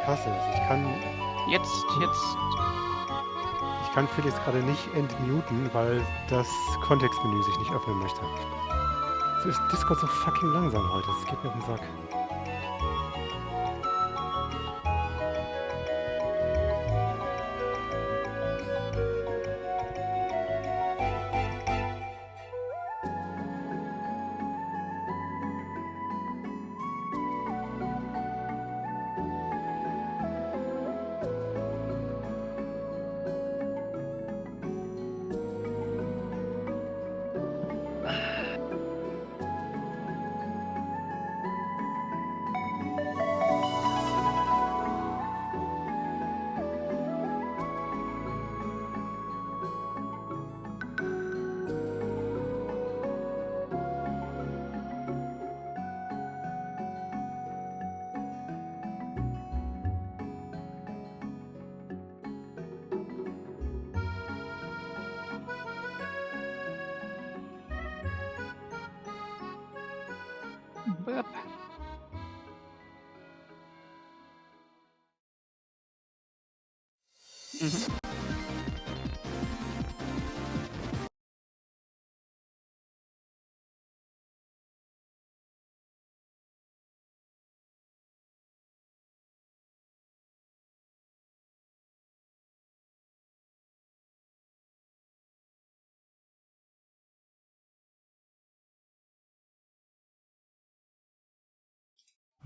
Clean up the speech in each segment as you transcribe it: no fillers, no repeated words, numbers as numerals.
hasse es. Ich kann Felix gerade nicht entmuten, weil das Kontextmenü sich nicht öffnen möchte. So ist Discord so fucking langsam heute. Das geht mir auf den Sack.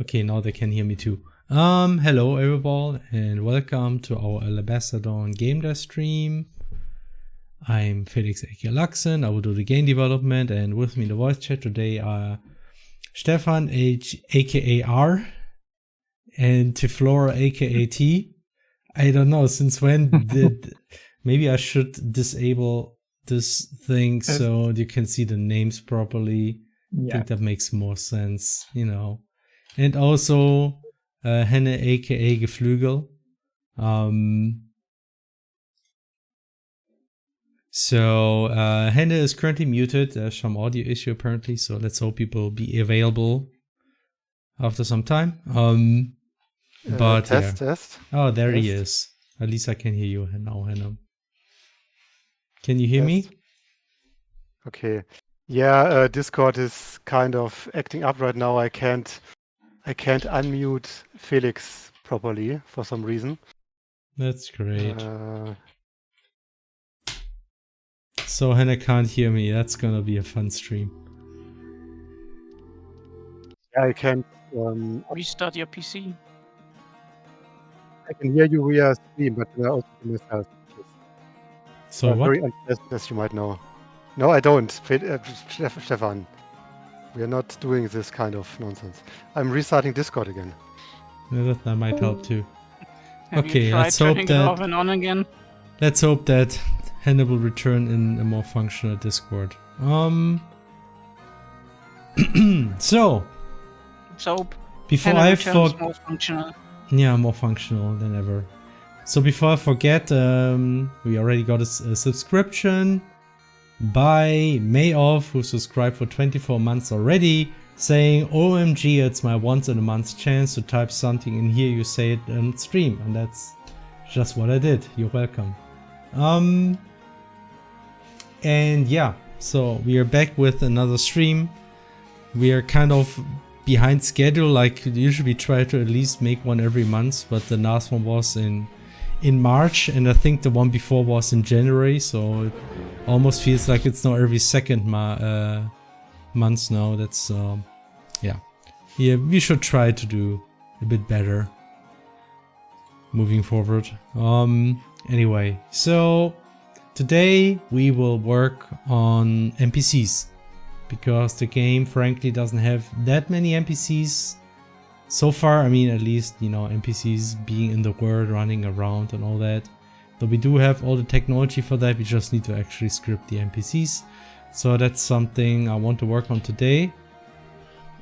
Okay, now they can hear me too. Hello everyone and welcome to our Alabaster Gamedev stream. I'm Felix aka Laxen. I will do the game development, and with me in the voice chat today are Stefan aka R and Tiflora aka T. I don't know since when did maybe I should disable this thing so you can see the names properly. Yeah. I think that makes more sense, you know. And also Henne aka Geflügel. So Henne is currently muted. There's some audio issue apparently, so let's hope people will be available after some time. But test. Oh, there he is. At least I can hear you now, Henne. Can you hear me? Okay. Yeah, Discord is kind of acting up right now. I can't unmute Felix properly for some reason. That's great. So Hannah can't hear me. That's gonna be a fun stream. Yeah, I can't restart your PC. I can hear you via stream, but I also can myself. So what? Very unpleasant, as you might know. No, I don't. Stefan. We are not doing this kind of nonsense. I'm restarting Discord again. Yeah, that might help too. Have okay, you tried let's hope turning it off and on again? Let's hope that Hannah will return in a more functional Discord. So before Hannah I forget, more functional. Yeah, more functional than ever. So before I forget, we already got a subscription by Mayoff, who subscribed for 24 months already, saying, OMG, it's my once in a month chance to type something in here, you say it on stream. And that's just what I did. You're welcome. And yeah, so we are back with another stream. We are kind of behind schedule, like usually try to at least make one every month, but the last one was in March, and I think the one before was in January, so it almost feels like it's now every second month now. That's yeah, we should try to do a bit better moving forward. Anyway, so today we will work on NPCs, because the game frankly doesn't have that many NPCs so far. I mean, at least, you know, NPCs being in the world, running around and all that. But we do have all the technology for that. We just need to actually script the NPCs. So that's something I want to work on today.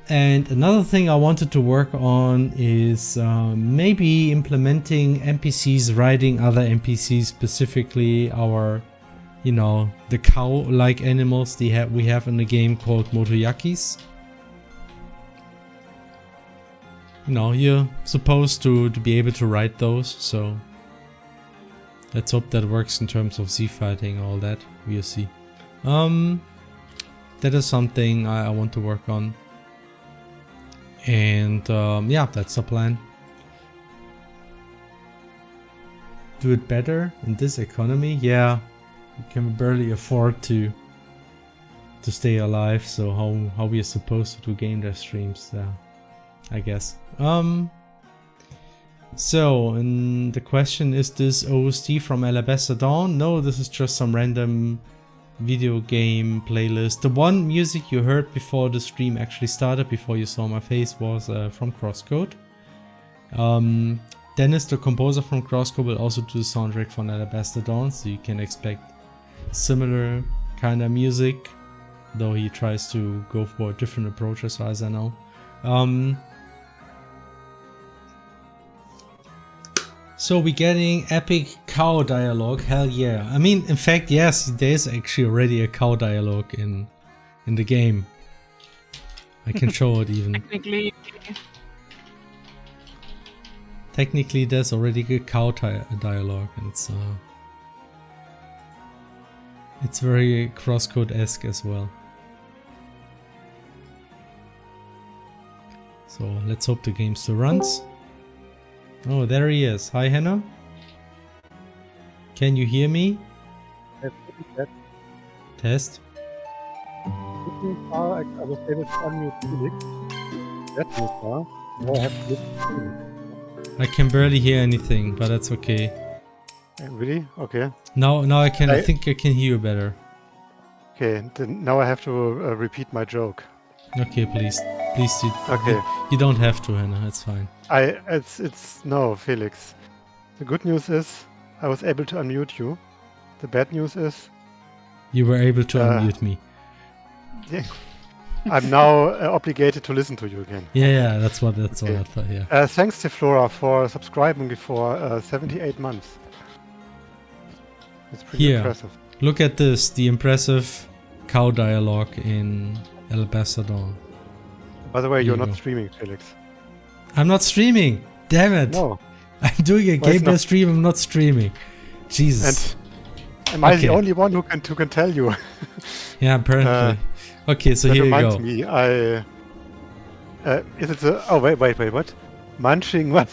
And another thing I wanted to work on is maybe implementing NPCs, riding other NPCs, specifically our, you know, the cow-like animals we have in the game called motoyakis. you know, you're supposed to be able to write those, so let's hope that works in terms of Z fighting and all that. We'll see. That is something I want to work on. And yeah, that's the plan. Do it better in this economy? Yeah, we can barely afford to stay alive, so how we are supposed to do game dev streams, I guess. So, and the question, is this OST from Alabaster Dawn? No, this is just some random video game playlist. The one music you heard before the stream actually started, before you saw my face, was from Crosscode. Dennis, the composer from Crosscode, will also do the soundtrack for Alabaster Dawn, so you can expect similar kind of music, though he tries to go for a different approach as far as I know. So we're getting epic cow dialogue, hell yeah. I mean, in fact, yes, there's actually already a cow dialogue in the game. I can show it even. Technically, there's already a cow dialogue, and it's very Crosscode-esque as well. So let's hope the game still runs. Oh, there he is. Hi, Hannah. Can you hear me? Test. I was able to unmute Felix. That was far. Now I have to listen to Felix. I can barely hear anything, but that's okay. Really? Okay. Now I can. I think I can hear you better. Okay. Then now I have to repeat my joke. Okay, please. Okay. You don't have to, Hannah. It's fine. It's no, Felix. The good news is I was able to unmute you. The bad news is you were able to unmute me. Yeah. I'm now obligated to listen to you again. Yeah, that's what I thought. Yeah. Thanks to Flora for subscribing for 78 months. It's pretty impressive. Look at this, the impressive cow dialogue in Alabaster Dawn. By the way, you're not streaming, Felix. I'm not streaming. Damn it. No. I'm doing a gameplay stream. I'm not streaming. Jesus. And am I the only one who can tell you? Yeah, apparently. Okay, so here you go. That reminds me. Is it the? Oh wait. What? Munching what?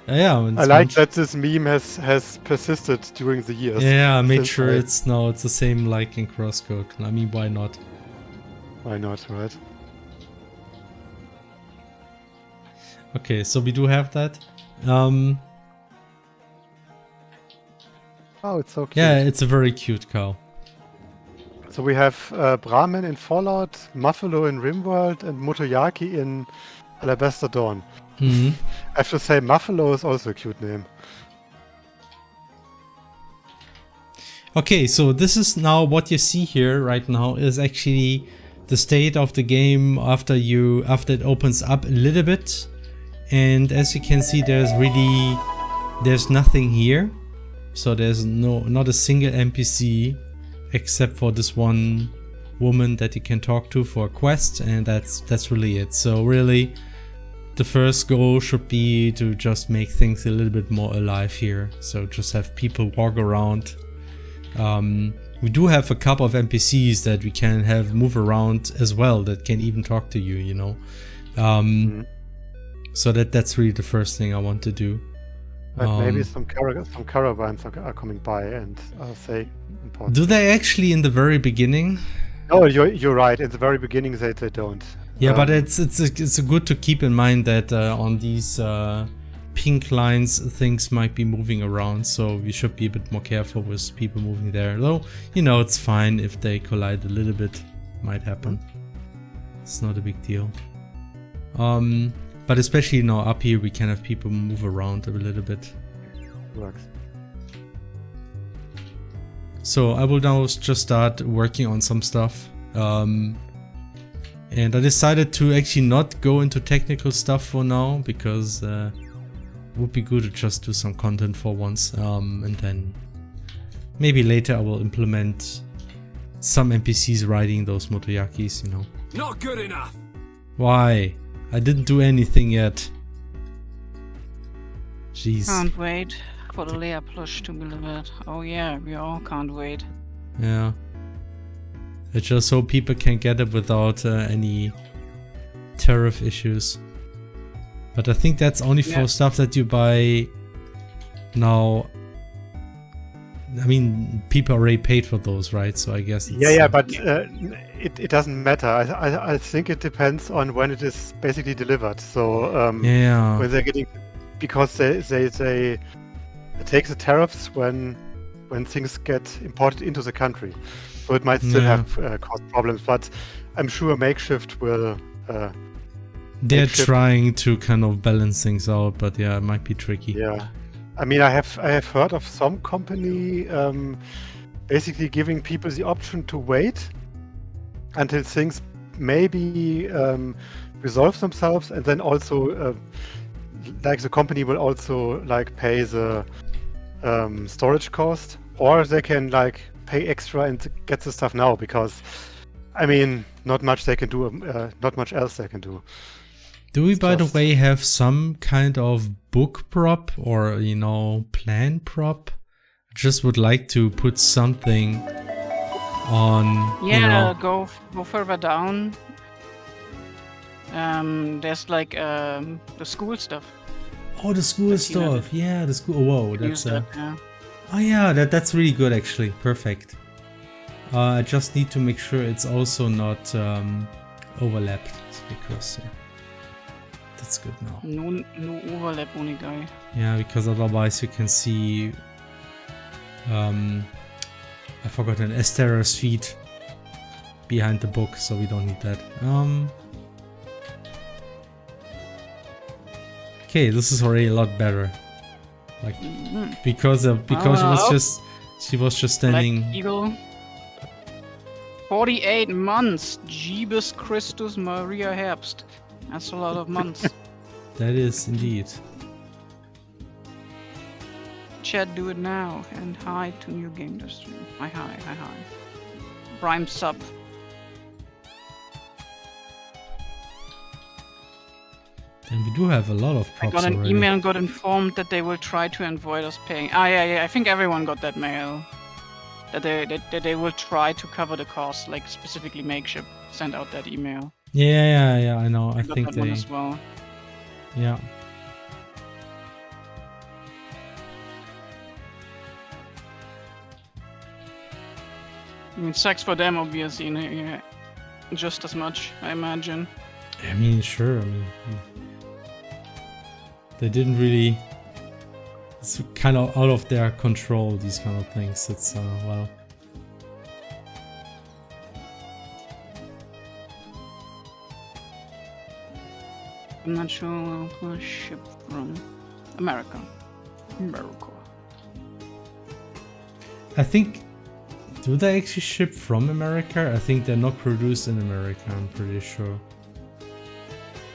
Yeah. I like that this meme has persisted during the years. Yeah, I made sure it's the same like in Crosscode. I mean, why not? Why not, right? Okay, so we do have that. Oh, it's so cute. Yeah, it's a very cute cow. So we have Brahmin in Fallout, Muffalo in Rimworld, and Motoyaki in Alabaster Dawn. Mm-hmm. I have to say, Muffalo is also a cute name. Okay, so this is now what you see here right now is actually the state of the game after it opens up a little bit. And as you can see, there's nothing here. So there's not a single NPC except for this one woman that you can talk to for a quest, and that's really it. So really, the first goal should be to just make things a little bit more alive here. So just have people walk around. We do have a couple of NPCs that we can have move around as well that can even talk to you, you know. So that's really the first thing I want to do. But maybe some caravans are coming by and say important. Do they actually in the very beginning? No, you're right. In the very beginning, they don't. Yeah, but it's good to keep in mind that on these pink lines, things might be moving around, so we should be a bit more careful with people moving there. Though, you know, it's fine if they collide a little bit. Might happen. It's not a big deal. But especially now up here, we can have people move around a little bit. Works. So I will now just start working on some stuff. And I decided to actually not go into technical stuff for now, because it would be good to just do some content for once. And then maybe later I will implement some NPCs riding those motoyakis, you know. Not good enough! Why? I didn't do anything yet. Jeez. Can't wait for the layer plush to be delivered. Oh yeah, we all can't wait. Yeah. I just hope people can get it without any tariff issues. But I think that's only for stuff that you buy now. I mean, people already paid for those, right? So I guess it's, Yeah, but it doesn't matter. I think it depends on when it is basically delivered. So yeah. when they're getting, because they take the tariffs when things get imported into the country. So it might still have cause problems, but I'm sure Makeshift will. They're trying to kind of balance things out, but yeah, it might be tricky. Yeah. I mean, I have heard of some company basically giving people the option to wait until things maybe resolve themselves, and then also like the company will also like pay the storage cost, or they can like pay extra and get the stuff now, because I mean, not much they can do, not much else they can do. Do we, by the way, have some kind of book prop or, you know, plan prop? I just would like to put something on, Yeah, you know. go further down. There's like the school stuff. Oh, the school stuff. Yeah, the school. Whoa, that's yeah. Oh yeah, that's really good actually. Perfect. I just need to make sure it's also not overlapped, because that's good now. No overlap, only guy. Yeah, because otherwise you can see I forgot an Estera's feet behind the book, so we don't need that. Okay, this is already a lot better. Like because she was just standing. Black Eagle. 48 months. Jeebus Christus Maria Herbst. That's a lot of months. That is indeed. Chat, do it now. And hi to new Gamedev stream. Hi. Prime sub. And we do have a lot of props I got an already. email and got informed that they will try to avoid us paying. Ah, yeah. I think everyone got that mail. That they will try to cover the cost, like specifically Makeshift sent out that email. Yeah, I know. I got think that they. one as well. Yeah. I mean, sucks for them, obviously, yeah, just as much, I imagine. I mean, sure. I mean, they didn't really. It's kind of out of their control. These kind of things. It's well. I'm not sure who ship from America. I think. Do they actually ship from America? I think they're not produced in America. I'm pretty sure.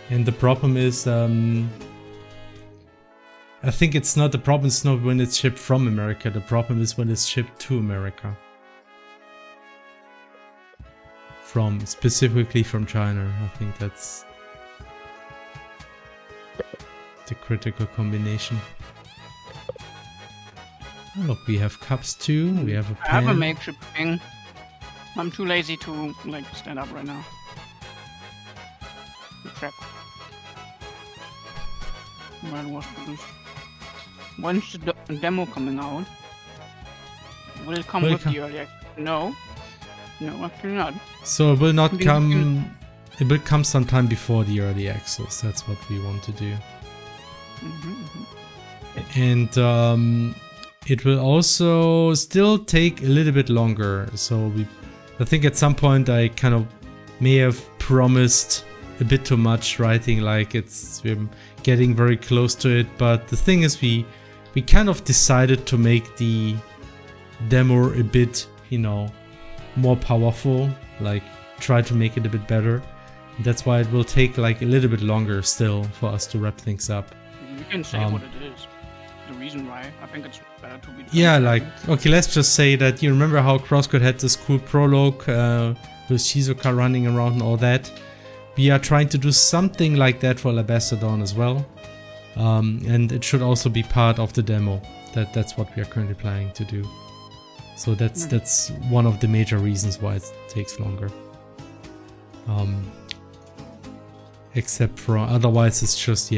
And the problem is, I think it's not the problem. It's not when it's shipped from America. The problem is when it's shipped to America. Specifically from China. I think that's the critical combination. Oh, look, we have cups too. We have a pen. I have a Makeshift thing. I'm too lazy to like stand up right now. Crap. When's the demo coming out? Will it come with the early access? No, actually not. So it will not come. It will come sometime before the early access. That's what we want to do. And it will also still take a little bit longer. So I think at some point I kind of may have promised a bit too much, writing like we're getting very close to it. But the thing is, we kind of decided to make the demo a bit, you know, more powerful. Like try to make it a bit better. And that's why it will take like a little bit longer still for us to wrap things up. You can say what it is. The reason why. I think it's better to be. Yeah, like okay, let's just say that you remember how CrossCode had this cool prologue with Shizuka running around and all that. we are trying to do something like that for Alabaster Dawn as well. And it should also be part of the demo. That's what we are currently planning to do. So that's one of the major reasons why it takes longer. Except for otherwise it's just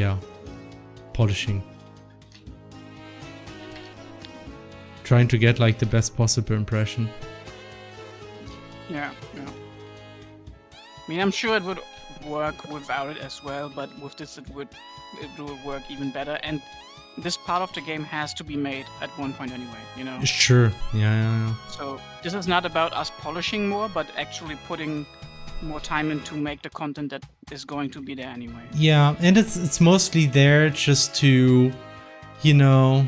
polishing. Trying to get like the best possible impression. Yeah. I mean, I'm sure it would work without it as well, but with this it will work even better. And this part of the game has to be made at one point anyway, you know? Sure. Yeah. So this is not about us polishing more, but actually putting more time in to make the content that is going to be there anyway. Yeah, and it's mostly there just to, you know,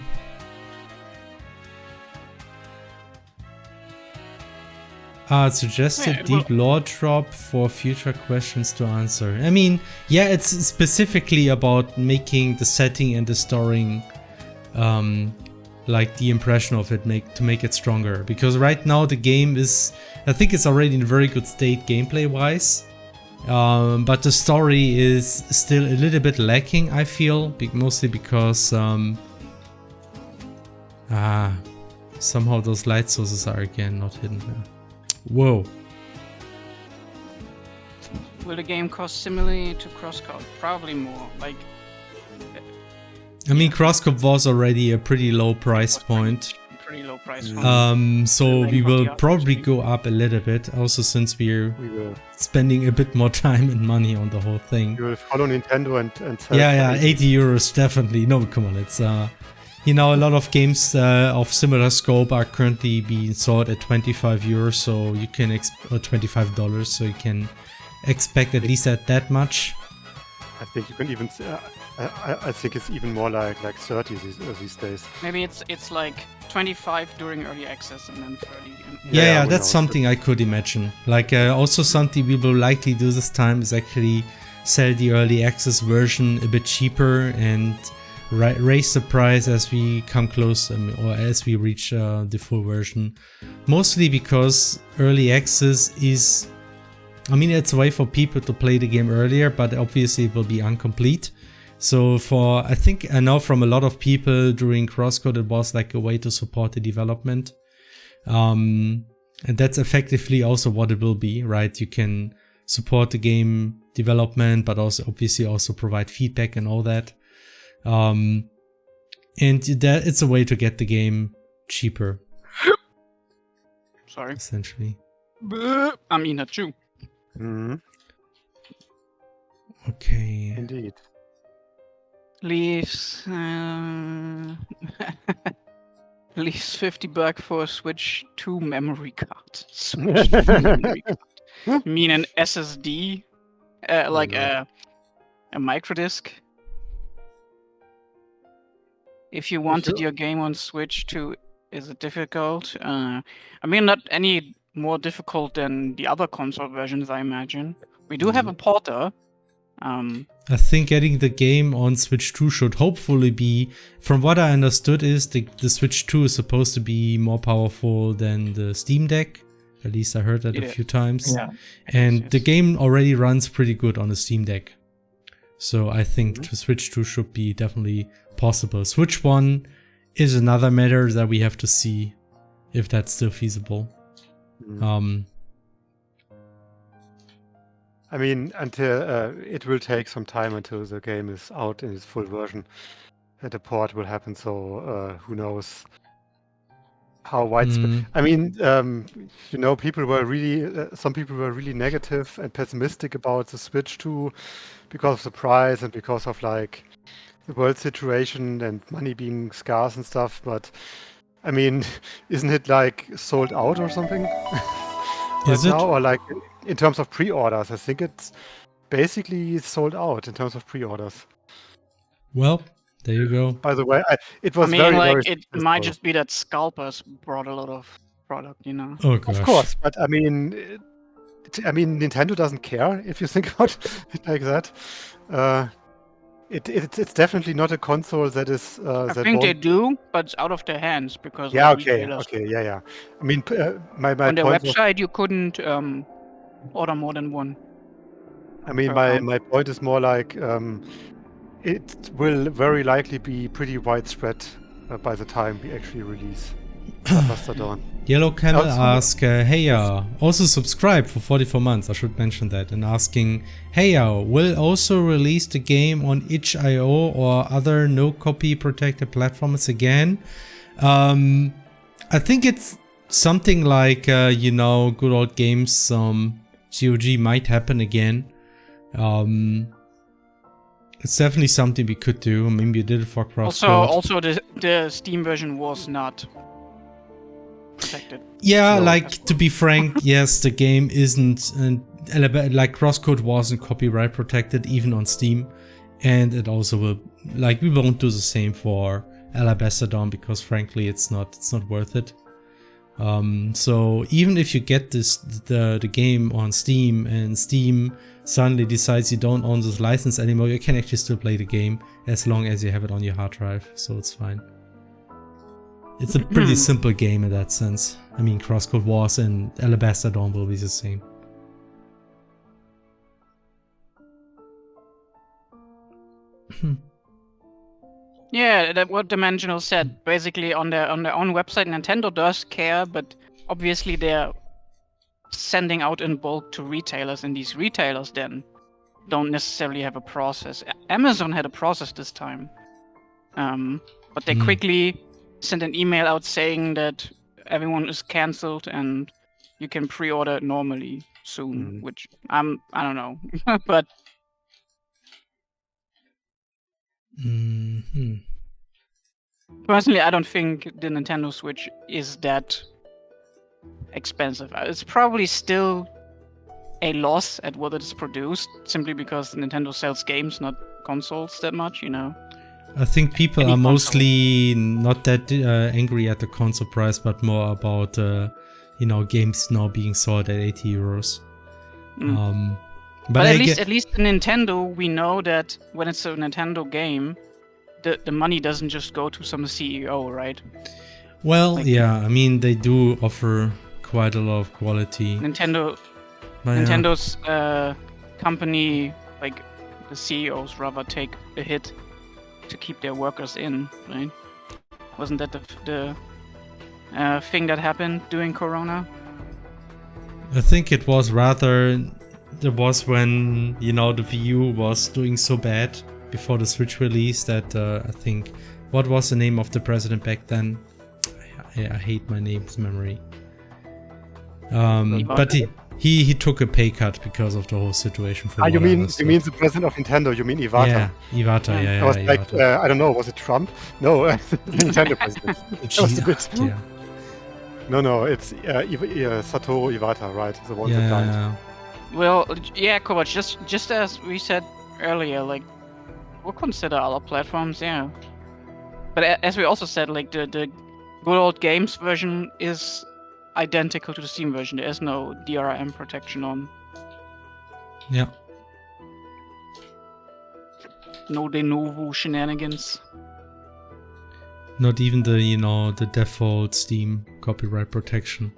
suggested deep lore drop for future questions to answer. I mean, yeah, it's specifically about making the setting and the story, like the impression of it, to make it stronger. Because right now the game is, I think it's already in a very good state gameplay wise, but the story is still a little bit lacking. I feel mostly because somehow those light sources are again not hidden there. Whoa. Will the game cost similarly to Crosscode? Probably more. Like, I mean, Crosscode was already a pretty low price point. Pretty low price point. So we will probably go up a little bit. Also, since we're spending a bit more time and money on the whole thing. You will follow Nintendo and sell. Yeah, 80 euros definitely. No, come on, it's you know, a lot of games of similar scope are currently being sold at 25 euros, so you can or $25, so you can expect at least at that much. I think you can even. I think it's even more like 30 these days. Maybe it's like 25 during early access and then 30. Yeah, that's something I could imagine. Like also something we will likely do this time is actually sell the early access version a bit cheaper and raise the price as we come close or as we reach the full version. Mostly because early access is, I mean, it's a way for people to play the game earlier, but obviously it will be incomplete. So I think I know from a lot of people during Crosscode, it was like a way to support the development. And that's effectively also what it will be, right? You can support the game development, but also obviously also provide feedback and all that. And that it's a way to get the game cheaper. Sorry. Essentially. I mean, not you. Mm-hmm. Okay. Indeed. Leaves leaves $50 for a Switch 2 memory card. Switch 2 memory card. You mean an SSD? Like a micro disc? If you wanted your game on Switch 2, is it difficult? I mean, not any more difficult than the other console versions, I imagine. We do have a porter. I think getting the game on Switch 2 should hopefully be, from what I understood, is the Switch 2 is supposed to be more powerful than the Steam Deck. At least I heard that a few times. Yeah. And the game already runs pretty good on the Steam Deck. So I think the Switch 2 should be definitely possible. Switch 1 is another matter that we have to see if that's still feasible. I mean, until it will take some time until the game is out in its full version. The port will happen, so who knows how widespread. I mean, you know, people were really, some people were really negative and pessimistic about the Switch 2 because of the price and because of like the world situation and money being scarce and stuff. But I mean, isn't it like sold out or something? Is it? Now, or like in terms of pre-orders, I think it's basically sold out in terms of pre-orders. Well, there you go. By the way, it was I mean, like, it might just be that scalpers brought a lot of product, you know? Oh gosh. Of course, but I mean, Nintendo doesn't care if you think about it like that. It's definitely not a console that is. I think they do, but it's out of their hands because. Yeah. like, Okay. retailers- Okay. Yeah. I mean, my On their point was, website, you couldn't order more than one. I mean, my point is more like it will very likely be pretty widespread by the time we actually release Alabaster Dawn. Yellow Camel Also- ask, hey, also subscribe for 44 months, I should mention that, and asking, hey, will also release the game on itch.io or other no-copy protected platforms again? I think it's something like, good old games, GOG might happen again. It's definitely something we could do. I mean, we did it for CrossCode. Also, the Steam version was not protected. Yeah, No. like, to be frank, yes, the game isn't, like, CrossCode wasn't copyright protected even on Steam. And it also will, like, we won't do the same for Alabaster Dawn because frankly, it's not worth it. So even if you get the game on Steam and Steam suddenly decides you don't own this license anymore, you can actually still play the game as long as you have it on your hard drive, so it's fine. It's a pretty simple game in that sense. I mean, CrossCode Wars and Alabaster Dawn will be the same. Yeah, that what Dimensional said. Basically, on their own website, Nintendo does care, but obviously they're sending out in bulk to retailers, and these retailers then don't necessarily have a process. Amazon had a process this time, but they quickly sent an email out saying that everyone is cancelled and you can pre-order it normally soon. Which I don't know, but. Personally, I don't think the Nintendo Switch is that expensive. It's probably still a loss at what it's produced, simply because Nintendo sells games, not consoles that much, I think people Any are console. mostly not that angry at the console price, but more about, games now being sold at 80 euros. But at least in Nintendo, we know that when it's a Nintendo game, the money doesn't just go to some CEO, right? Well, yeah, I mean, they do offer quite a lot of quality. Nintendo But yeah. Nintendo's company, like the CEOs, rather take a hit to keep their workers in, right? Wasn't that the thing that happened during Corona? I think it was rather, it was when, the Wii U was doing so bad before the Switch release that I think, what was the name of the president back then? I hate my name's memory. But he took a pay cut because of the whole situation. From you mean the president of Nintendo? You mean Iwata? Yeah, Iwata. Yeah, I was like, Iwata. I don't know, was it Trump? No, Nintendo president. That was a bit. Yeah. No, it's Satoru Iwata, right? The one that died. Yeah. Well, yeah, Kovac, just as we said earlier, like, we'll consider other platforms, yeah. But as we also said, like, the good old games version is identical to the Steam version. There is no DRM protection on. Yeah. No de novo shenanigans. Not even the default Steam copyright protection,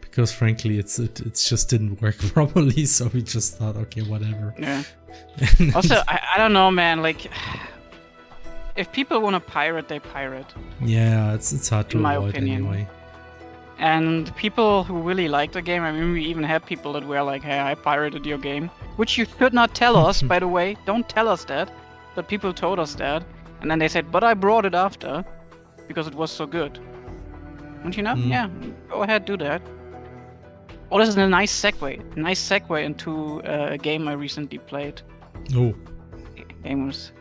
because frankly it just didn't work properly. So we just thought, okay, whatever. Yeah. Also, I don't know, man. Like, if people want to pirate, they pirate. Yeah, it's hard to In my avoid opinion. anyway. And people who really like the game, I mean, we even had people that were like, hey, I pirated your game. Which you should not tell us, by the way. Don't tell us that. But people told us that. And then they said, but I brought it after. Because it was so good. And yeah, go ahead, do that. Oh, this is a nice segue. A nice segue into a game I recently played. Oh. Gamers.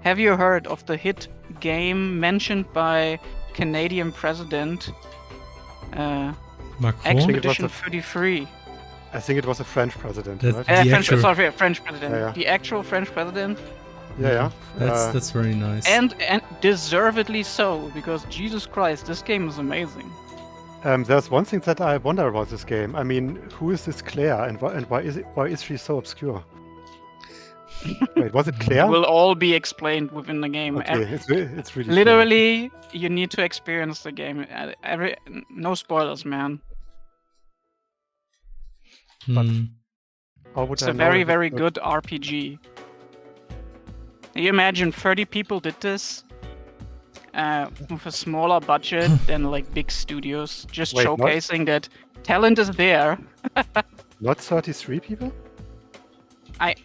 Have you heard of the hit game mentioned by Canadian President Macron? Expedition 33? I think it was a French president, That- right? The actual- French president. Yeah. The actual French president. Yeah. That's very nice. And deservedly so, because Jesus Christ, this game is amazing. There's one thing that I wonder about this game. I mean, who is this Claire, and why is she so obscure? Wait, was it Claire? Will all be explained within the game. Okay, it's really Literally, you need to experience the game. No spoilers, man. How would It's I a know very, if it's very good? good RPG. You imagine 30 people did this with a smaller budget than like big studios, just Wait, not- showcasing that talent is there. Not 33 people?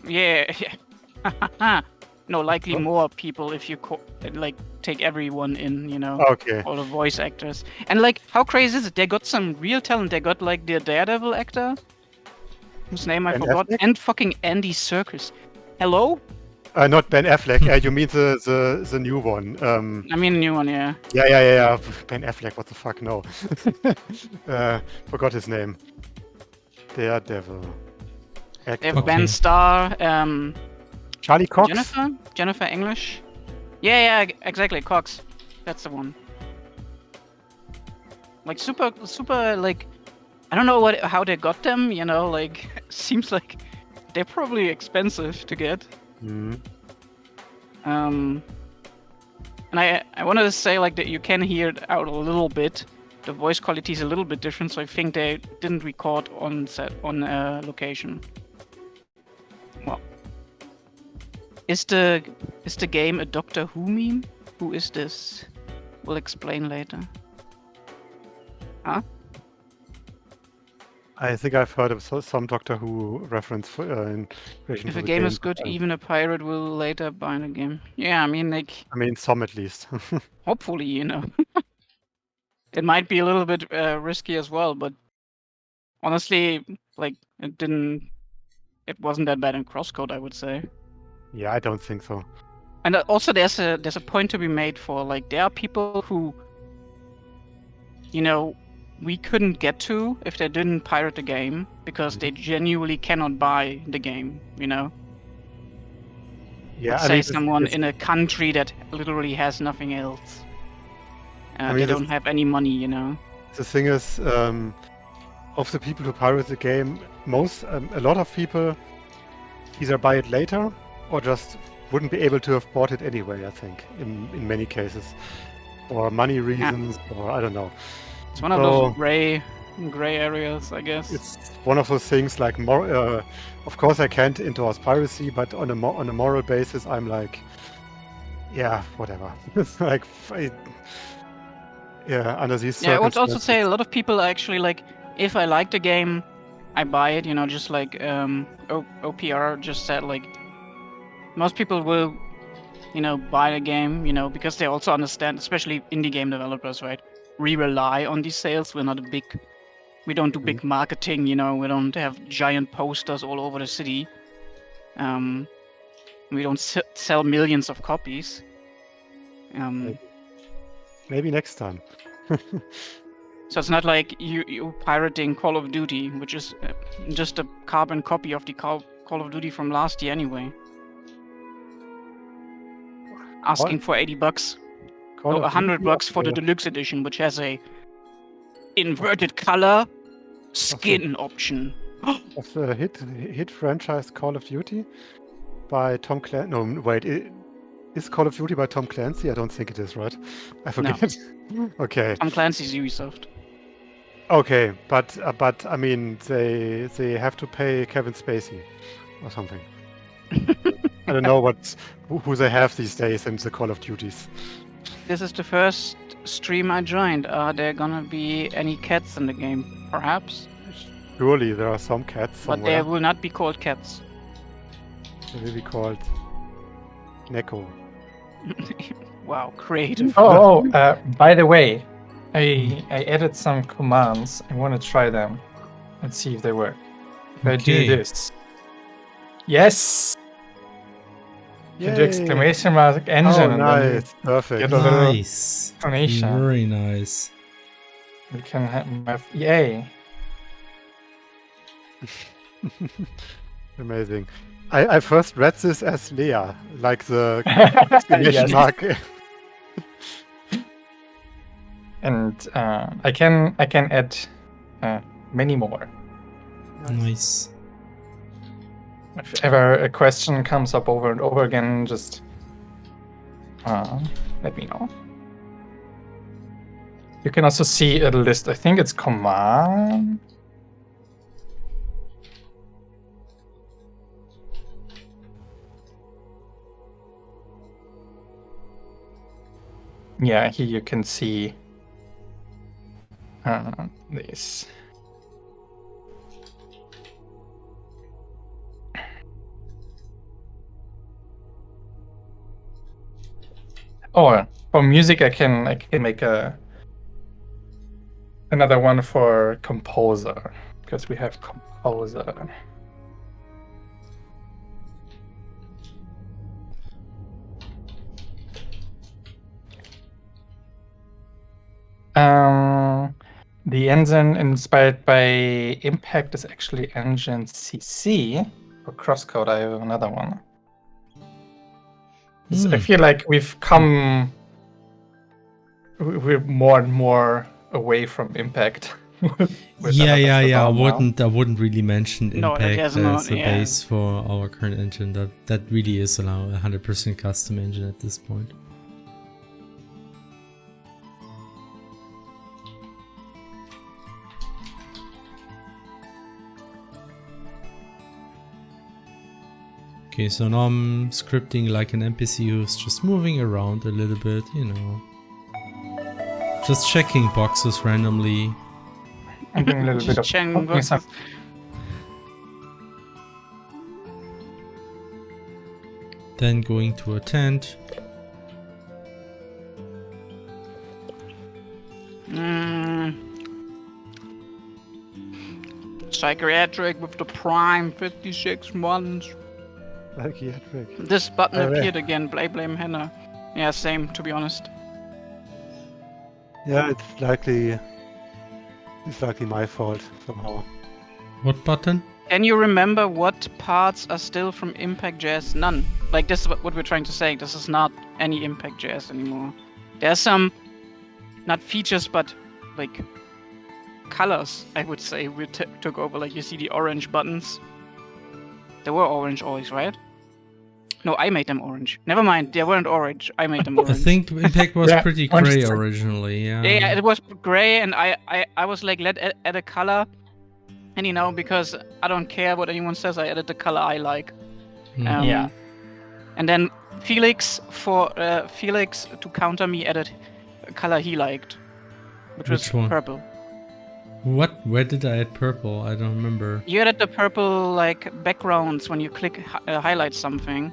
Yeah. No, likely Oh. more people if you like take everyone in, you know, Okay. all the voice actors. And like, how crazy is it? They got some real talent. They got like the Daredevil actor, whose name I Ben forgot, Affleck? and fucking Andy Serkis. Hello? Not Ben Affleck. You mean the new one? I mean, a new one, yeah. Yeah. Ben Affleck. What the fuck? No. Forgot his name. Daredevil. They Actor. have Ben Starr, Charlie Cox. Jennifer English. Yeah, exactly, Cox. That's the one. Like super, like, I don't know how they got them. You know, like seems like they're probably expensive to get. Mhm. And I wanted to say like that you can hear it out a little bit. The voice quality is a little bit different, so I think they didn't record on set on location. Well, is the game a Doctor Who meme? Who is this? We'll explain later. Huh? I think I've heard of some Doctor Who reference in relation If to a the game is good, but, even a pirate will later buy the game. Yeah, I mean, like, I mean, some at least. hopefully, you know. It might be a little bit risky as well, but honestly, like, it wasn't that bad in crosscode, I would say. Yeah, I don't think so. And also, there's a point to be made for like there are people who, you know, we couldn't get to if they didn't pirate the game because they genuinely cannot buy the game. You know. Yeah, Let's I say mean, someone in a country that literally has nothing else. I mean, they don't have any money. You know. the thing is, of the people who pirate the game, a lot of people either buy it later or just wouldn't be able to have bought it anyway. I think in many cases, or money reasons, or I don't know. It's one of those gray areas, I guess. It's one of those things like of course I can't endorse piracy, but on a moral basis, I'm like, yeah, whatever. It's like, under these Yeah, I would circumstances. also say a lot of people are actually like, if I like the game, I buy it. You know, just like OPR just said, like most people will, you know, buy the game. You know, because they also understand, especially indie game developers, right? We rely on these sales. We don't do big marketing. You know, we don't have giant posters all over the city. We don't sell millions of copies. Maybe next time. So it's not like you pirating Call of Duty, which is just a carbon copy of the Call of Duty from last year anyway. Asking for $80. Call of Duty $100 for the deluxe edition, which has a inverted color skin option. of the hit franchise Call of Duty by Tom Clancy. No, wait. Is Call of Duty by Tom Clancy? I don't think it is, right? I forget. No. Okay. Tom Clancy's Ubisoft. Okay, but I mean they have to pay Kevin Spacey or something. I don't know who they have these days in the Call of Duties. This is the first stream I joined. Are there gonna be any cats in the game? Perhaps. Surely there are some cats somewhere. But they will not be called cats. They will be called Neko. Wow, creative. By the way, I added some commands. I want to try them and see if they work. If I do this. Yes! You do exclamation mark engine. Oh, nice. Perfect. Get a little Nice. explanation. Very nice. We can have yay. Amazing. I first read this as Lea, like the exclamation Yes. mark. And I can add many more. Nice. If ever a question comes up over and over again, just let me know. You can also see a list. I think it's command. Yeah, here you can see this. Or for music, I can make another one for composer, because we have composer. The engine inspired by Impact is actually engine CC. For Crosscode, I have another one. I feel like we've come, we're more and more away from Impact. Yeah. I wouldn't really mention No, it Impact hasn't, as the yeah. base for our current engine. That really is now a 100% custom engine at this point. Okay, so now I'm scripting like an NPC who's just moving around a little bit, you know. Just checking boxes randomly. I'm doing a little bit of Checking poking boxes. some- Then going to a tent. Psychiatric with the prime 56 months. Psychiatric. This button Alright. appeared again. Blame Hannah. Yeah, same, to be honest. Yeah, it's likely my fault somehow. What button? Can you remember what parts are still from Impact.js? None. Like, this is what we're trying to say. This is not any Impact.js anymore. There's some, not features, but like colors, I would say, we took over. Like, you see the orange buttons. They were orange always, right? No, I made them orange. Never mind, they weren't orange. I made them orange. I think Impact was Yeah, pretty orange gray is- originally, yeah. Yeah, it was gray, and I was like, add a color. And you know, because I don't care what anyone says, I added the color I like. Yeah. And then Felix to counter me added a color he liked, which was Which one? purple. What? Where did I add purple? I don't remember. You added the purple like backgrounds when you click highlight something,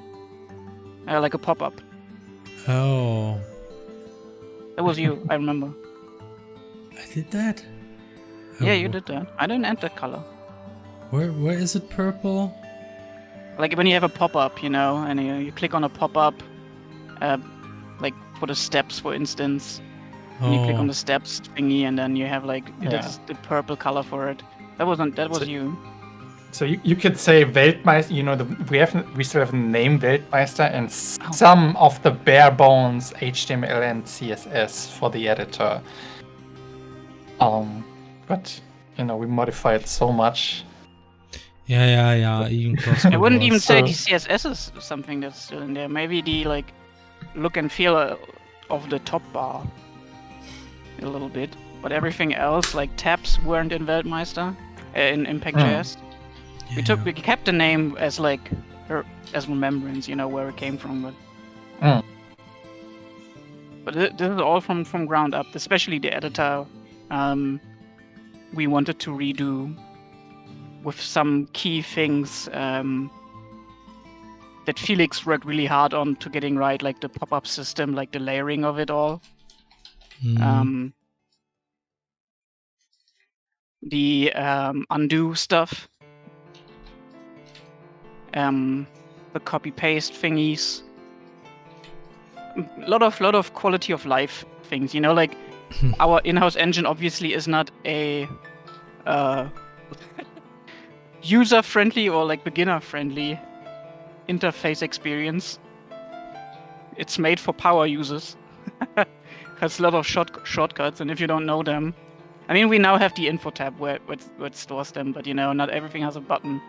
like a pop-up. Oh, That was you, I remember. I did that? Yeah, Oh, you did that. I didn't add that color. Where is it purple? Like when you have a pop-up, you know, and you click on a pop-up, like for the steps, for instance. And you click on the steps thingy, and then you have like this the purple color for it. That was you. So you could say Weltmeister. You know, we still have the name Weltmeister and some of the bare bones HTML and CSS for the editor. But you know, we modified so much. Yeah. Even Crosscode I wouldn't even was. say the CSS is something that's still in there. Maybe the like look and feel of the top bar a little bit, but everything else like tabs weren't in Weltmeister in Impact.js. We kept the name as like as remembrance, you know, where it came from, but this is all from ground up, especially the editor. We wanted to redo with some key things that Felix worked really hard on to getting right, like the pop-up system, like the layering of it all. The undo stuff, the copy-paste thingies, a lot of quality of life things, you know, like our in-house engine obviously is not a user-friendly or like beginner-friendly interface experience. It's made for power users. Has a lot of shortcuts, and if you don't know them, I mean, we now have the info tab where it stores them, but you know, not everything has a button.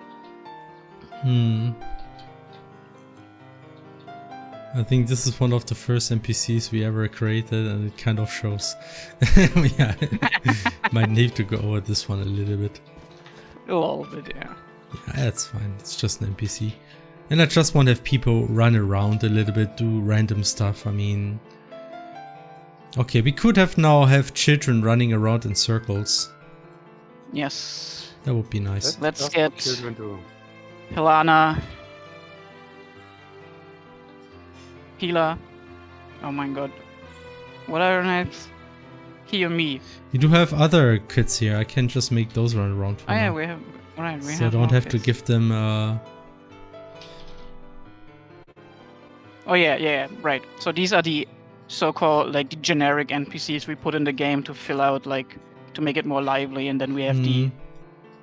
I think this is one of the first NPCs we ever created, and it kind of shows. Yeah, might need to go over this one a little bit. A little bit, yeah. Yeah, that's fine. It's just an NPC. And I just want to have people run around a little bit, do random stuff. I mean, Okay, we could have children running around in circles. Yes. That would be nice. Let's That's get what children do. Pilana. Pila. Oh my god. What are her names? He or me? You do have other kids here. I can just make those run around for Oh yeah, now. we have. Right, we So I have. don't more have to kids. give them. Oh yeah, right. So these are the so-called like the generic NPCs we put in the game to fill out, like, to make it more lively, and then we have the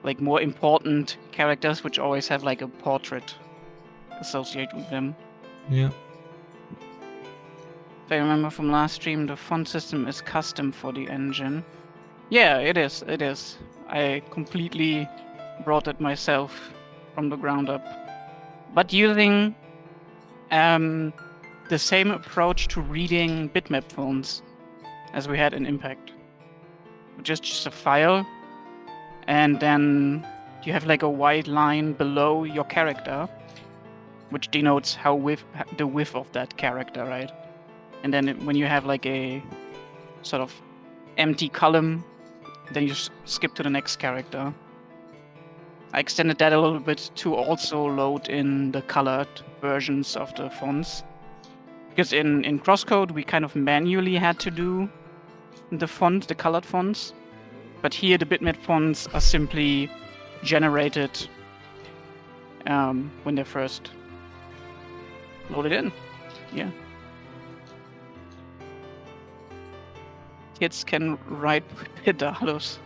like more important characters which always have like a portrait associated with them. Yeah. If I remember from last stream, the font system is custom for the engine. Yeah, it is. It is. I completely brought it myself from the ground up, but using the same approach to reading bitmap fonts as we had in Impact. Just a file, and then you have like a white line below your character, which denotes the width of that character, right? And then when you have like a sort of empty column, then you skip to the next character. I extended that a little bit to also load in the colored versions of the fonts. Because in Crosscode, we kind of manually had to do the colored fonts. But here, the bitmap fonts are simply generated when they're first loaded in. Yeah. Kids can write pedals.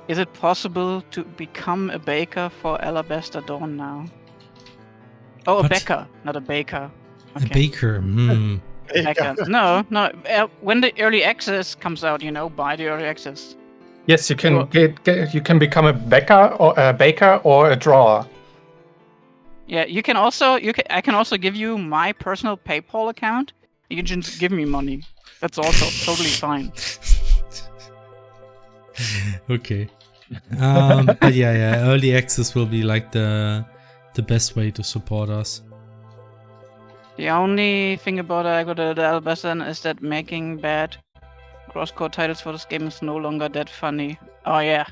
Is it possible to become a baker for Alabaster Dawn now? Oh, a What? baker, not a baker. A baker. Baker. No. When the early access comes out, buy the early access. Yes, you can you can become a baker or a drawer. Yeah, you can also I can also give you my personal PayPal account. You can just give me money. That's also totally fine. Okay. But yeah, early access will be like the best way to support us. The only thing about the Alabaster is that making bad crosscode titles for this game is no longer that funny. Oh yeah,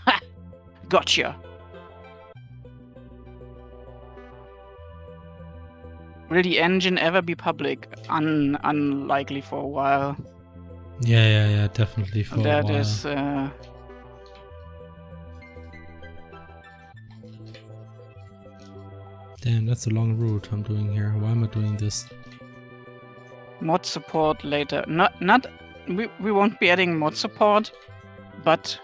gotcha. Will the engine ever be public? Unlikely for a while. Yeah, definitely for a while. That is. Damn, that's a long route I'm doing here. Why am I doing this? Mod support later. We won't be adding mod support, but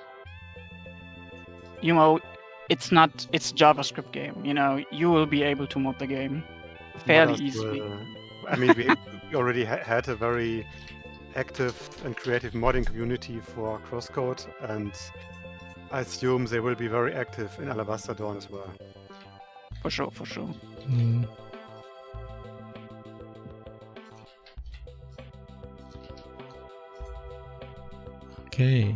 it's JavaScript game. You will be able to mod the game fairly easily. I mean, we already had a very active and creative modding community for Crosscode, and I assume they will be very active in Alabaster Dawn as well. For sure. Okay.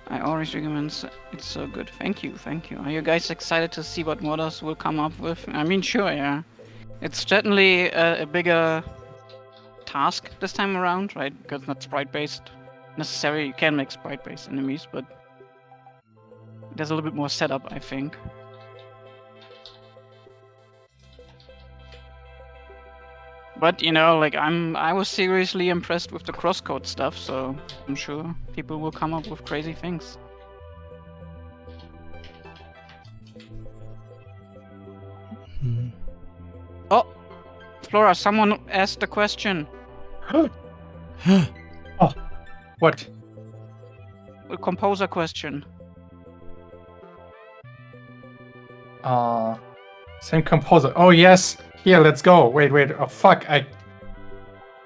I always recommend it's so good. Thank you. Are you guys excited to see what modders will come up with? I mean, sure, yeah. It's certainly a bigger task this time around, right? Because it's not sprite-based necessarily. You can make sprite-based enemies, but there's a little bit more setup, I think. But I was seriously impressed with the crosscode stuff, so I'm sure people will come up with crazy things. Oh, Flora, someone asked a question. Oh, what? composer question. Same composer. Oh yes. Here, let's go. Wait. Oh fuck! I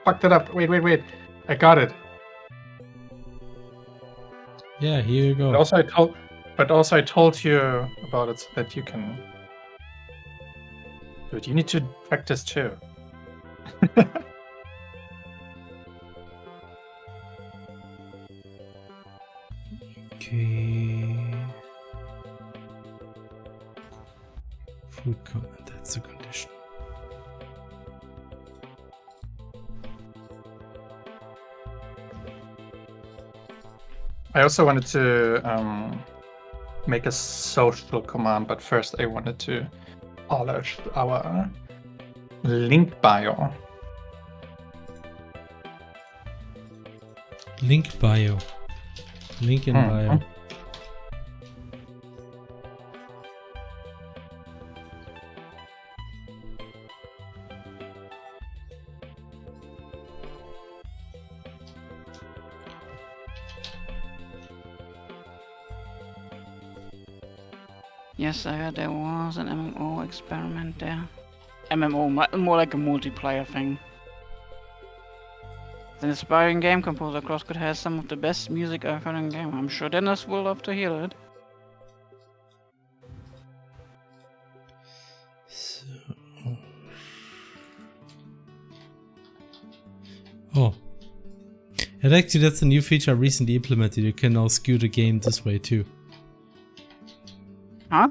fucked it up. Wait. I got it. Yeah, here you go. But also I told you about it so that you can. Dude, you need to practice too. Okay. Food comment, that's the condition. I also wanted to make a social command, but first I wanted to polish our link bio. Link bio. Link in bio. Yes, I heard there was an MMO experiment there. MMO, more like a multiplayer thing. The inspiring game composer Crosscut has some of the best music I've heard in game. I'm sure Dennis will love to hear it. So... Oh. And actually that's a new feature I recently implemented. You can now skew the game this way too. Huh?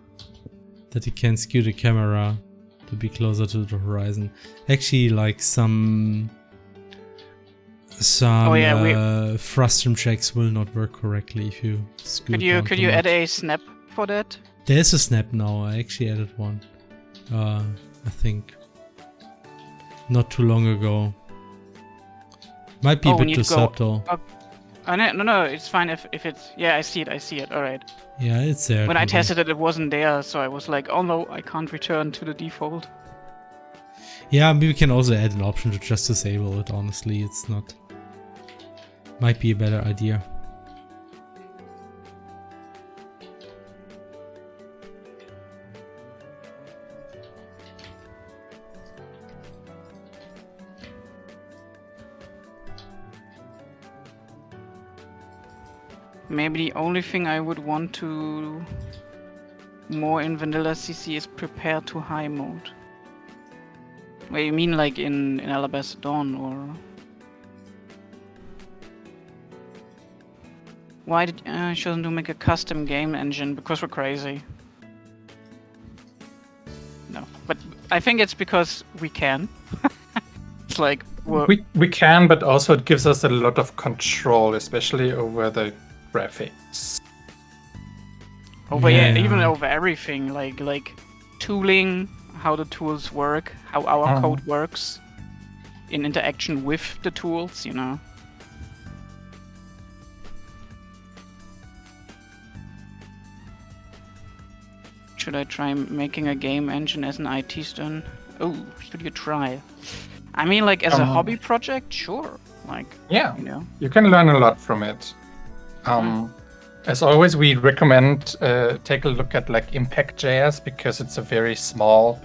That you can skew the camera to be closer to the horizon. Actually, like some frustum checks will not work correctly if you skew. Could you add a snap for that? There's a snap now. I actually added one. I think not too long ago. Might be a bit too subtle. No, it's fine if it's... Yeah, I see it, alright. Yeah, it's there. When I tested it, it wasn't there, so I was like, oh no, I can't return to the default. Yeah, maybe we can also add an option to just disable it, honestly. It's not... Might be a better idea. Maybe the only thing I would want to more in vanilla CC is prepare to high mode. Wait, you mean like in Alabaster Dawn or? Why did she doesn't do make a custom game engine? Because we're crazy. No, but I think it's because we can. It's like we can, but also it gives us a lot of control, especially over the graphics. Even over everything, like tooling, how the tools work, how our code works in interaction with the tools, you know. Should I try making a game engine as an IT student? Oh, should you try? I mean, like as a hobby project, sure. Like, yeah, you know, you can learn a lot from it. As always, we recommend take a look at like Impact.js because it's a very small,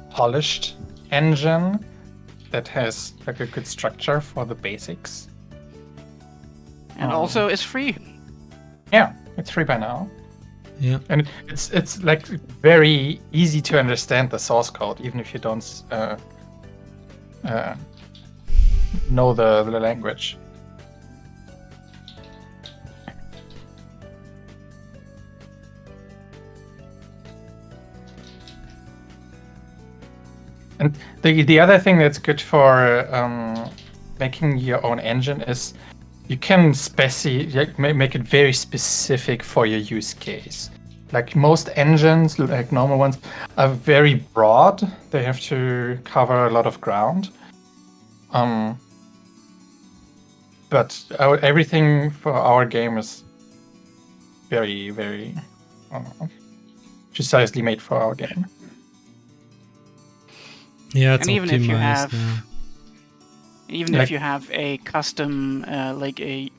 polished engine that has like a good structure for the basics. And also it's free. Yeah, it's free by now. Yeah, and it's like very easy to understand the source code, even if you don't know the language. And the other thing that's good for making your own engine is you can make it very specific for your use case. Like most engines, like normal ones, are very broad. They have to cover a lot of ground. But everything for our game is very, very precisely made for our game. Yeah, it's and even if you have, yeah. even if you have a custom, like a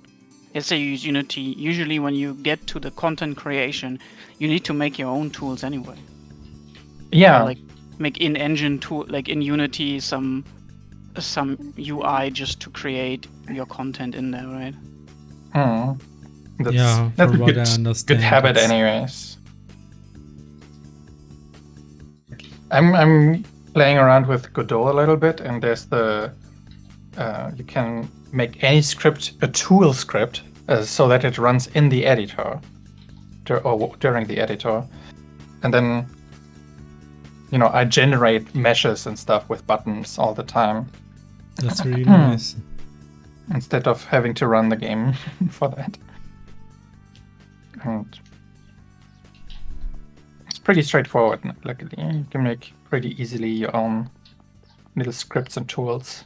let's say you use Unity, usually when you get to the content creation, you need to make your own tools anyway. Yeah. Or like make in-engine tool, like in Unity, some UI just to create your content in there, right? Yeah, That's a from what I good understand, habit, it's- anyways. I'm playing around with Godot a little bit, and there's the you can make any script a tool script so that it runs in the editor or during the editor, and then I generate meshes and stuff with buttons all the time That's really nice. instead of having to run the game for that. And it's pretty straightforward. Luckily, you can make pretty easily your own little scripts and tools.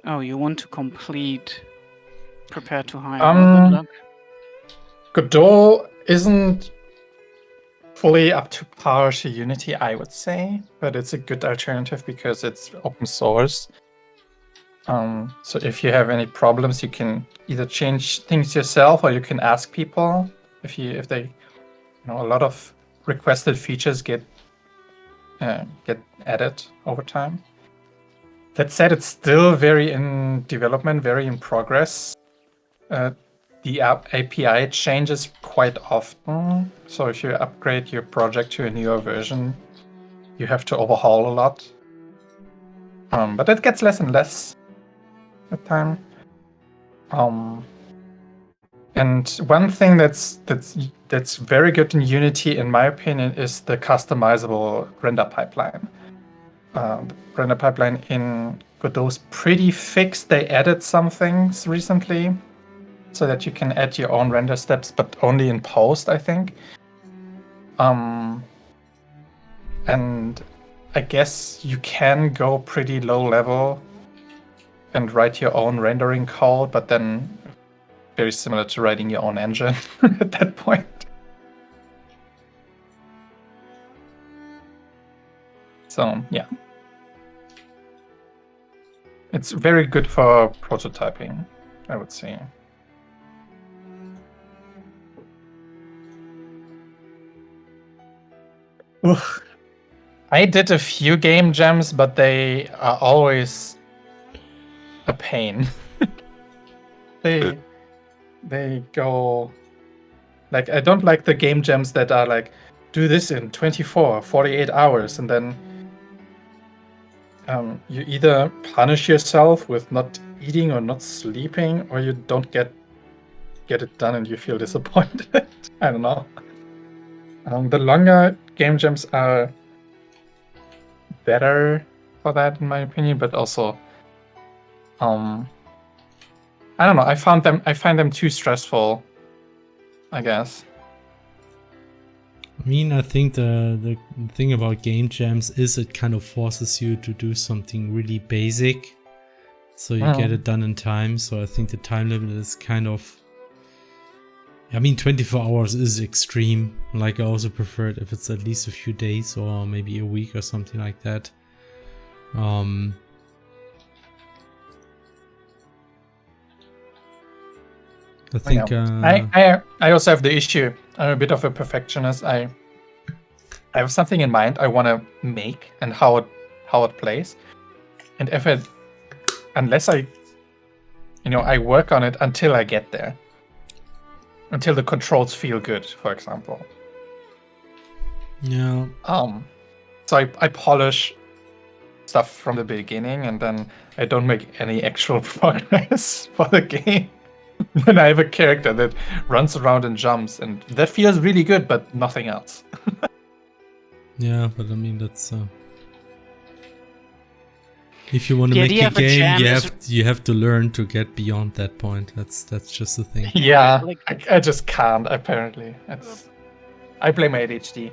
Oh, you want to complete Prepare to Hire. Well, good luck. Godot isn't fully up to par to Unity, I would say, but it's a good alternative because it's open source. So if you have any problems, you can either change things yourself or you can ask people. If they, a lot of requested features get added over time. That said, it's still very in development, very in progress. The API changes quite often, so if you upgrade your project to a newer version, you have to overhaul a lot. But it gets less and less with time. And one thing that's very good in Unity, in my opinion, is the customizable render pipeline. The render pipeline in Godot is pretty fixed. They added some things recently, so that you can add your own render steps, but only in post, I think. And I guess you can go pretty low level and write your own rendering code, but then very similar to writing your own engine at that point. So yeah. It's very good for prototyping, I would say. Oof. I did a few game jams, but they are always a pain. They go like, I don't like the game jams that are like, do this in 24, 48 hours, and then you either punish yourself with not eating or not sleeping, or you don't get it done and you feel disappointed. I don't know. The longer game jams are better for that, in my opinion, but also I don't know, I find them too stressful, I guess. I mean, I think the thing about game jams is it kind of forces you to do something really basic, so you get it done in time. So I think the time limit is kind of, I mean, 24 hours is extreme. Like, I also prefer it if it's at least a few days or maybe a week or something like that. I think I also have the issue. I'm a bit of a perfectionist. I have something in mind I want to make and how it plays, and unless I work on it until I get there, until the controls feel good, for example. Yeah. So I polish stuff from the beginning, and then I don't make any actual progress for the game. When I have a character that runs around and jumps, and that feels really good, but nothing else. Yeah, but I mean, that's if you want to make a game, you have to learn to get beyond that point. That's just the thing. Yeah, I just can't. Apparently, I blame my ADHD.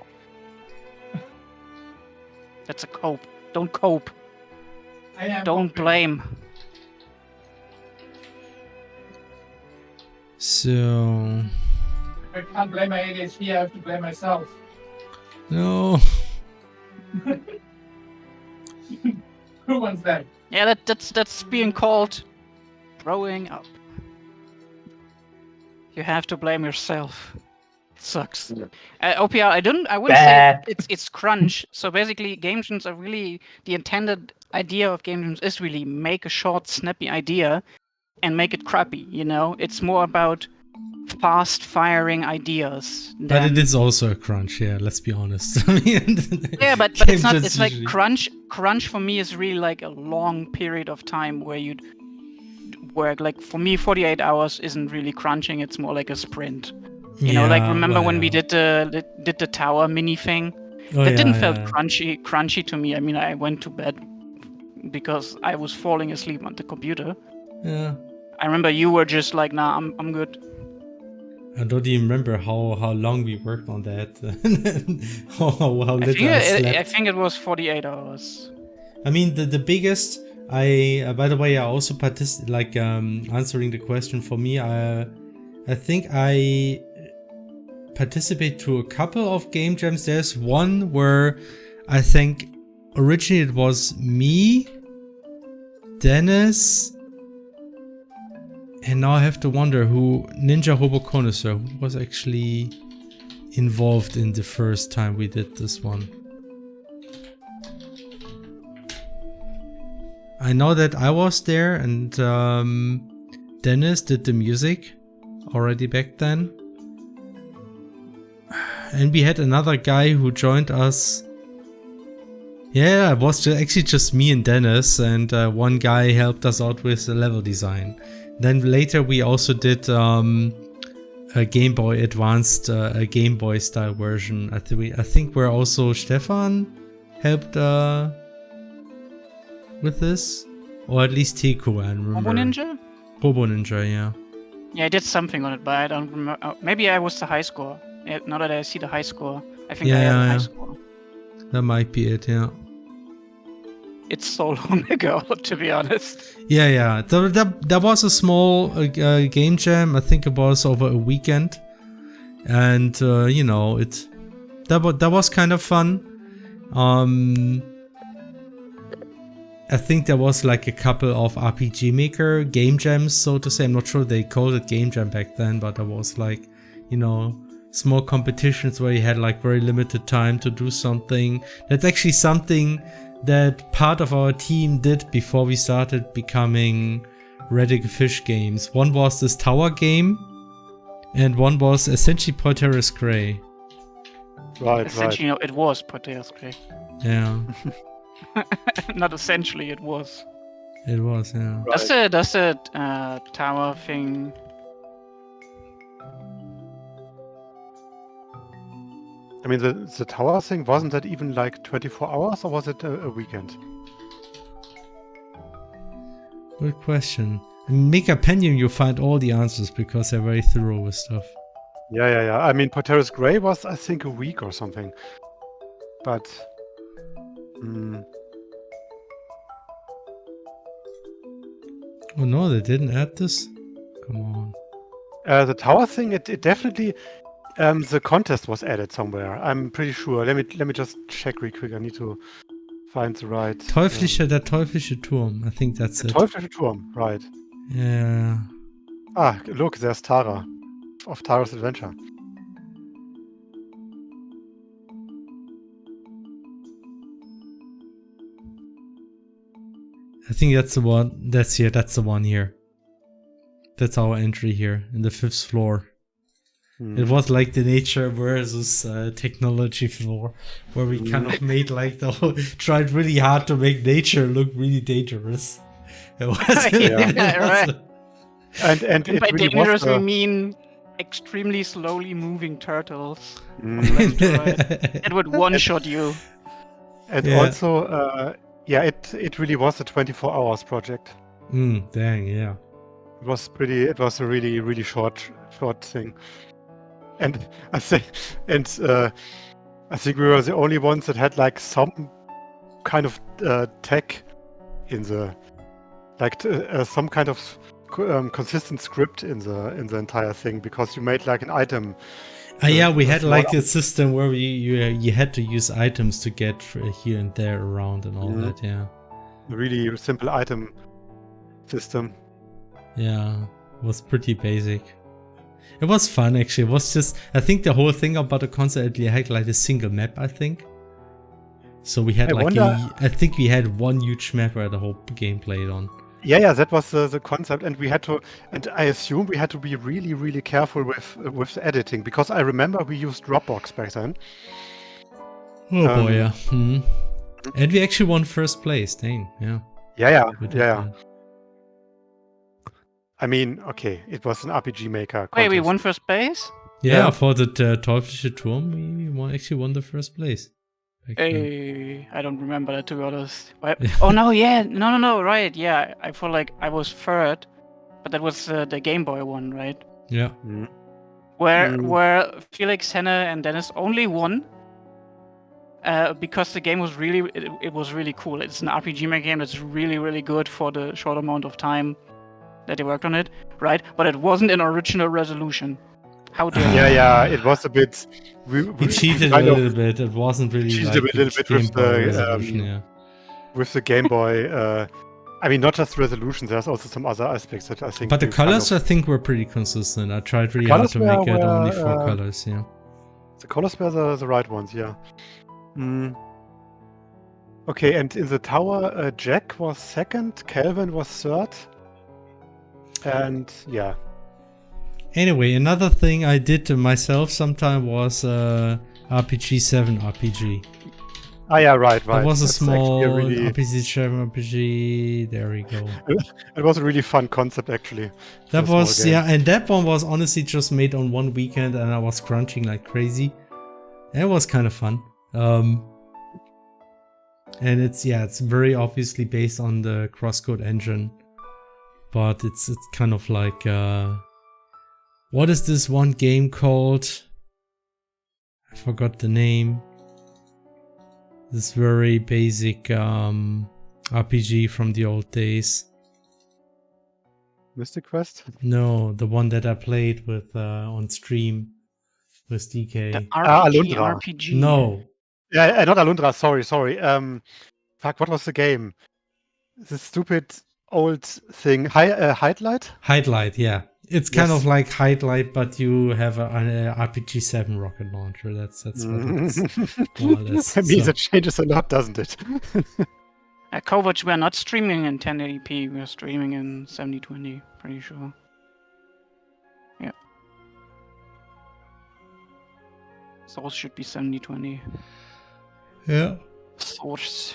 That's a cope. Don't cope. Don't blame. So I can't blame my ADHD, I have to blame myself. No. Who wants that? Yeah, that's being called growing up. You have to blame yourself. It sucks. OPR, I wouldn't say it's crunch. So basically, game jams are really the intended idea of game jams is really make a short, snappy idea and make it crappy. You know, it's more about fast firing ideas. But it is also a crunch, yeah, let's be honest. I mean, yeah, but game it's not. jams It's like usually- crunch for me is really like a long period of time where you'd work. Like for me, 48 hours isn't really crunching. It's more like a sprint. You know, like remember when we did the tower mini thing? That didn't feel crunchy to me. I mean, I went to bed because I was falling asleep on the computer. Yeah. I remember you were just like, nah, I'm good. I don't even remember how long we worked on that. how little I slept. I think it was 48 hours. I mean, the biggest. By the way, I also answering the question for me. I think I participate to a couple of game jams. There's one where I think originally it was me, Dennis, and now I have to wonder who Ninja Hobo Connoisseur, who was actually involved in the first time we did this one. I know that I was there, and Dennis did the music already back then. And we had another guy who joined us. Yeah, it was actually just me and Dennis, and one guy helped us out with the level design. Then later we also did a Game Boy Advanced, a Game Boy style version. I think where also Stefan helped with this, or at least Teku, I remember. Robo Ninja? Robo Ninja, yeah. Yeah, I did something on it, but I don't remember. Maybe I was the high score. Yeah, now that I see the high score, I think I had the high score. That might be it, yeah. It's so long ago, to be honest. Yeah. There was a small game jam. I think it was over a weekend, and you know, that was kind of fun. I think there was like a couple of RPG Maker game jams, so to say. I'm not sure they called it game jam back then, but there was like, you know, small competitions where you had like very limited time to do something. That's actually something that part of our team did before we started becoming Radical Fish games. One was this tower game, and one was essentially Porteris Grey. Right. Essentially, no, it was Porteris Grey. Yeah. Not essentially, it was. It was, yeah. Right. Does the tower thing... I mean, the tower thing, wasn't that even like 24 hours, or was it a weekend? Good question. In Mega Penium, you find all the answers because they're very thorough with stuff. Yeah. I mean, Porteris Grey was, I think, a week or something. But... Oh no, they didn't add this? Come on. The tower thing, it definitely... the contest was added somewhere. I'm pretty sure. Let me just check real quick. I need to find the right... Der teuflische Turm. I think that's it. Teuflische Turm, right. Yeah. Ah, look, there's Tara. Of Tara's Adventure. I think that's the one. That's the one here. That's our entry here in the 5th floor. It was like the nature versus technology floor, where we kind of made like the whole, tried really hard to make nature look really dangerous. It was, right. And by it really dangerous, was we mean extremely slowly moving turtles. It would one-shot you. And also, it really was a 24 hours project. Dang, yeah. It was a really, really short thing. And I think we were the only ones that had like some kind of tech in the, like some kind of consistent script in the entire thing, because you made like an item. Yeah, we had small like a system where you had to use items to get here and there around and all that. Yeah. really simple item system. Yeah, it was pretty basic. It was fun actually. It was just, I think the whole thing about the console actually had like a single map, I think. So we had I think we had one huge map where the whole game played on. Yeah, that was the concept, and we had to, and I assume we had to be really, really careful with the editing, because I remember we used Dropbox back then. Oh boy, yeah. And we actually won first place. Dang, yeah. Yeah. That. I mean, okay, it was an RPG Maker contest. Wait, we won first place? Yeah, for the Teuflische Turm, we actually won the first place. Hey, I don't remember that, to be honest. Oh no, yeah, no, right, yeah. I feel like I was third, but that was the Game Boy one, right? Yeah. Where Felix, Henne, and Dennis only won because the game was it was really cool. It's an RPG Maker game that's really, really good for the short amount of time that they worked on it, right? But it wasn't an original resolution. How dare you? Yeah, it was a bit. We cheated a little bit. It wasn't really cheated like a little bit with the with the Game Boy. I mean, not just resolution. There's also some other aspects that I think. But the colors, I think, were pretty consistent. I tried really hard to make it only 4 colors. Yeah. The colors were the right ones. Yeah. Okay, and in the tower, Jack was second, Calvin was third, and yeah. Anyway, another thing I did myself sometime was RPG 7 RPG. Ah, yeah, right. It was a That's small really... RPG 7 RPG. There we go. It was a really fun concept, actually. That was, yeah, and that one was honestly just made on one weekend, and I was crunching like crazy. And it was kind of fun. And it's very obviously based on the Crosscode engine, but it's kind of like what is this one game called? I forgot the name. This very basic RPG from the old days. Mystic Quest? No, the one that I played with on stream with DK. The Alundra. RPG. No. Yeah, not Alundra. Sorry. Fuck, what was the game? This stupid old thing. Hidelight? Hidelight, yeah. It's kind of like Hidelight, but you have an RPG 7 rocket launcher. That's what it's more or less. I mean, that changes a lot, doesn't it? At Kovac, we're not streaming in 1080p. We're streaming in 7020, pretty sure. Yeah. Source should be 7020. Yeah. Source.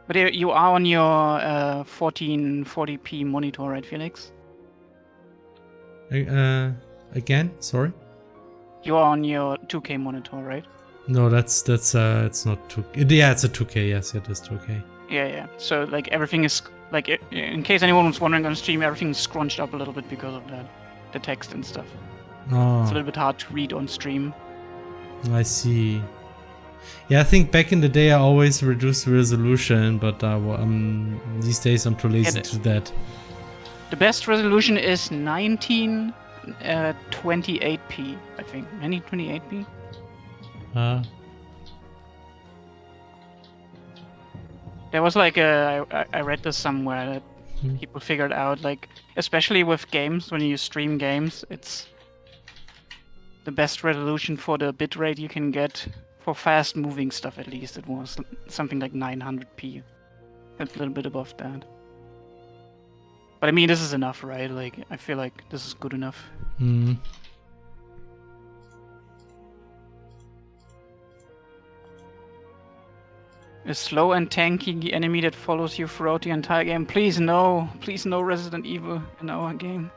But you are on your 1440p monitor, right, Felix? Again, sorry. You are on your 2K monitor, right? No, that's it's not 2K. Yeah, it's a 2K. Yes, it is 2K. Yeah. So like everything is like, in case anyone was wondering on stream, everything's scrunched up a little bit because of that, the text and stuff. Oh. It's a little bit hard to read on stream. I see. Yeah, I think back in the day I always reduced the resolution, but these days I'm too lazy to do that. The best resolution is 1928p, I think. 1928p? There was like I read this somewhere that people figured out, like, especially with games, when you stream games, it's the best resolution for the bitrate you can get. For fast moving stuff, at least, it was something like 900p. A little bit above that. But I mean, this is enough, right? Like, I feel like this is good enough. A slow and tanky enemy that follows you throughout the entire game. Please no Resident Evil in our game.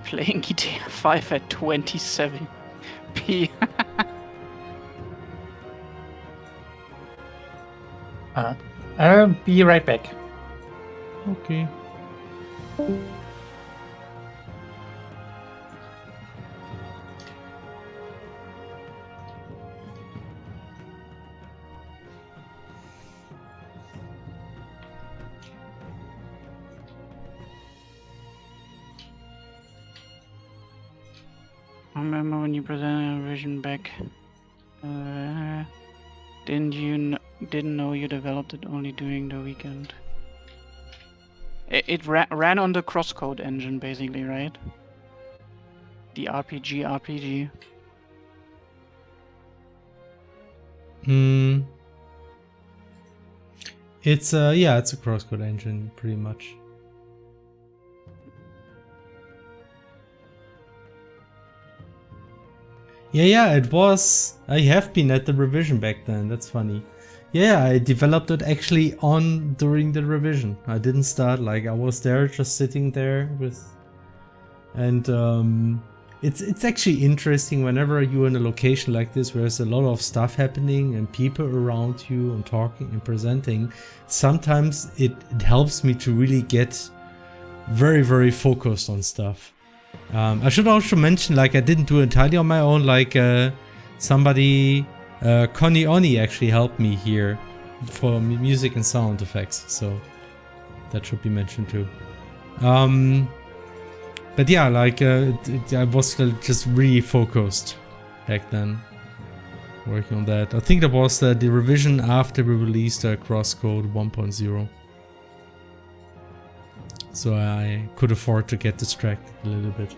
Playing GTA 5 at 27p. I'll be right back. Okay. I remember when you presented a revision back. Didn't know you developed it only during the weekend. It ran on the crosscode engine basically, right? The RPG. It's it's a crosscode engine pretty much. Yeah, it was. I have been at the revision back then. That's funny. Yeah, I developed it actually during the revision. I didn't start, like, I was there just sitting there with, and it's actually interesting whenever you're in a location like this where there's a lot of stuff happening and people around you and talking and presenting. Sometimes it helps me to really get very, very focused on stuff. I should also mention, like, I didn't do it entirely on my own. Like, somebody, Connie Oni actually helped me here for music and sound effects, so that should be mentioned too. But yeah, like, I was just really focused back then, working on that. I think that was the revision after we released Crosscode 1.0. So I could afford to get distracted a little bit.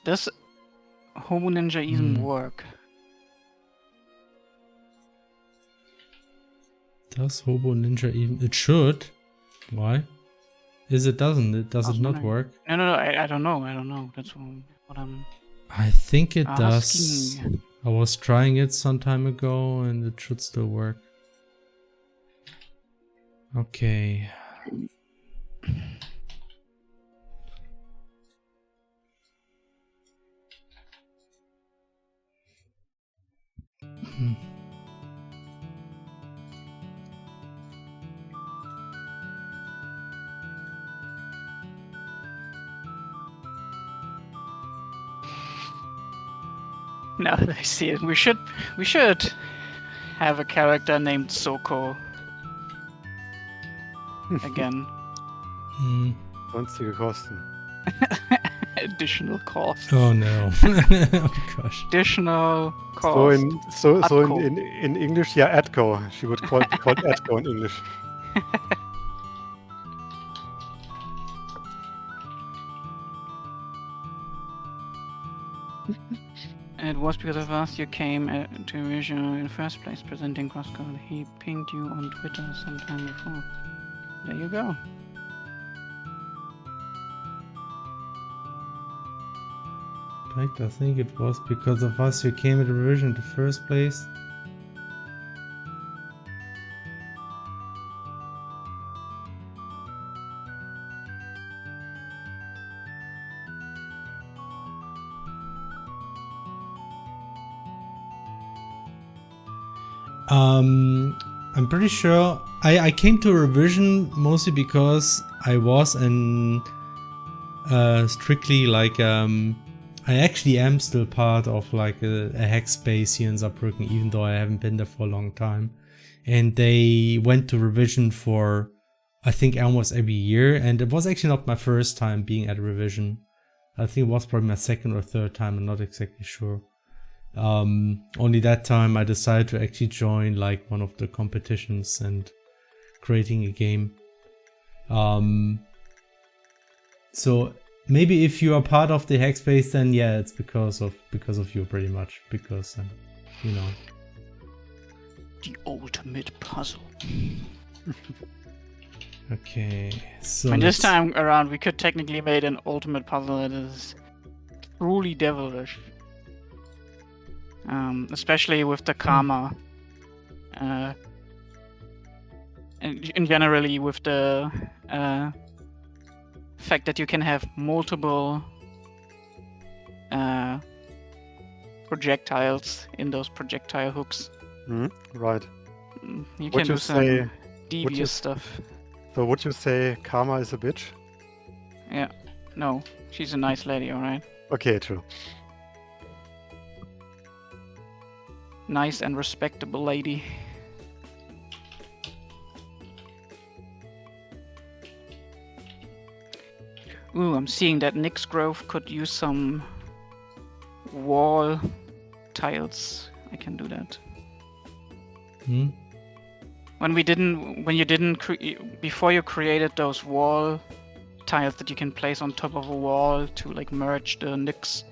Does Hobo Ninja even work? Does Hobo Ninja even? It should. Why? Does it not work? No, I don't know. That's what I'm I think it asking. does. I was trying it some time ago and it should still work. Okay. Now that I see it, we should have a character named Soko again. Sonstige Kosten. Additional cost. Oh no. Oh gosh. Additional cost. So in English, yeah, Atco. She would be called Atco in English. It was because of us you came to Visual in the first place, presenting Crosscode. He pinged you on Twitter sometime before. There you go. In fact, I think it was because of us you came to revision in the first place. I'm pretty sure I came to revision mostly because I was in strictly like I actually am still part of like a hack space here in Saarbrücken, even though I haven't been there for a long time. And they went to revision for I think almost every year, and it was actually not my first time being at a revision. I think it was probably my second or third time, I'm not exactly sure. Only that time I decided to actually join like one of the competitions and creating a game. So maybe if you are part of the hack space, then yeah, it's because of you pretty much, because you know. The ultimate puzzle. Okay, so and this time around we could technically make an ultimate puzzle that is truly devilish. Especially with the karma And generally with the fact that you can have multiple projectiles in those projectile hooks. Right. You Would can you do say- some devious stuff. So would you say Karma is a bitch? Yeah. No, she's a nice lady, alright? Okay, true. Nice and respectable lady. Ooh, I'm seeing that Nix Grove could use some wall tiles. I can do that. Hmm? When you didn't before you created those wall tiles that you can place on top of a wall to like merge the Nix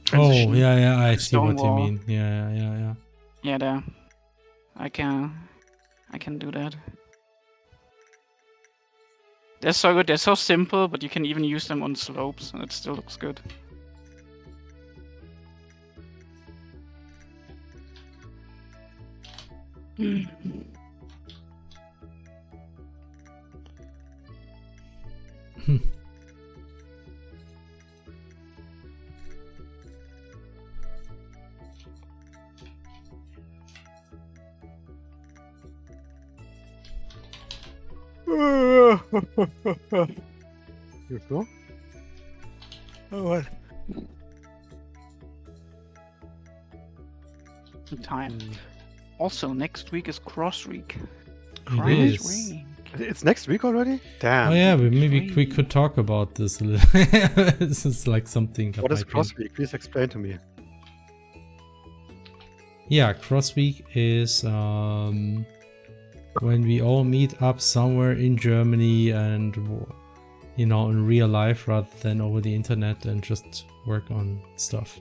transition. Oh, yeah, I see stone what you wall. mean. Yeah. Yeah, there. I can do that. They're so good. They're so simple, but you can even use them on slopes, and it still looks good. You sure? Oh, what? Time. Also, next week is Cross Week. It is. Week. It's next week already? Damn. Oh yeah, but maybe we Sweet. could talk about this a little. This is like something that What is might be- Cross Week? Please explain to me. Yeah, Cross Week is when we all meet up somewhere in Germany and, you know, in real life rather than over the internet and just work on stuff.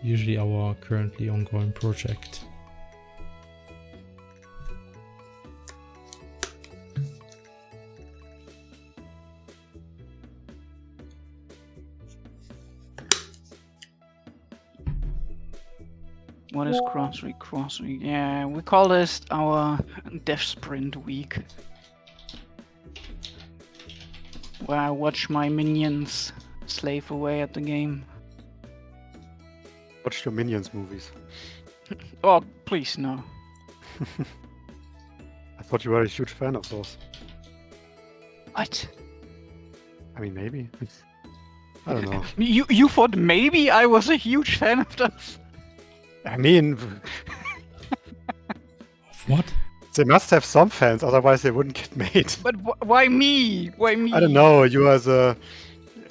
Usually our currently ongoing project. What is Cross Week? Cross Week. Yeah, we call this our Dev Sprint week. Where I watch my minions slave away at the game. Watch your Minions movies. Oh, please, no. I thought you were a huge fan of those. What? I mean, maybe. I don't know. You thought maybe I was a huge fan of those? I mean, What? they must have some fans, otherwise they wouldn't get made. But why me? Why me? I don't know. You are the,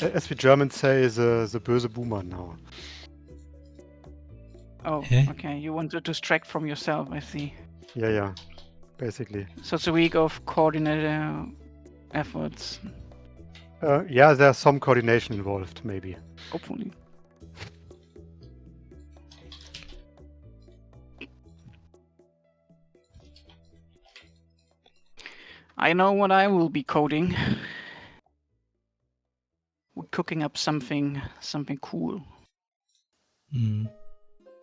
as we Germans say, the böse Boomer now. Oh, Eh? okay. You want to distract from yourself, I see. Yeah, basically. So it's a week of coordinated efforts, Yeah, there's some coordination involved, maybe. hopefully. I know what I will be coding. We're cooking up something cool Hmm.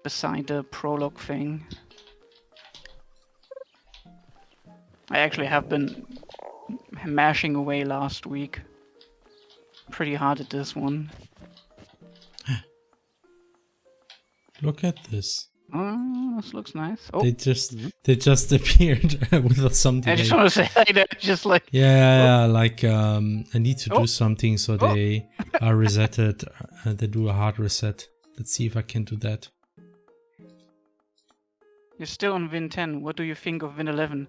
beside the prologue thing. I actually have been mashing away last week. Pretty hard at this one. Look at this. Oh, this looks nice. Oh, They just appeared with something. I just want to say that, just like... Yeah, like I need to Oh. do something so Oh. they are resetted. They do a hard reset. Let's see if I can do that. You're still on Win 10. What do you think of Win 11?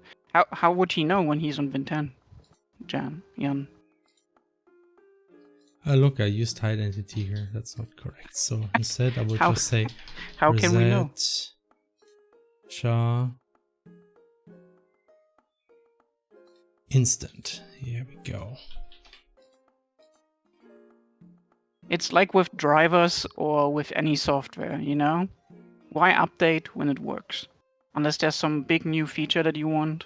How would he know when he's on Win 10? Jan. Look, I used hide entity here. That's not correct. So instead, I would How- just say How can we know? reset char instant. Here we go. It's like with drivers or with any software, you know? Why update when it works? Unless there's some big new feature that you want.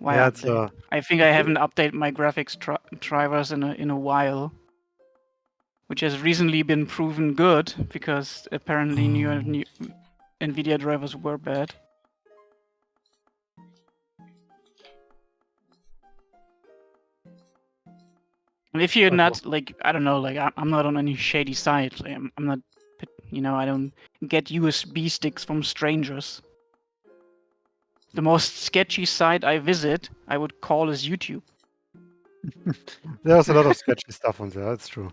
Why Yeah, it's update? I think I haven't updated my graphics drivers in a while. Which has recently been proven good, because apparently NVIDIA drivers were bad. And if you're not like, I don't know, like I'm not on any shady site. Like, I'm not, you know, I don't get USB sticks from strangers. The most sketchy site I visit, I would call is YouTube. There's a lot of sketchy stuff on there. That's true.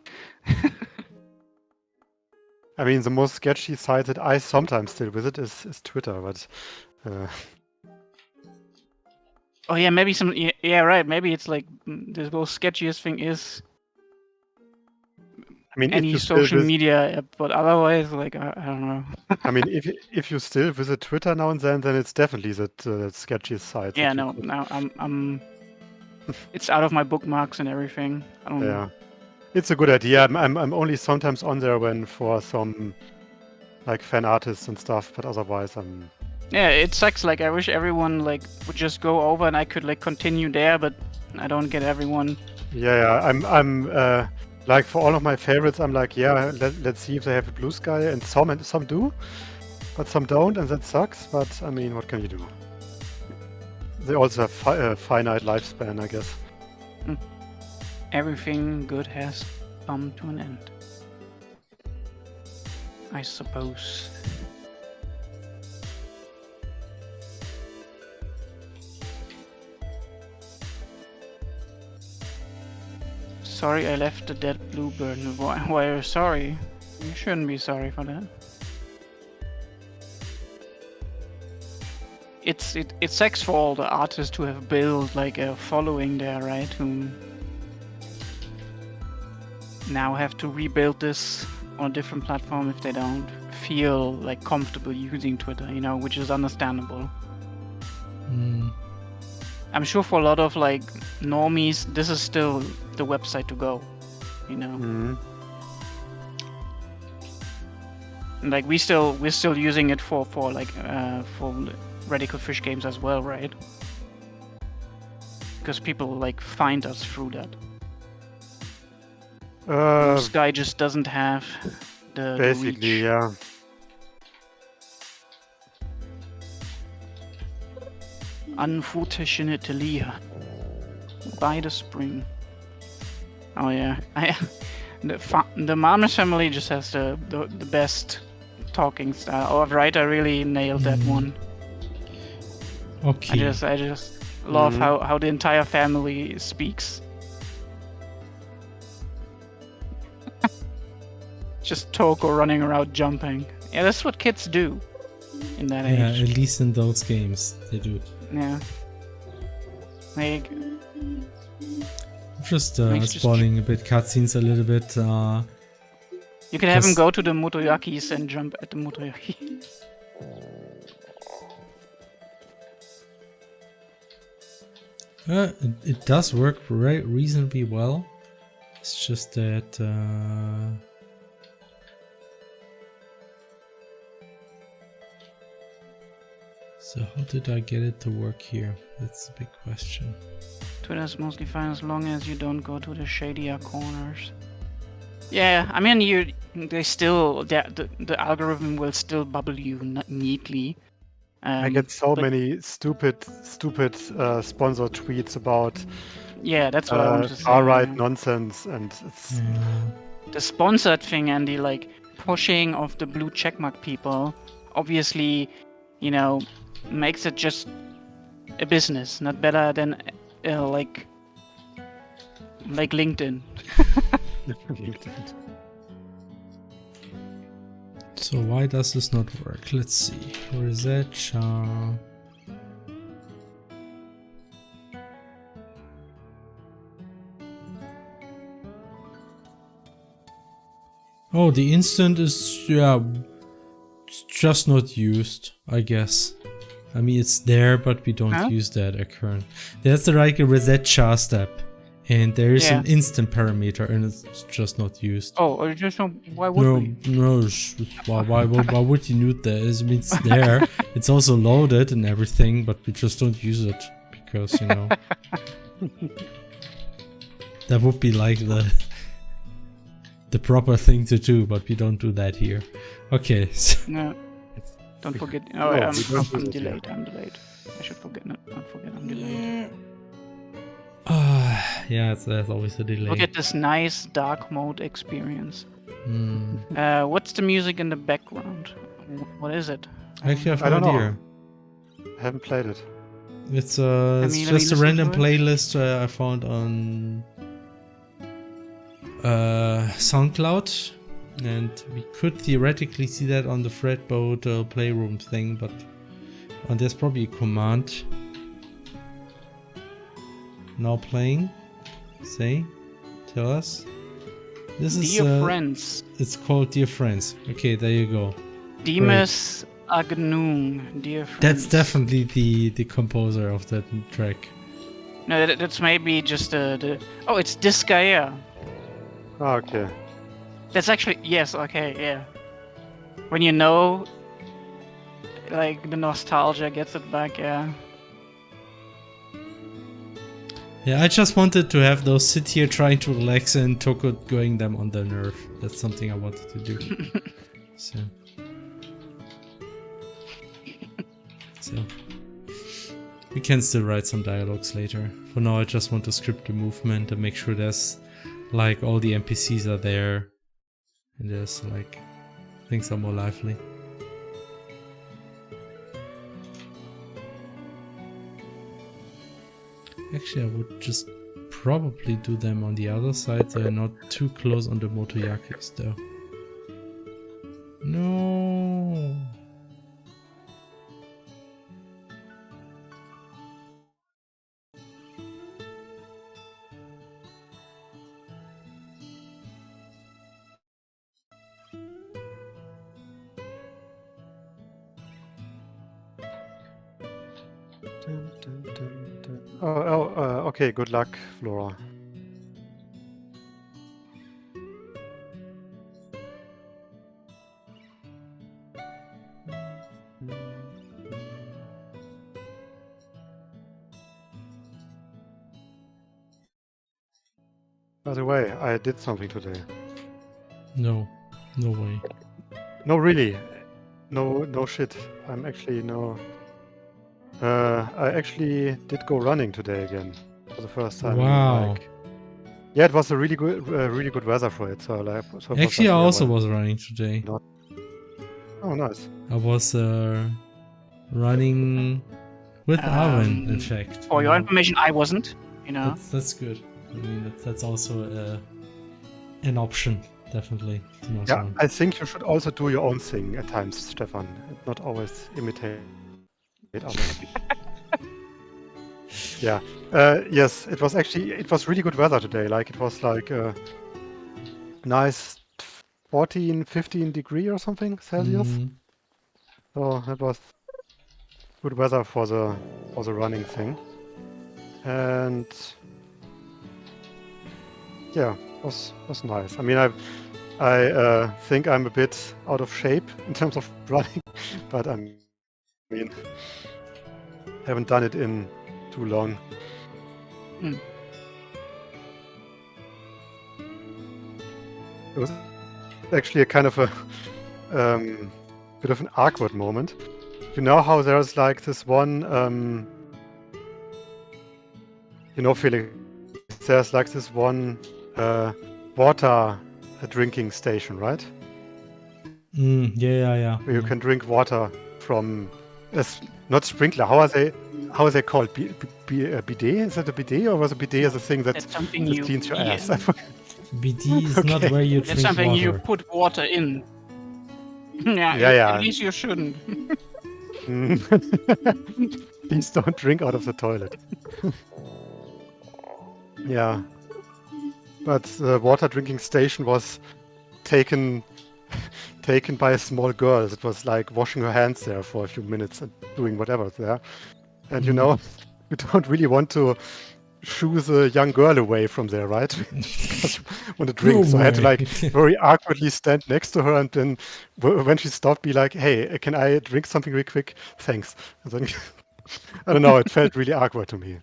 I mean, the most sketchy site that I sometimes still visit is Twitter, but. Oh yeah, maybe some. Yeah, right. Maybe it's like the most sketchiest thing is. I mean, any social media app, but otherwise, like I don't know. I mean, if you still visit Twitter now and then it's definitely that sketchiest site. Yeah, no, I'm. It's out of my bookmarks and everything. I don't know. Yeah, it's a good idea. I'm only sometimes on there when for some like fan artists and stuff, but otherwise I'm. Yeah, it sucks. Like I wish everyone like would just go over and I could like continue there, but I don't get everyone. Yeah, I'm like for all of my favorites, I'm like, yeah, let's see if they have a blue sky, and some do, but some don't, and that sucks. But I mean, what can you do? They also have a finite lifespan, I guess. Everything good has come to an end, I suppose. Sorry I left the dead bluebird. Why are you sorry? You shouldn't be sorry for that. It sucks for all the artists who have built like a following there, right? Who now have to rebuild this on a different platform if they don't feel like comfortable using Twitter, you know, which is understandable. I'm sure for a lot of like normies, this is still the website to go, you know. Like we're still using it for Radical Fish games as well, right? Because people like find us through that. Sky just doesn't have the basically, reach. Yeah. Unfortunately, by the spring. Oh yeah, the Marmot family just has the best talking style. Oh, right, I really nailed that one. Okay. I just love how the entire family speaks. Just Toko running around jumping. Yeah, that's what kids do in that age. Yeah, at least in those games they do. Yeah. Like. Just spoiling a bit cutscenes a little bit. You can have him go to the motoyakis and jump at the motoyaki. It does work reasonably well. It's just that so how did I get it to work here? That's a big question. Twitter's mostly fine as long as you don't go to the shadier corners. Yeah, I mean, the algorithm will still bubble you neatly. I get so many stupid sponsored tweets about that's what I wanted to say. far-right nonsense, and it's the sponsored thing and the like pushing of the blue checkmark people. Obviously, you know, makes it just a business, not better than like LinkedIn. So why does this not work? Let's see. Reset char. Oh, the instant is it's just not used, I guess. I mean, it's there, but we don't use that at current. There's the like a reset char step, and there is an instant parameter, and it's just not used. Oh, or just why would we? No. Why would you need that? I mean, it's there. It's also loaded and everything, but we just don't use it because you know that would be like the proper thing to do, but we don't do that here. Okay. So No. Don't forget. No, Oh, we don't use I'm it, yeah. delayed. I'm delayed. I should forget. Don't forget. I'm delayed. Yeah, there's always a delay. Look at this nice dark mode experience. Hmm. What's the music in the background? What is it? Actually, I have I no don't know. idea. I haven't played it. It's let me just a listen random to it. playlist I found on SoundCloud, and we could theoretically see that on the Fredboat playroom thing, but there's probably a command. Now playing. Say, tell us. This is Dear friends, It's called Dear Friends. Okay, there you go. Demas Agnung, dear friends. That's definitely the composer of that track. No, that's maybe just the. Oh, it's this guy. Yeah. Ah, okay. That's actually yes. Okay, yeah. When you know, like the nostalgia gets it back. Yeah. Yeah, I just wanted to have those sit here trying to relax and Toko going them on their nerve. That's something I wanted to do. So we can still write some dialogues later. For now, I just want to script the movement and make sure there's like all the NPCs are there and there's like things are more lively. Actually, I would just probably do them on the other side. They're not too close on the motoyakis though. No. Dun, dun, dun, dun. Okay, good luck, Flora. By the way, I did something today. No. No way. No, really. No shit. I'm actually no. I actually did go running today again for the first time. Wow. Like, yeah, it was a really good weather for it. So like, so it was Actually, I like, yeah, also well, was running today. not. Oh, nice. I was running with Arwen, in fact. For your information, I wasn't. You know. That's good. I mean, that's also an option, definitely. To know Yeah, someone. I think you should also do your own thing at times, Stefan. Not always imitate others. Yeah. Yes, it was really good weather today. Like it was like nice 14, 15 degree or something Celsius. Mm, So that was good weather for the running thing. And yeah, was nice. I mean, I think I'm a bit out of shape in terms of running, but I mean, haven't done it in too long. Mm. It was actually a kind of a bit of an awkward moment. You know how there's like this one, you know, Felix, there's like this one water drinking station, right? yeah. Where you can drink water from, not sprinkler. How are they called? Bidet? Is that a bidet, or was a bidet as a thing that That's something just you. cleans your yeah. ass? I forget. BD is not Okay. where you That's drink something water. you put water in. Yeah. Yeah. At least you shouldn't. Please don't drink out of the toilet. Yeah. But the water drinking station was taken by a small girl. It was like washing her hands there for a few minutes and doing whatever there. And you know, you don't really want to shoo the young girl away from there, right? Because you want to drink. No So I had to way. like very awkwardly stand next to her, and then when she stopped, be like, "Hey, can I drink something real quick? Thanks." And then I don't know. It felt really awkward to me.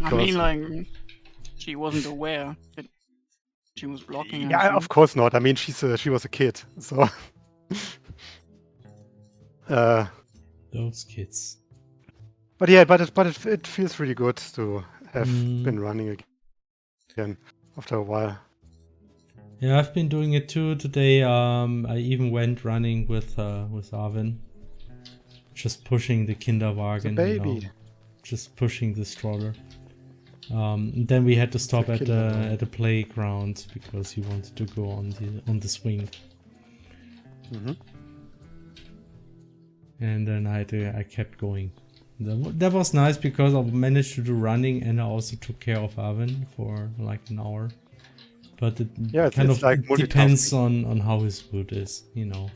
I mean, like, she wasn't aware that she was blocking. Yeah, of course not. I mean, she was a kid, so Those kids. But yeah, it feels really good to have Mm. been running again after a while. Yeah, I've been doing it too today. I even went running with Arvin, just pushing the Kinderwagen, The you know, baby. just pushing the stroller. And then we had to stop The at Kinderwagen. the playground because he wanted to go on the swing. Mhm. And then I kept going. That was nice because I managed to do running and I also took care of Arvin for like an hour. But it Yeah, it's like it depends multitasking. on how his mood is, you know.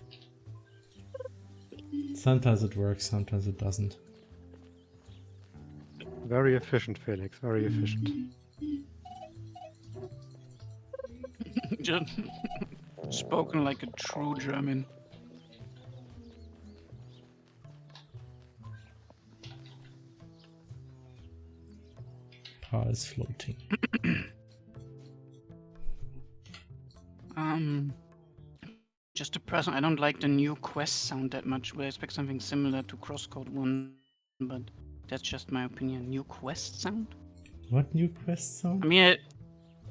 Sometimes it works, sometimes it doesn't. Very efficient, Felix. Very efficient. Just spoken like a true German. Par is floating. Just a present. I don't like the new quest sound that much. Would I expect something similar to Crosscode 1, but that's just my opinion. New quest sound? What new quest I sound? mean,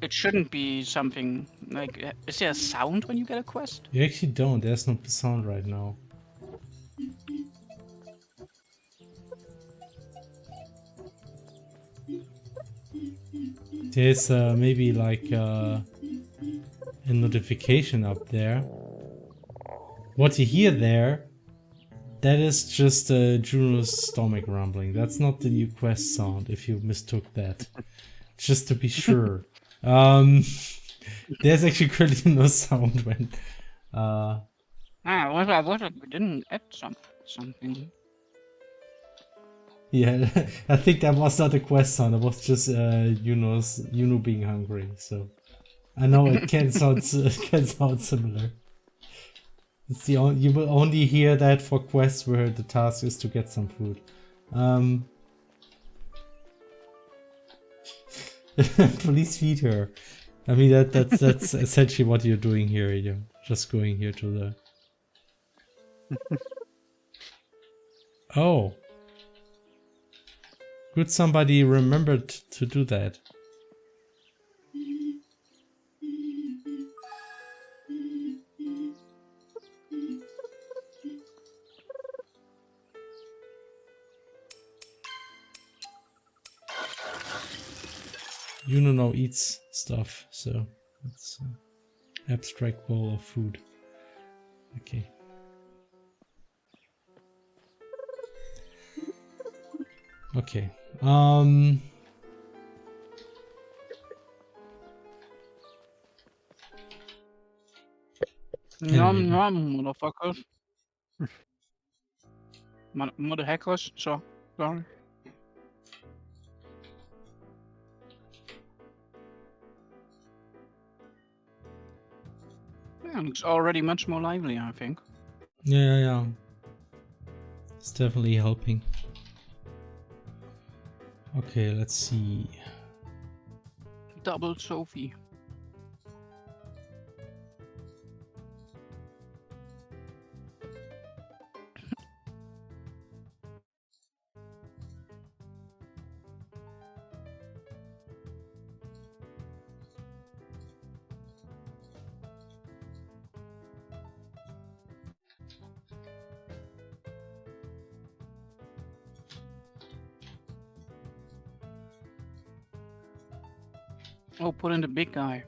it shouldn't be something like. Is there a sound when you get a quest? You actually don't. There's no sound right now. There's maybe like a notification up there. What you hear there, that is just Juno's stomach rumbling. That's not the new quest sound, if you mistook that. Just to be sure. There's actually currently no sound when... What we didn't add something. Yeah, I think that was not a quest sound. It was just Juno being hungry. So I know it can sound similar. It's the you will only hear that for quests where the task is to get some food. Please feed her. I mean that's essentially what you're doing here. You're just going here to the. Oh. Good, somebody remembered to do that. Juno now eats stuff, so it's an abstract bowl of food. Okay. Okay. Nom nom, motherfuckers. Mother hackers, so sorry. Yeah, it's already much more lively, I think. Yeah. It's definitely helping. Okay, let's see. Double Sophie. Oh, put in the big guy.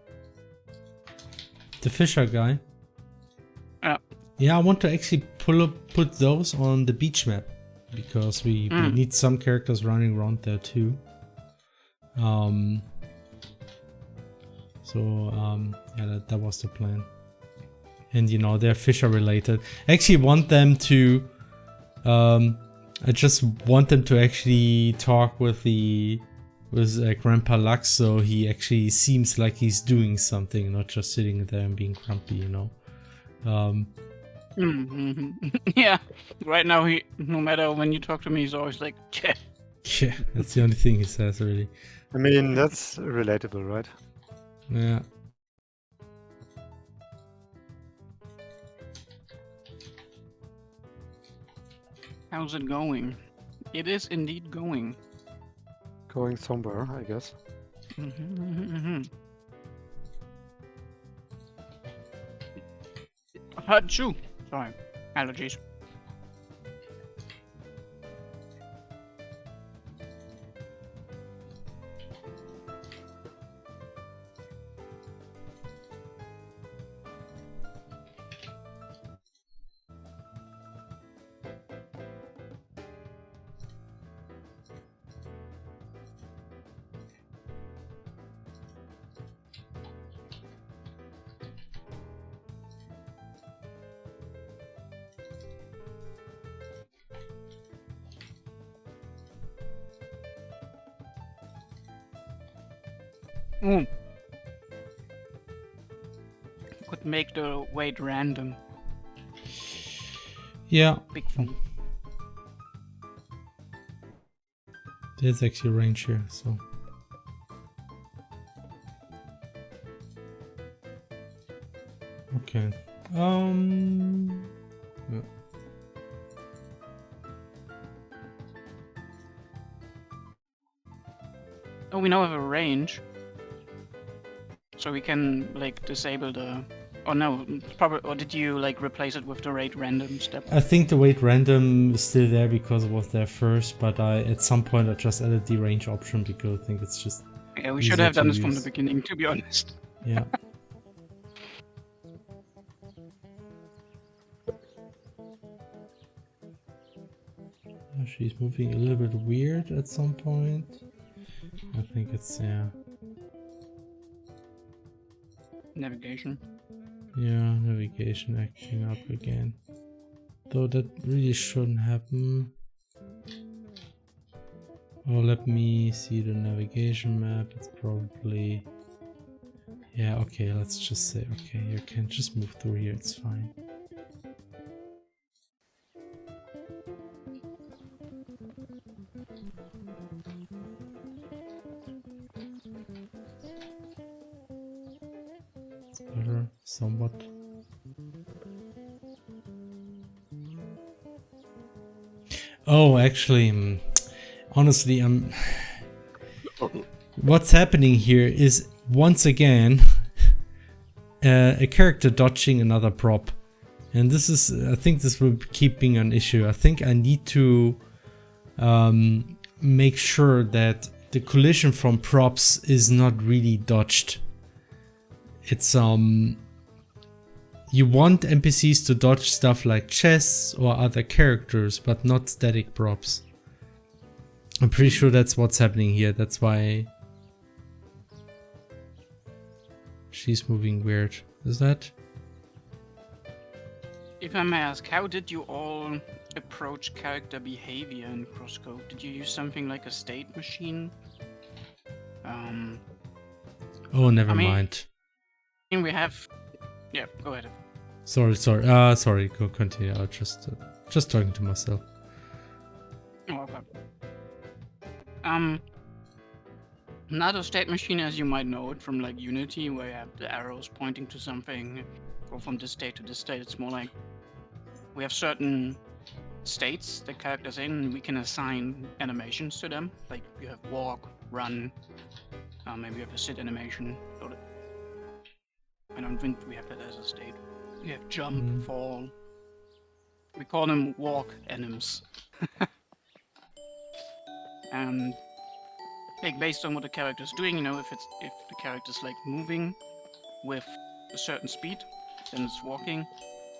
The Fisher guy. Yeah. Yeah, I want to actually put those on the beach map because we need some characters running around there too. Yeah, that was the plan. And you know, they're Fisher related. I actually want them to I just want them to actually talk with Grandpa Lux, so he actually seems like he's doing something, not just sitting there and being grumpy, you know. Yeah, right now no matter when you talk to me, he's always like, "Tch." Yeah, that's the only thing he says, really. I mean, that's relatable, right? Yeah. How's it going? It is indeed going. Going somewhere, I guess. Achoo! Sorry, allergies. Could make the weight random. Yeah, Big fun. there's actually range here, so. Okay. Yeah. Oh, we now have a range. So we can like disable the. Oh no, probably. Or did you like replace it with the rate random step? I think the weight random is still there because it was there first, but at some point I just added the range option because I think it's just Yeah, we easier should have to done this from the use. beginning, to be honest. Yeah. She's moving a little bit weird at some point. I think it's Navigation. yeah, navigation acting up again. Though that really shouldn't happen. Oh, let me see the navigation map. It's probably yeah. Okay, let's just say okay. You can just move through here. It's fine. It's better, somewhat. Oh, actually, honestly, what's happening here is once again a character dodging another prop, and this is, I think, this will keep being an issue. I think I need to make sure that the collision from props is not really dodged. It's you want NPCs to dodge stuff like chests or other characters, but not static props. I'm pretty sure that's what's happening here. That's why she's moving weird. Is that? If I may ask, how did you all approach character behavior in Crosscode? Did you use something like a state machine? Oh, never I mean- mind. And we have. Yeah, go ahead. Sorry. Go continue. I was just talking to myself. Oh, okay. Another state machine, as you might know it from like Unity, where you have the arrows pointing to something, go from this state to this state. It's more like we have certain states the characters in, and we can assign animations to them. Like you have walk, run, maybe you have a sit animation. I don't think we have that as a state. We have jump, fall. We call them walk anims. And like based on what the character's doing, you know, if the character's like moving with a certain speed, then it's walking.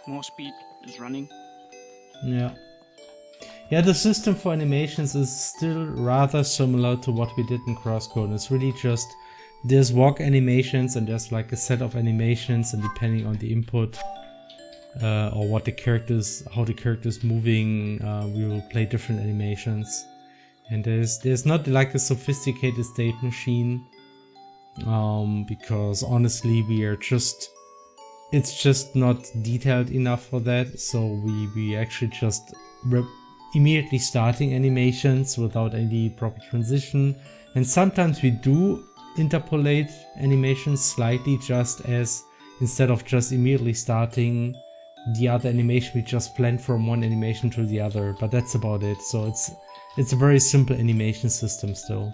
More speed is running. Yeah. Yeah, the system for animations is still rather similar to what we did in Crosscode. It's really just there's walk animations and there's like a set of animations, and depending on the input or what the character's, how the character's moving, we will play different animations. And there's not like a sophisticated state machine because honestly it's just not detailed enough for that. So we actually just immediately starting animations without any proper transition, and sometimes we do interpolate animations slightly, just as instead of just immediately starting the other animation, we just blend from one animation to the other, but that's about it. So it's a very simple animation system still.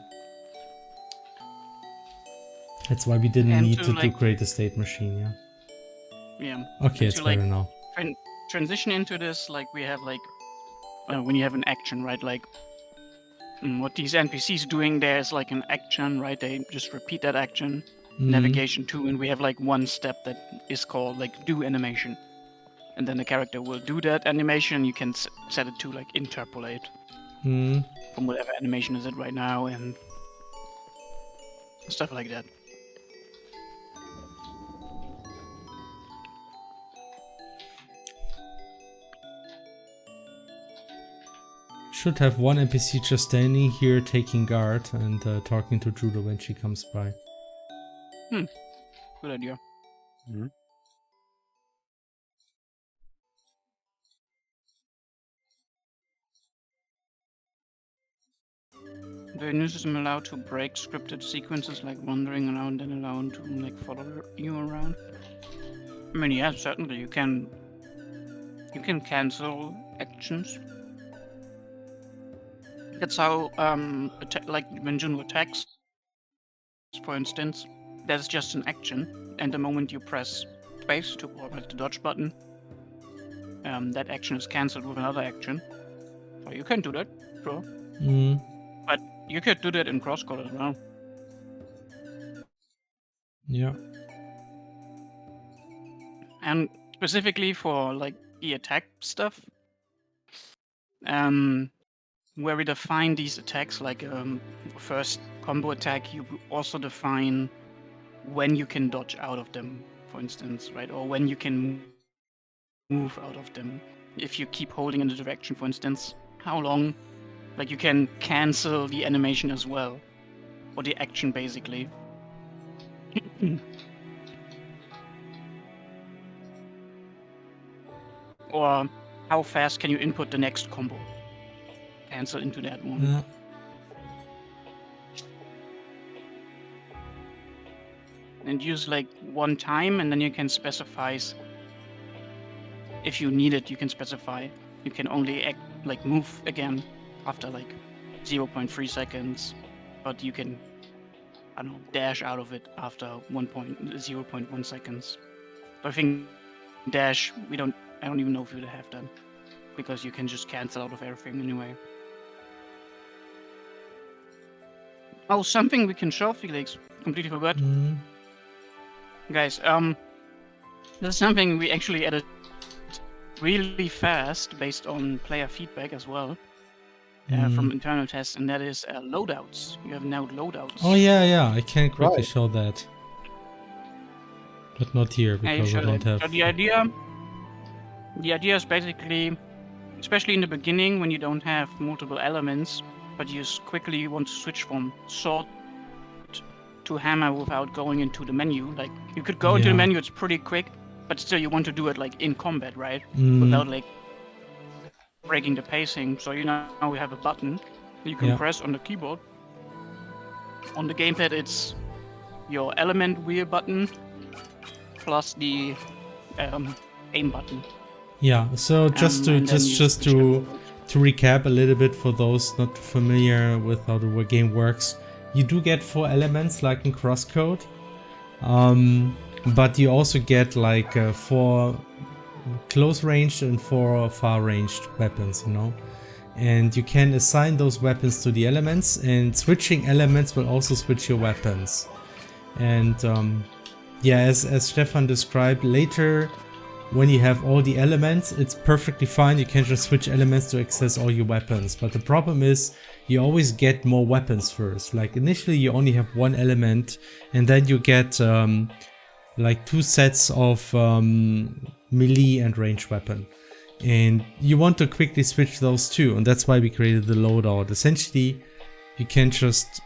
That's why we didn't And need to, to like, create a state machine, yeah. Yeah. Okay, And it's to, better like, now. transition into this, like we have like when you have an action, right? Like what these NPCs doing, there's like an action, right? They just repeat that action, navigation to, and we have like one step that is called like do animation, and then the character will do that animation. You can set it to like interpolate from whatever animation is it right now and stuff like that. Should have one NPC just standing here taking guard and talking to Judo when she comes by. Good idea. Mhm. The new system allowed to break scripted sequences like wandering around and allowed to like follow you around. I mean, yeah, certainly you can cancel actions. That's how like when Juno attacks, for instance, that's just an action, and the moment you press space to or like the dodge button, that action is cancelled with another action. So you can do that, sure. But you could do that in crosscode as well. Yeah. And specifically for like the attack stuff, where we define these attacks, like first combo attack, you also define when you can dodge out of them, for instance, right? Or when you can move out of them. If you keep holding in the direction, for instance, how long? Like you can cancel the animation as well, or the action basically. Or how fast can you input the next combo? Cancel into that one. Yeah. And use like one time, and then you can specify if you need it. You can specify you can only move again after like 0.3 seconds, but you can I don't know dash out of it after 0.1 seconds. But I think dash I don't even know if you would have that because you can just cancel out of everything anyway. Oh, something we can show, Felix. Completely forgot. Guys, there's something we actually added really fast based on player feedback as well from internal tests, and that is loadouts. You have now loadouts. Oh yeah, I can quickly Right. show that. But not here because I don't have... So the idea is basically, especially in the beginning when you don't have multiple elements, but you quickly want to switch from sword to hammer without going into the menu. Like you could go into the menu, it's pretty quick, but still you want to do it like in combat, right? Without like breaking the pacing. So now we have a button you can press on the keyboard. On the gamepad, it's your element wheel button plus the aim button. Yeah, so just to recap a little bit for those not familiar with how the game works, you do get 4 elements like in Crosscode, but you also get like 4 close ranged and 4 far ranged weapons, and you can assign those weapons to the elements, and switching elements will also switch your weapons. And as Stefan described, later when you have all the elements, it's perfectly fine. You can just switch elements to access all your weapons. But the problem is you always get more weapons first. Like initially you only have 1 element, and then you get like 2 sets of melee and range weapon. And you want to quickly switch those two, and that's why we created the loadout. Essentially, you can just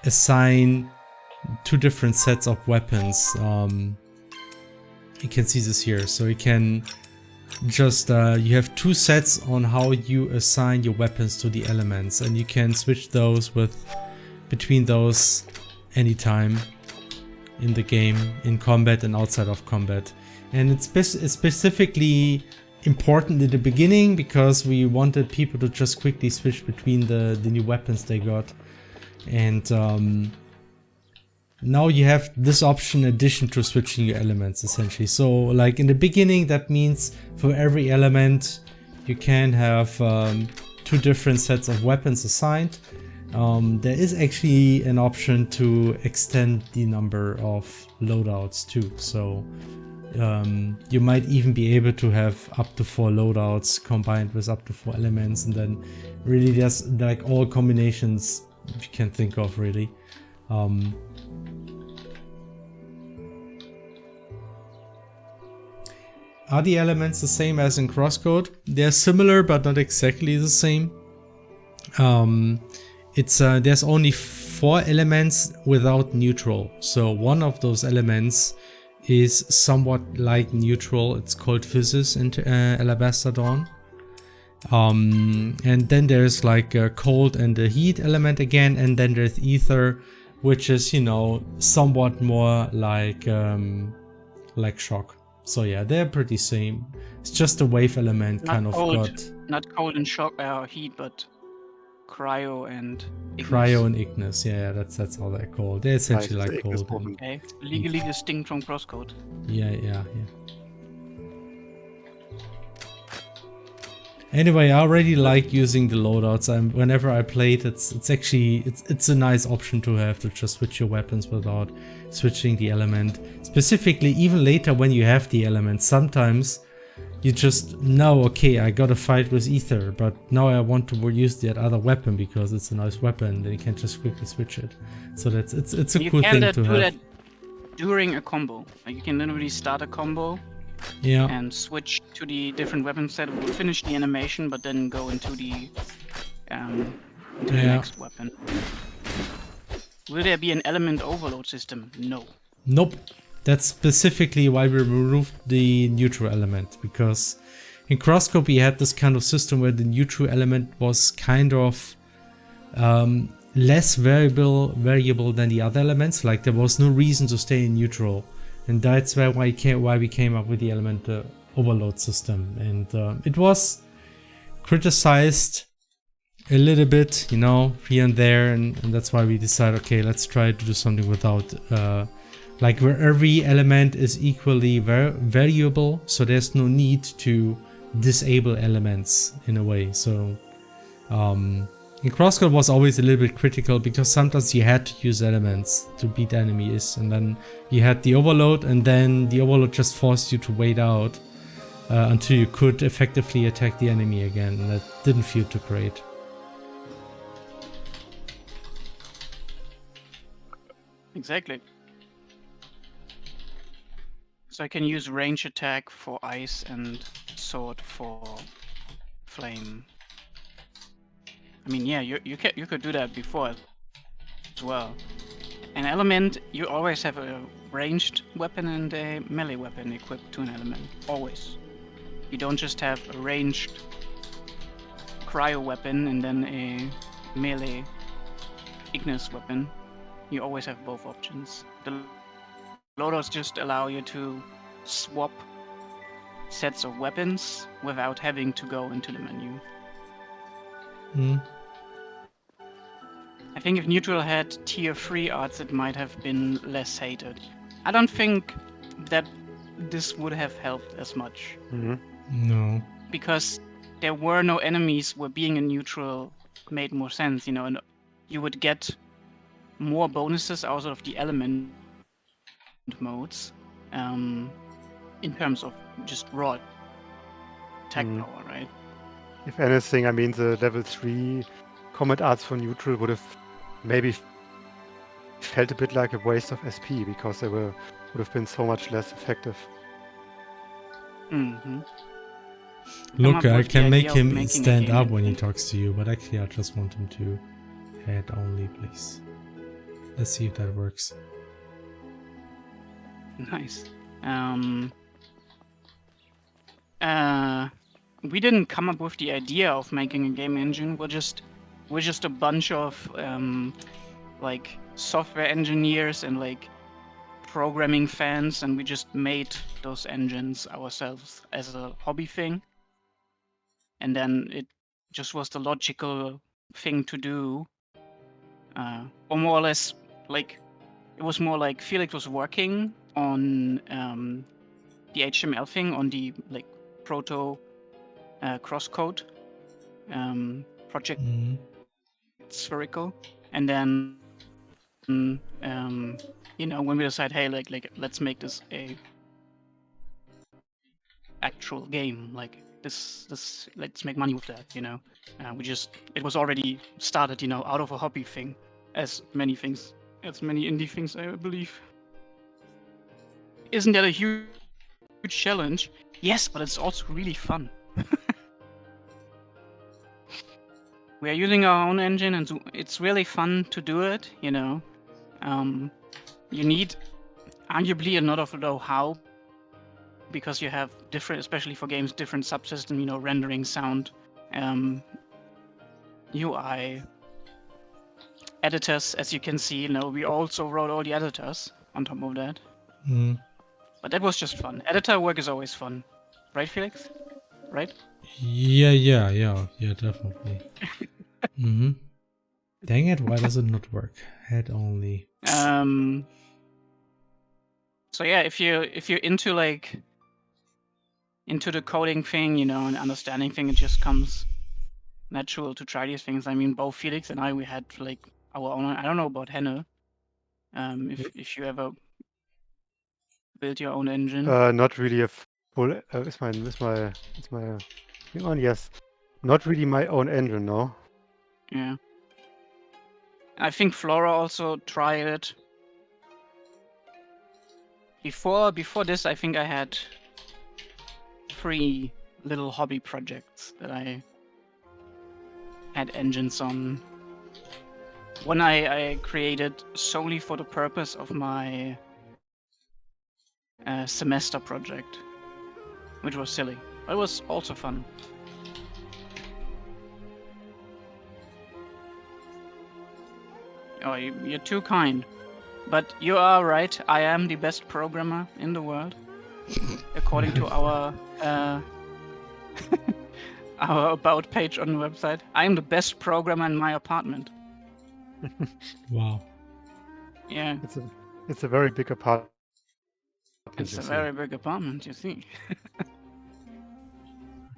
assign 2 different sets of weapons. You can see this here, so you can just you have 2 sets on how you assign your weapons to the elements, and you can switch those between those anytime in the game, in combat and outside of combat. And it's specifically important in the beginning because we wanted people to just quickly switch between the new weapons they got. And now you have this option in addition to switching your elements, essentially. So like in the beginning, that means for every element you can have 2 different sets of weapons assigned. There is actually an option to extend the number of loadouts too. So you might even be able to have up to 4 loadouts combined with up to 4 elements, and then really there's like all combinations you can think of, really. Are the elements the same as in Crosscode? They're similar, but not exactly the same. There's only 4 elements without neutral. So one of those elements is somewhat like neutral. It's called Physis in Alabaster Dawn. And then there's like a cold and a heat element again, and then there's ether, which is, you know, somewhat more like shock. So yeah, they're pretty same. It's just a wave element Not kind of cold, got not cold and shock or heat, but cryo and Ignis. cryo and Ignis. Yeah, that's how they're called. They're essentially Nice, like the Ignis cold. one. Okay, legally distinct from Crosscode. Yeah. Anyway, I already like using the loadouts. Whenever I play it, it's actually a nice option to have, to just switch your weapons without switching the element. Specifically, even later when you have the element, sometimes you just know, okay, I got a fight with ether, but now I want to use that other weapon because it's a nice weapon. Then you can just quickly switch it. So it's a cool thing to do have. that during a combo. Like you can literally start a combo. Yeah. And switch to the different weapon set. We'll finish the animation, but then go into the next weapon. Will there be an element overload system? No. Nope. That's specifically why we removed the neutral element, because in Crosscode we had this kind of system where the neutral element was kind of less variable than the other elements. Like there was no reason to stay in neutral. And that's why we came up with the element overload system. And it was criticized a little bit, you know, here and there. And that's why we decided, okay, let's try to do something without, like where every element is equally variable. So there's no need to disable elements in a way. So in Crosscode was always a little bit critical because sometimes you had to use elements to beat enemies, and then you had the overload, and then the overload just forced you to wait out until you could effectively attack the enemy again, and that didn't feel too great. Exactly. So I can use range attack for ice and sword for flame. I mean, yeah, you could do that before as well. An element, you always have a ranged weapon and a melee weapon equipped to an element. Always. You don't just have a ranged cryo weapon and then a melee Ignis weapon. You always have both options. The loadouts just allow you to swap sets of weapons without having to go into the menu. I think if Neutral had tier 3 arts, it might have been less hated. I don't think that this would have helped as much. No. Because there were no enemies where being a neutral made more sense, you know, and you would get more bonuses out of the element modes in terms of just raw attack power, right? If anything, I mean, the level 3 combat arts for neutral would have maybe felt a bit like a waste of SP because they would have been so much less effective. Look, I can make him stand up when he talks to you, but actually I just want him to head only, please. Let's see if that works. Nice. We didn't come up with the idea of making a game engine. We're just a bunch of like software engineers and like programming fans, and we just made those engines ourselves as a hobby thing. And then it just was the logical thing to do, or more or less like it was more like Felix was working on the HTML thing on the like proto crosscode project spherical, and then you know, when we decide, hey, like let's make this a actual game, like this let's make money with that, you know. It was already started, you know, out of a hobby thing, as many indie things, I believe. Isn't that a huge challenge? Yes, but it's also really fun. We are using our own engine, and it's really fun to do it, you know. You need arguably a lot of know-how, because you have different, especially for games, different subsystem, you know, rendering, sound, UI, editors, as you can see. You know, we also wrote all the editors on top of that. But that was just fun. Editor work is always fun, right, Felix? Right? Yeah, definitely. Dang it, why does it not work? Head only. So yeah, if you're into like into the coding thing, you know, and understanding thing, it just comes natural to try these things. I mean, both Felix and I, we had like our own. I don't know about Henne. If you ever built your own engine. Not really a full. Is my thing on? Yes, not really my own engine, no. Yeah. I think Flora also tried it. Before this, I think I had 3 little hobby projects that I had engines on. One I created solely for the purpose of my semester project, which was silly, but it was also fun. Oh, you're too kind. But you are right, I am the best programmer in the world, according to our our about page on the website. I am the best programmer in my apartment. Wow. Yeah. It's a very big apartment. It's a very big apartment, you see.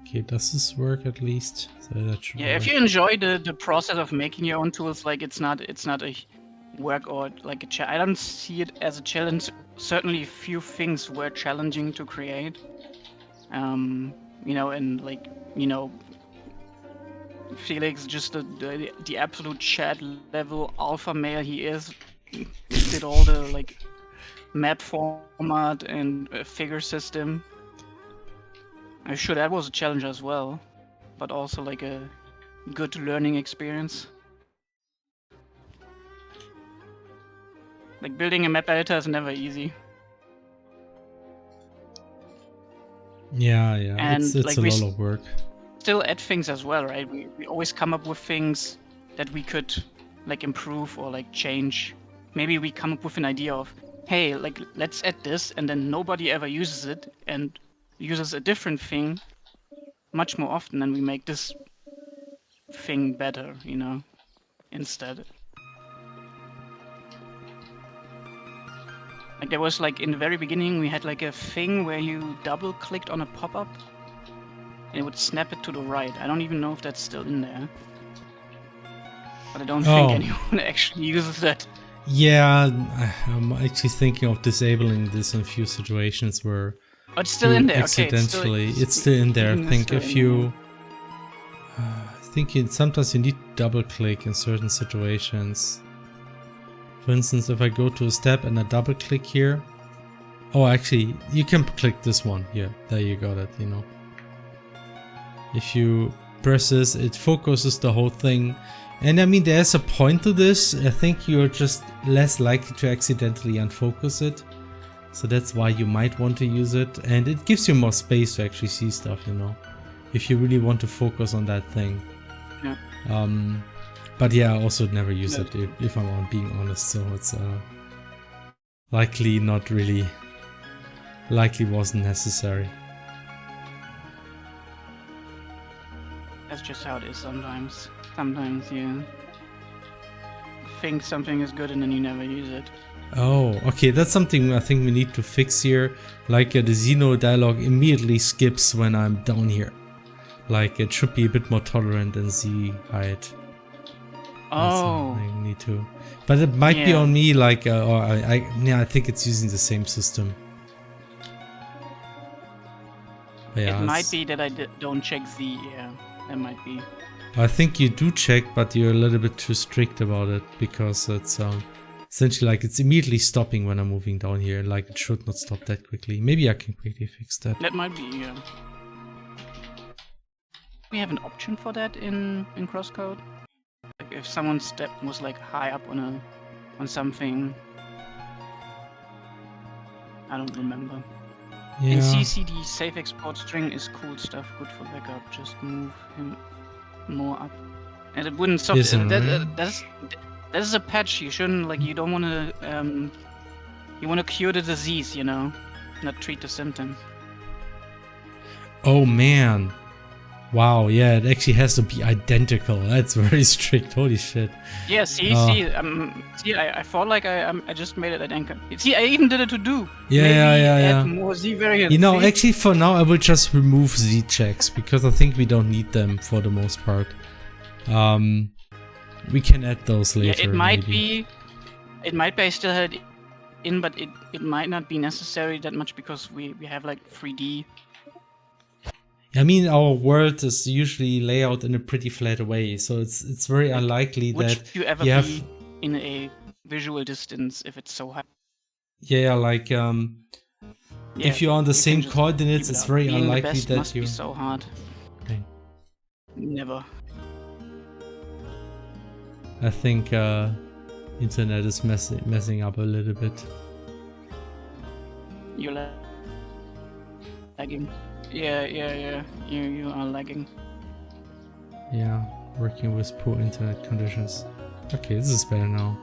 Okay, does this work at least? So that should Yeah, if work. you enjoy the process of making your own tools, like it's not a work or like a I don't see it as a challenge. Certainly, few things were challenging to create. You know, and like, you know, Felix, just the absolute chat level alpha male he is, did all the like map format and figure system. I'm sure that was a challenge as well, but also like a good learning experience. Like building a map editor is never easy. Yeah, And it's like a lot of work. Still add things as well, right? We always come up with things that we could like improve or like change. Maybe we come up with an idea of, hey, like let's add this, and then nobody ever uses it and uses a different thing much more often, and we make this thing better, you know, instead. Like there was like in the very beginning we had like a thing where you double clicked on a pop-up and it would snap it to the right. I don't even know if that's still in there, but I don't think anyone actually uses that. Yeah, I'm actually thinking of disabling this in a few situations where it's still in there. Accidentally, it's still in there. I think if you, sometimes you need to double click in certain situations. For instance, if I go to a step and I double click here, oh, actually, you can click this one here. There you got it. You know, if you press this, it focuses the whole thing. And I mean, there's a point to this. I think you're just less likely to accidentally unfocus it. So that's why you might want to use it. And it gives you more space to actually see stuff, you know, if you really want to focus on that thing. Yeah. But yeah, I also never use it if I'm being honest. So it's likely not really, likely wasn't necessary. That's just how it is sometimes. Sometimes you think something is good and then you never use it. Oh, okay, that's something I think we need to fix here. Like the Xeno dialogue immediately skips when I'm down here. Like it should be a bit more tolerant than Z height. Oh. I need to, but it might be on me. Like, or I think it's using the same system. Yeah, it might be that I don't check Z. Yeah, that might be. I think you do check, but you're a little bit too strict about it because it's essentially like it's immediately stopping when I'm moving down here. Like it should not stop that quickly. Maybe I can quickly fix that. That might be. Yeah. We have an option for that in crosscode. Like if someone's step was like high up on something. I don't remember. Yeah. In CCD, safe export string is cool stuff, good for backup. Just move him more up, and it wouldn't stop. That is a patch. You shouldn't like. You don't want to. You want to cure the disease, you know, not treat the symptoms. Oh man. Wow, yeah, it actually has to be identical. That's very strict. Holy shit. Yeah, see, I thought like I just made it identical. See, I even did it to do. Yeah. More Z variants. You know, see? actually, for now, I will just remove Z checks because I think we don't need them for the most part. We can add those later. Yeah, it might be. It might be I still had it in, but it might not be necessary that much because we have like 3D. I mean, our world is usually laid out in a pretty flat way, so it's very unlikely that you ever be in a visual distance if it's so high. Yeah, like if you're on the same coordinates, it's very unlikely that must be so hard. Okay. Never. I think internet is messing up a little bit. You're lagging. Yeah. You are lagging. Yeah, working with poor internet conditions. Okay, this is better now.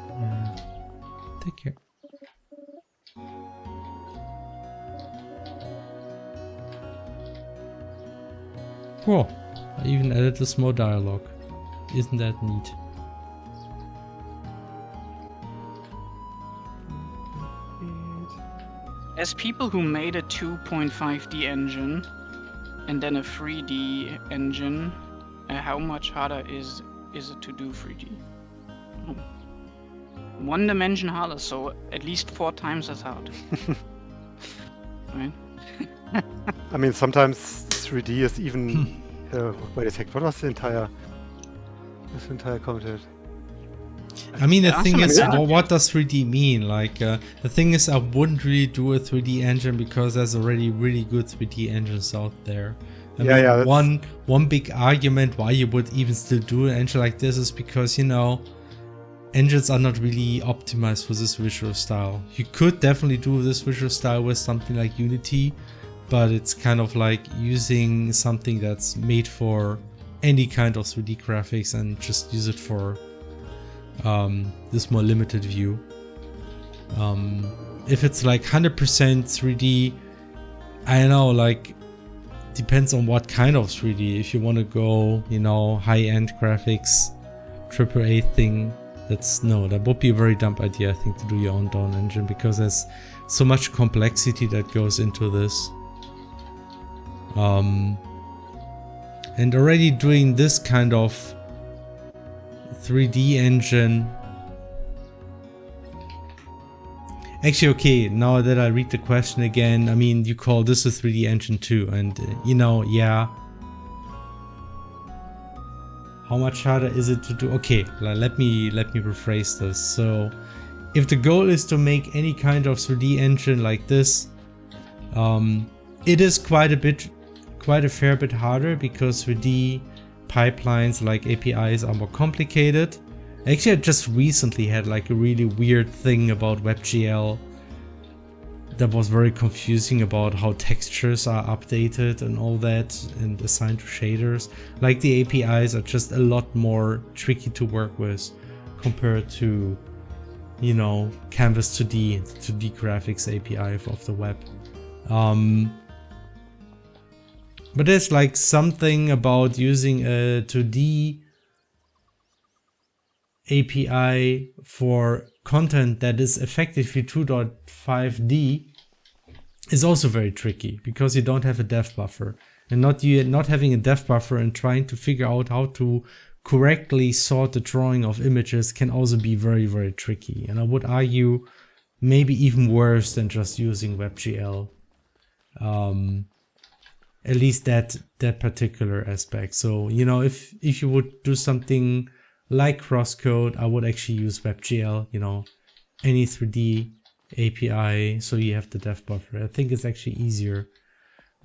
Yeah. Take care. Cool. I even added a small dialogue. Isn't that neat? As people who made a 2.5D engine and then a 3D engine, how much harder is it to do 3D? Oh. 1 dimension harder, so at least 4 times as hard. Right? I mean, sometimes 3D is even. Wait a sec. What was this entire comment? I mean, the thing is, what does 3D mean? Like, the thing is, I wouldn't really do a 3D engine because there's already really good 3D engines out there. I mean, one big argument why you would even still do an engine like this is because, you know, engines are not really optimized for this visual style. You could definitely do this visual style with something like Unity, but it's kind of like using something that's made for any kind of 3D graphics and just use it for this more limited view. If it's like 100% 3D, I don't know, like depends on what kind of 3D. If you want to go, you know, high-end graphics, AAA thing, that would be a very dumb idea, I think, to do your own down engine because there's so much complexity that goes into this. And already doing this kind of 3D engine. Actually, okay, now that I read the question again, I mean, you call this a 3D engine too, and you know, yeah. How much harder is it to do? Okay, let me rephrase this. So, if the goal is to make any kind of 3D engine like this, it is quite a fair bit harder because 3D pipelines like APIs are more complicated. Actually, I just recently had like a really weird thing about WebGL that was very confusing about how textures are updated and all that and assigned to shaders. Like the APIs are just a lot more tricky to work with compared to you know, Canvas 2D graphics API of the web. But there's like something about using a 2D API for content that is effectively 2.5D is also very tricky, because you don't have a depth buffer, and not having a depth buffer and trying to figure out how to correctly sort the drawing of images can also be very, very tricky. And I would argue maybe even worse than just using WebGL. At least that particular aspect. So, you know, if you would do something like crosscode, I would actually use WebGL, you know, any 3D API, so you have the depth buffer. I think it's actually easier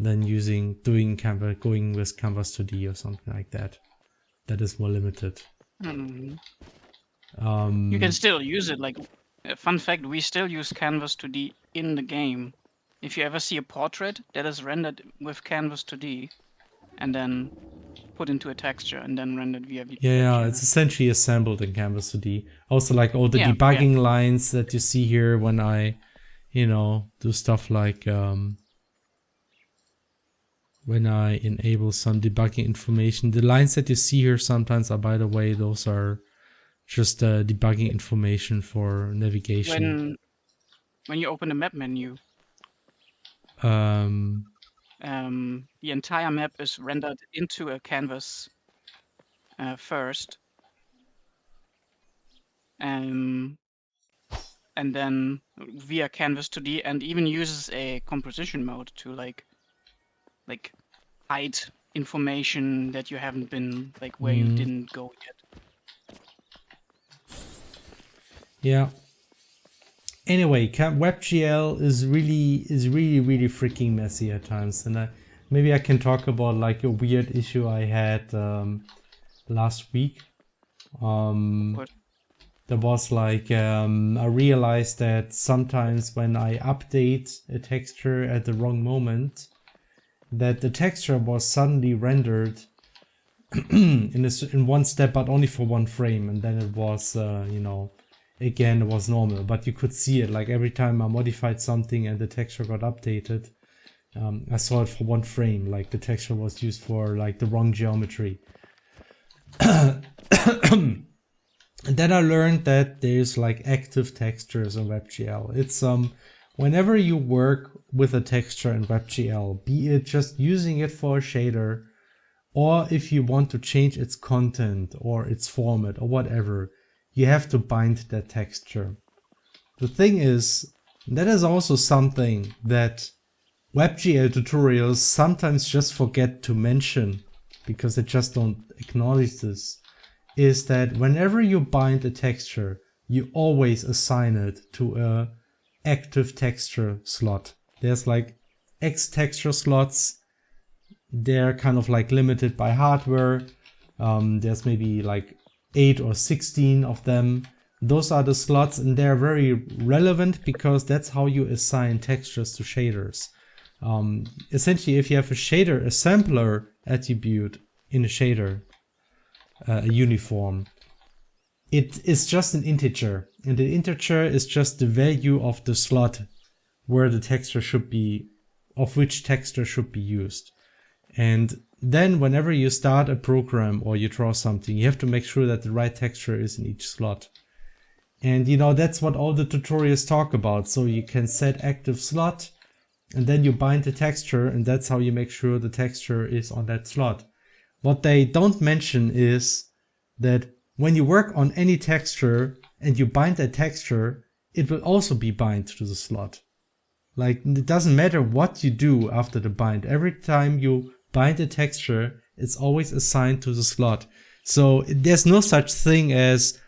than going with Canvas 2D or something like that. That is more limited. You can still use it. Like, fun fact, we still use Canvas 2D in the game. If you ever see a portrait that is rendered with Canvas 2D and then put into a texture and then rendered via yeah, it's essentially assembled in Canvas 2D. Also, like all the debugging lines that you see here when I, you know, do stuff like when I enable some debugging information. The lines that you see here sometimes are, by the way, those are just debugging information for navigation. When you open the map menu, the entire map is rendered into a canvas first, and then via Canvas 2D, and even uses a composition mode to like hide information that you haven't been where you didn't go yet. Yeah. Anyway, WebGL is really freaking messy at times, and maybe I can talk about like a weird issue I had last week. There was like I realized that sometimes when I update a texture at the wrong moment, that the texture was suddenly rendered in one step, but only for one frame, and then it was you know, again it was normal, but you could see it like every time I modified something and the texture got updated. I saw it for one frame, like the texture was used for like the wrong geometry. And then I learned that there's like active textures in WebGL. It's whenever you work with a texture in WebGL, be it just using it for a shader, or if you want to change its content or its format or whatever, you have to bind that texture. The thing is, that is also something that WebGL tutorials sometimes just forget to mention, because they just don't acknowledge this, is that whenever you bind a texture, you always assign it to a active texture slot. There's like X texture slots. They're kind of like limited by hardware. There's maybe like 8 or 16 of them. Those are the slots, and they're very relevant because that's how you assign textures to shaders. Essentially, if you have a shader assembler attribute in a shader, a uniform, it is just an integer, and the integer is just the value of the slot where the texture should be, of which texture should be used. And then whenever you start a program or you draw something, you have to make sure that the right texture is in each slot. And you know, that's what all the tutorials talk about. So you can set active slot, and then you bind the texture, and that's how you make sure the texture is on that slot. What they don't mention is that when you work on any texture and you bind that texture, it will also be bind to the slot. Like, it doesn't matter what you do after the bind. Every time you bind a texture, it's always assigned to the slot. So there's no such thing as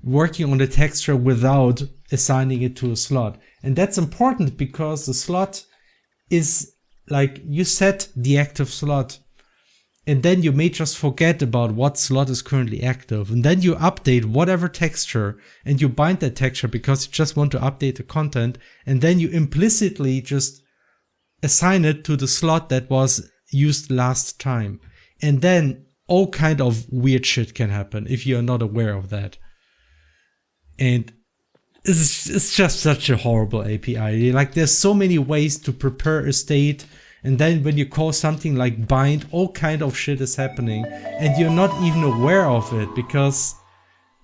working on the texture without assigning it to a slot. And that's important because the slot is like, you set the active slot, and then you may just forget about what slot is currently active, and then you update whatever texture and you bind that texture because you just want to update the content, and then you implicitly just assign it to the slot that was used last time. And then all kind of weird shit can happen if you're not aware of that. And it's just such a horrible API. Like there's so many ways to prepare a state, and then when you call something like bind, all kind of shit is happening, and you're not even aware of it because,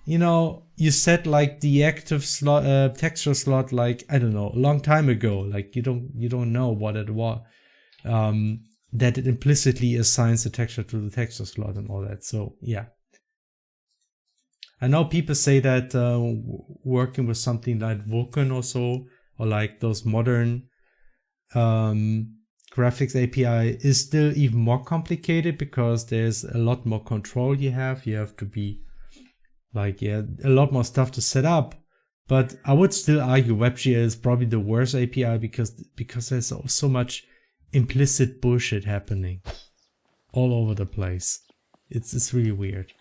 you know, you set like the active slot, texture slot, like I don't know, a long time ago. Like you don't know what it was. That it implicitly assigns the texture to the texture slot and all that. So yeah. I know people say that working with something like Vulkan or so, or like those modern graphics API is still even more complicated because there's a lot more control you have. You have to be like, yeah, a lot more stuff to set up. But I would still argue WebGL is probably the worst API because there's so much implicit bullshit happening all over the place. It's really weird.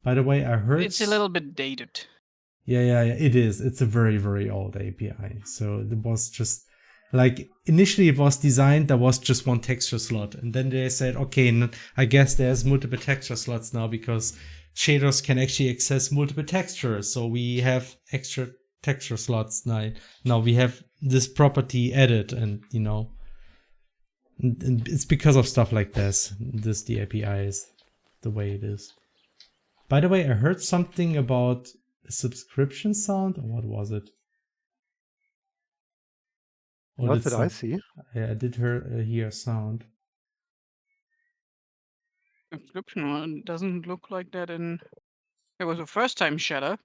By the way, I heard It's a little bit dated. Yeah, it is. It's a very, very old API. So it was just like initially it was designed, there was just one texture slot. And then they said, okay, I guess there's multiple texture slots now because shaders can actually access multiple textures. So we have extra texture slots now. Now we have this property added, and you know, and it's because of stuff like this. The API is the way it is. By the way, I heard something about a subscription sound, or what was it? Or What did I see? I did hear a sound. Subscription one doesn't look like that in. It was a first time shatter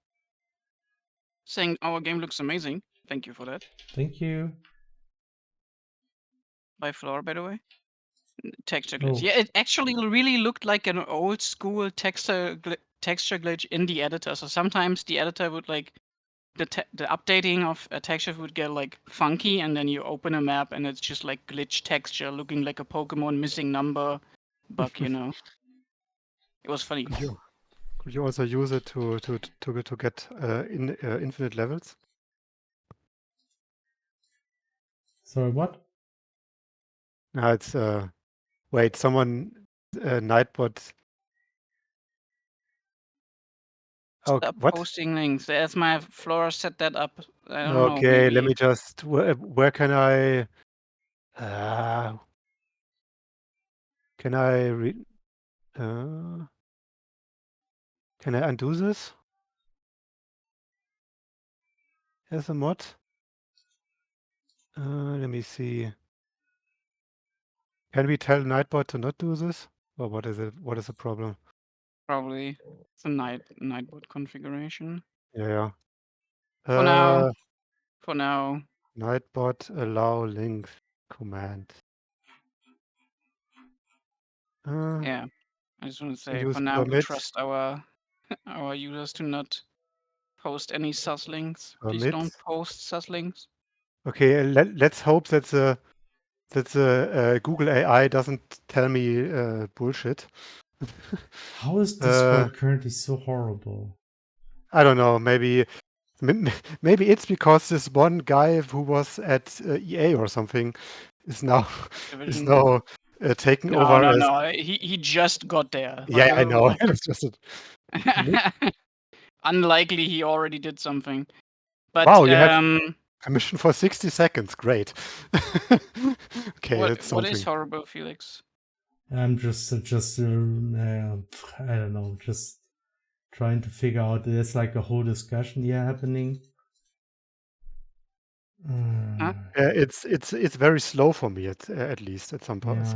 saying our game looks amazing. Thank you for that. Thank you. By Flora, by the way. Texture glitch. Oh. Yeah, it actually really looked like an old school texture glitch in the editor. So sometimes the editor would like the updating of a texture would get like funky, and then you open a map and it's just like glitch texture looking like a Pokemon missing number bug, you know. It was funny. Could you also use it to get infinite levels? Sorry, what? No, it's wait, someone Nightbot. Oh, Stop what? posting links. There's my Flora set that up. I don't know. Okay, let Maybe me just. Where can I? Can I read? Can I undo this? As a mod? Let me see. Can we tell Nightbot to not do this? Or what is it? What is the problem? probably it's a Nightbot configuration. Yeah. For now. For now. Nightbot allow link command. Yeah. I just want to say use for now we permit. trust our our users to not post any sus links. Please Permit. don't post sus links. Okay, let's hope that the Google AI doesn't tell me bullshit. How is this word currently so horrible? I don't know. Maybe it's because this one guy who was at EA or something is now taking over. No. He just got there. Yeah, I know. It's just Unlikely he already did something. But wow, you have permission for 60 seconds. Great. Okay, that's something. What is horrible, Felix? I'm just I don't know, just trying to figure out. There's like a whole discussion here happening. Huh? It's very slow for me at least at sometimes.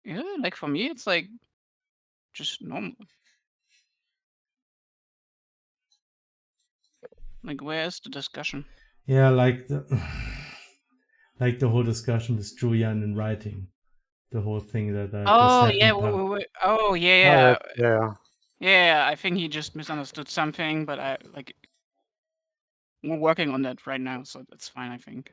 Yeah, like for me it's like just normal. Like where's the discussion? Yeah, like the like the whole discussion with Julian in writing. The whole thing that Oh just yeah, happened. oh yeah. Yeah. Yeah, I think he just misunderstood something, but we're working on that right now, so that's fine, I think.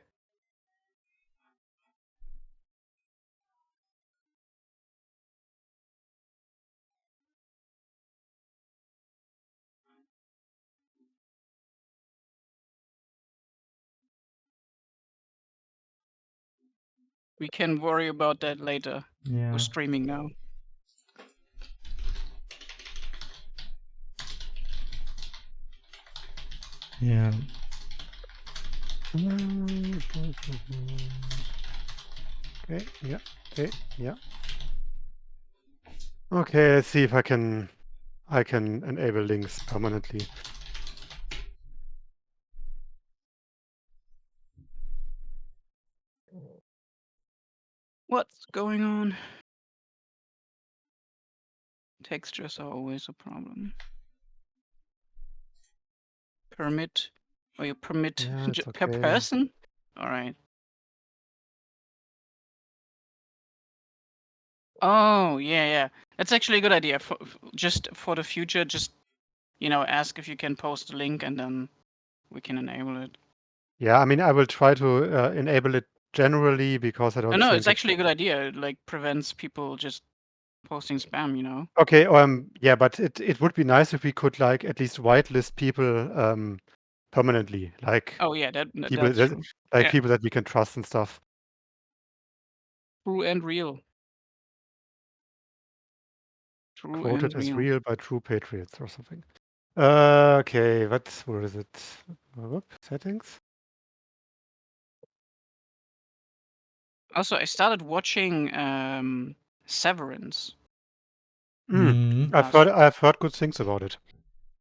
We can worry about that later. Yeah. We're streaming now. Yeah. Okay, yeah, okay, yeah. Okay, let's see if I can enable links permanently. What's going on? Textures are always a problem. Permit. Oh, you permit Yeah, it's per okay. person? Alright. Oh, yeah. That's actually a good idea. Just for the future, just, ask if you can post a link and then we can enable it. Yeah, I mean, I will try to enable it generally because I don't No, think it's actually a good idea. It like prevents people just posting spam. Okay, yeah, but it would be nice if we could like at least whitelist people permanently, like Oh yeah, people that's that true. like Yeah. people that we can trust and stuff. True and real. True Quoted and as real. real by true patriots or something. Okay, where is it? Whoop, settings. Also, I started watching Severance. Mm. I've heard good things about it.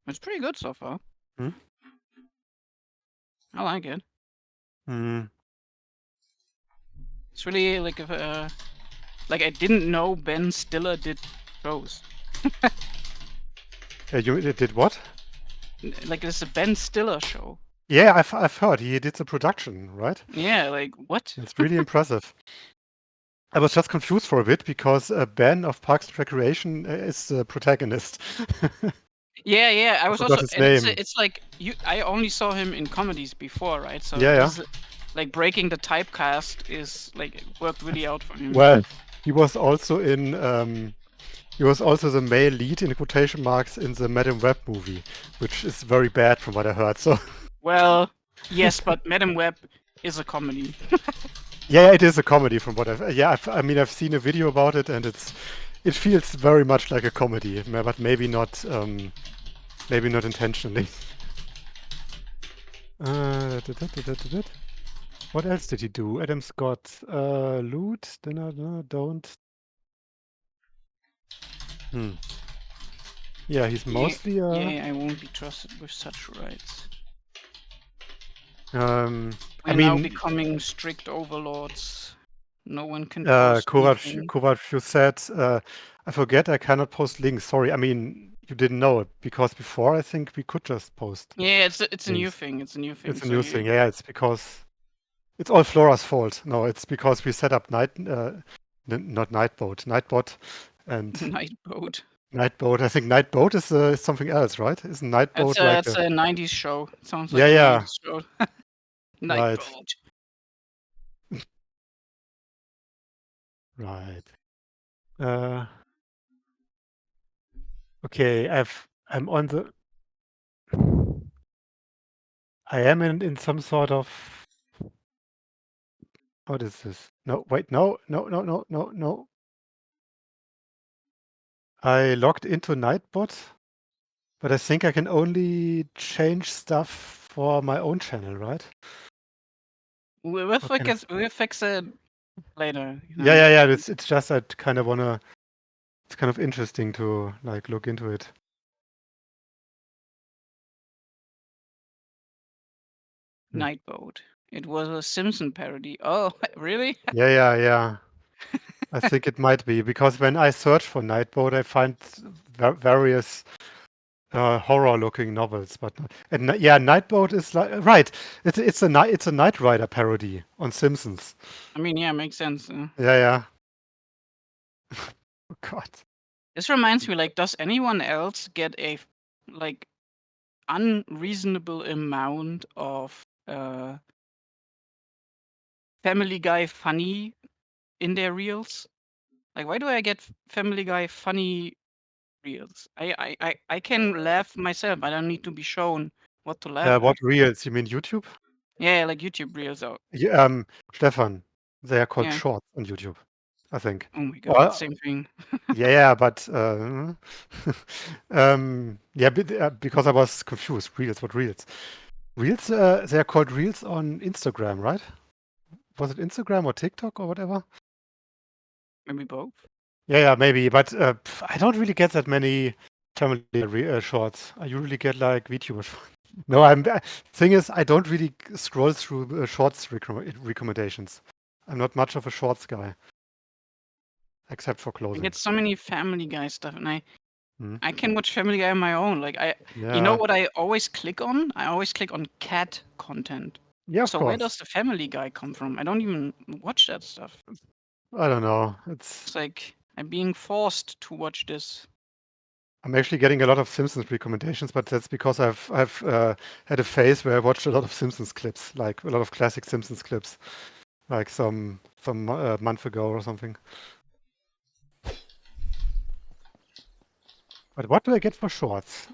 It's pretty good so far. Hmm? I like it. Mm. It's really like like I didn't know Ben Stiller did shows. You did what? Like it's a Ben Stiller show. Yeah, I've heard he did the production, right? Yeah, like what? It's really impressive. I was just confused for a bit because Ben of Parks and Recreation is the protagonist. Yeah. I was forgot also, his and name. it's like I only saw him in comedies before, right? So Yeah. this is, like breaking the typecast is like worked really out for him. Well, he was also in he was also the male lead in quotation marks in the Madame Web movie, which is very bad from what I heard. So Well, yes, but Madame Web is a comedy. yeah, it is a comedy from what I mean I've seen a video about it and it feels very much like a comedy, but maybe not intentionally. What else did he do? Adam Scott, loot, don't. Yeah, he's mostly yeah, I won't be trusted with such rights. I We're now mean, becoming strict overlords. No one can post anything. Kovac, you said, I forget I cannot post links. Sorry, I mean, you didn't know it because before I think we could just post. Yeah, it's a new links. thing. It's a new thing. It's a new thing. Yeah, it's because it's all Flora's fault. No, it's because we set up not Nightbot, and Nightboat. Nightboat. I think Nightboat is something else, right? Isn't Nightboat like That's a 90s show. It sounds like Yeah, a 90s show. Nightboat. Right. Okay, I'm on the. I am in some sort of. What is this? No, wait, no. I logged into Nightbot, but I think I can only change stuff for my own channel, right? We'll fix it later. Yeah. It's just I kind of wanna. It's kind of interesting to like look into it. Nightboat. It was a Simpson parody. Oh, really? Yeah. I think it might be because when I search for Nightboat, I find various horror-looking novels, but Nightboat is like right. It's a Knight Rider parody on Simpsons. I mean, yeah, makes sense. Yeah. Oh God. This reminds me, like, does anyone else get a like unreasonable amount of Family Guy funny in their reels? Like, why do I get Family Guy funny reels? I can laugh myself. I don't need to be shown what to laugh What at. reels? You mean YouTube? Yeah, like YouTube reels out. Yeah, Stefan, they are called Yeah. shorts on YouTube, I think. Oh my god, Well, same thing. yeah, but yeah, because I was confused. Reels, what reels? Reels, they are called Reels on Instagram, right? Was it Instagram or TikTok or whatever? Maybe both. Yeah, maybe. But I don't really get that many family shorts. I usually get like VTuber shorts. No, thing is, I don't really scroll through shorts recommendations. I'm not much of a shorts guy, except for I clothing. get so many Family Guy stuff, and Hmm. I can watch Family Guy on my own. Like you know Yeah, what I always click on? I always click on cat content. yeah, of So where does course. the Family Guy come from? I don't even watch that stuff. I don't know. It's like I'm being forced to watch this. I'm actually getting a lot of Simpsons recommendations, but that's because I've had a phase where I watched a lot of Simpsons clips, like a lot of classic Simpsons clips, like some month ago or something. But what do I get for shorts?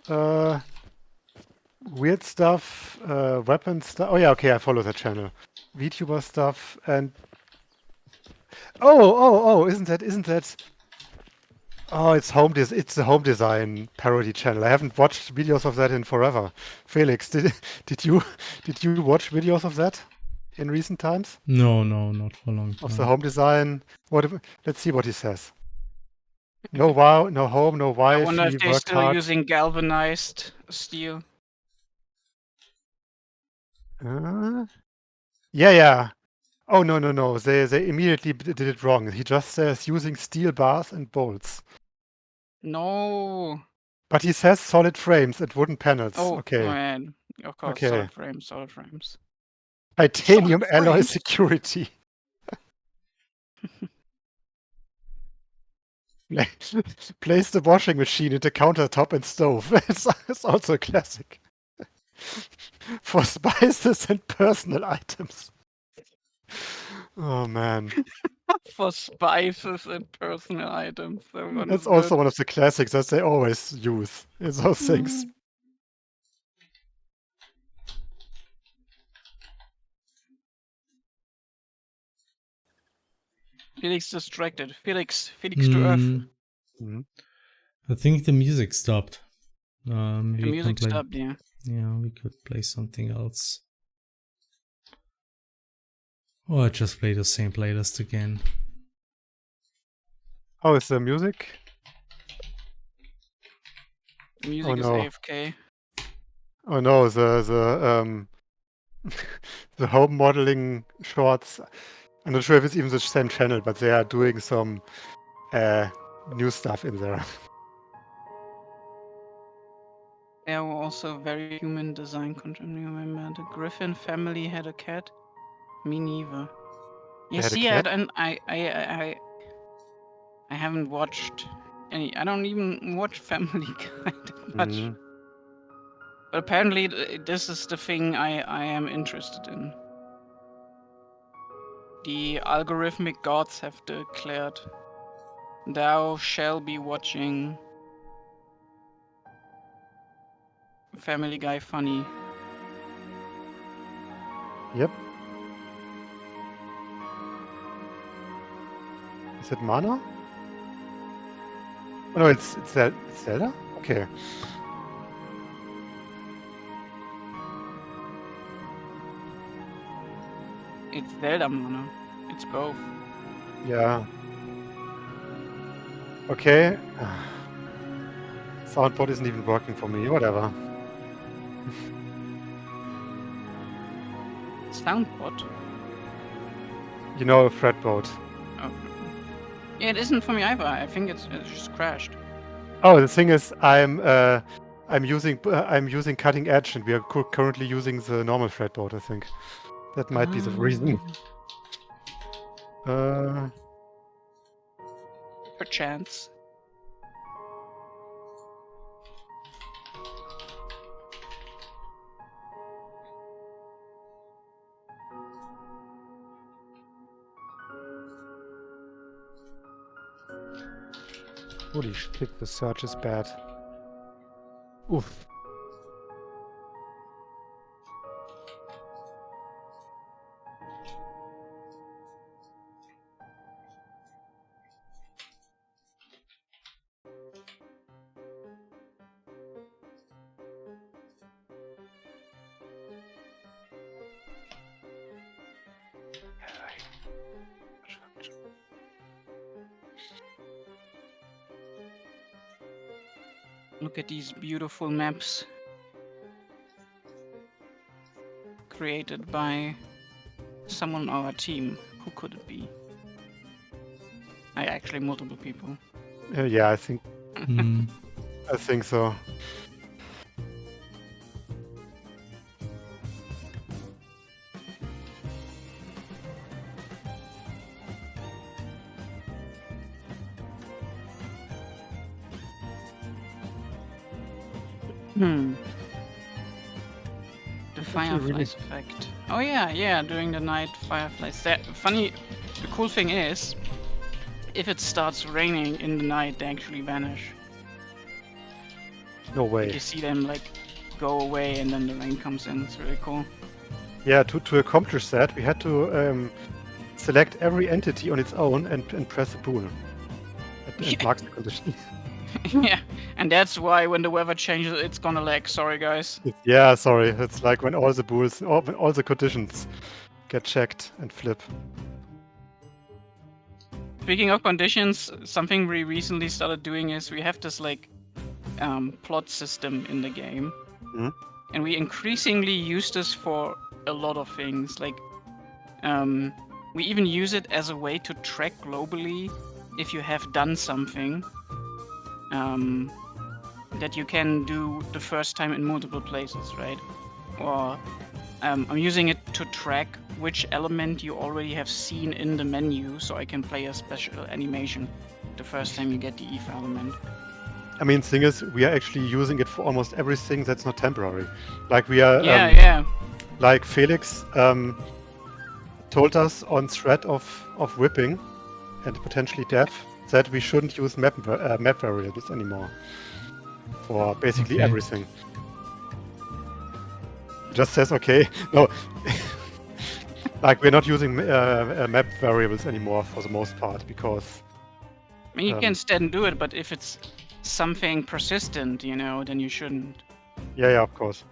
Weird stuff, weapon stuff. Oh yeah, okay, I follow that channel. VTuber stuff and oh, isn't that? Oh, it's it's the home design parody channel. I haven't watched videos of that in forever. Felix, did you watch videos of that in recent times? No, not for a long Of the time. home design? Let's see what he says. No wow, no home, no I wife. wonder if He they're worked still hard. using galvanized steel. Yeah. Oh no. They immediately did it wrong. He just says using steel bars and bolts. No. But he says solid frames and wooden panels. Oh Okay. man. Of course, Okay. solid frames. Titanium Solid alloy frames? security. Place the washing machine into countertop and stove. It's also a classic. For spices and personal items. Oh man. For spices and personal items. So That's understood. also one of the classics that they always use in those things. Felix distracted. Felix to Earth. Mhm. I think the music stopped. Maybe The we can music play. stopped, yeah. Yeah, we could play something else. Or just play the same playlist again. Oh, is the music? The music is no. AFK. Oh no, the the home modeling shorts. I'm not sure if it's even the same channel, but they are doing some new stuff in there. There were also very human design content. You remember the Griffin family had a cat? Me neither. They Yeah, had a see, cat? I haven't watched any. I don't even watch Family Guy that much. Mhm. But apparently, this is the thing I am interested in. The algorithmic gods have declared, "Thou shall be watching Family Guy funny." Yep. Is it Mana? Oh no, it's Zelda? Okay. It's Zelda, Mana. It's both. Yeah. Okay. Soundboard isn't even working for me. Whatever. Soundbot. You know, a fretboard. Oh. Yeah, it isn't for me either. I think it's just crashed. Oh, the thing is, I'm using cutting edge, and we are currently using the normal fretboard. I think that might be the reason. Perchance. Holy shit, the search is bad. Oof. Look at these beautiful maps created by someone on our team. Who could it be? Actually multiple people. Yeah, I think Hmm. so. The Actually, really- fireflies effect. Oh yeah, during the night fireflies. Funny, the cool thing is, if it starts raining in the night, they actually vanish. No Like, way. you see them like go away and then the rain comes in. It's really cool. Yeah, to accomplish that, we had to select every entity on its own and press a bool. And Yeah. mark the condition. Yeah, and that's why when the weather changes, it's gonna lag. Sorry, guys. Yeah, sorry. It's like when all the bools, all the conditions get checked and flip. Speaking of conditions, something we recently started doing is we have this like plot system in the game, Mhm. and we increasingly use this for a lot of things. Like, we even use it as a way to track globally if you have done something that you can do the first time in multiple places, right? Or I'm using it to track which element you already have seen in the menu, so I can play a special animation the first time you get the ETH element. I mean, thing is, we are actually using it for almost everything that's not temporary. Like we are, Yeah. like Felix told us on thread of whipping and potentially dev that we shouldn't use map variables anymore for basically Okay. everything. Just says okay. No, like we're not using map variables anymore for the most part because I mean, you can still do it, but if it's something persistent, then you shouldn't. yeah, of course.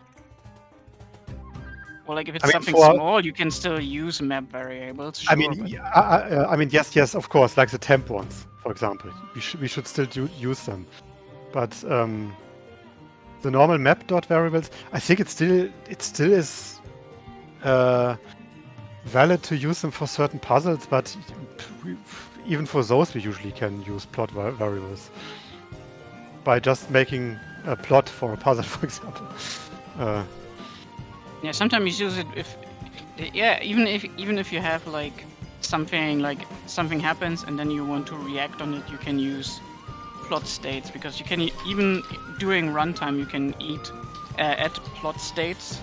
Well, like if it's I mean, something for- small, you can still use map variables. Sure, I mean, I mean, yes, of course. Like the temp ones, for example, we should still use them. But the normal map dot variables, I think it still is valid to use them for certain puzzles. But even for those, we usually can use plot variables by just making a plot for a puzzle, for example. Yeah, sometimes you use it even if you have like something happens and then you want to react on it, you can use plot states, because you can even during runtime you can add plot states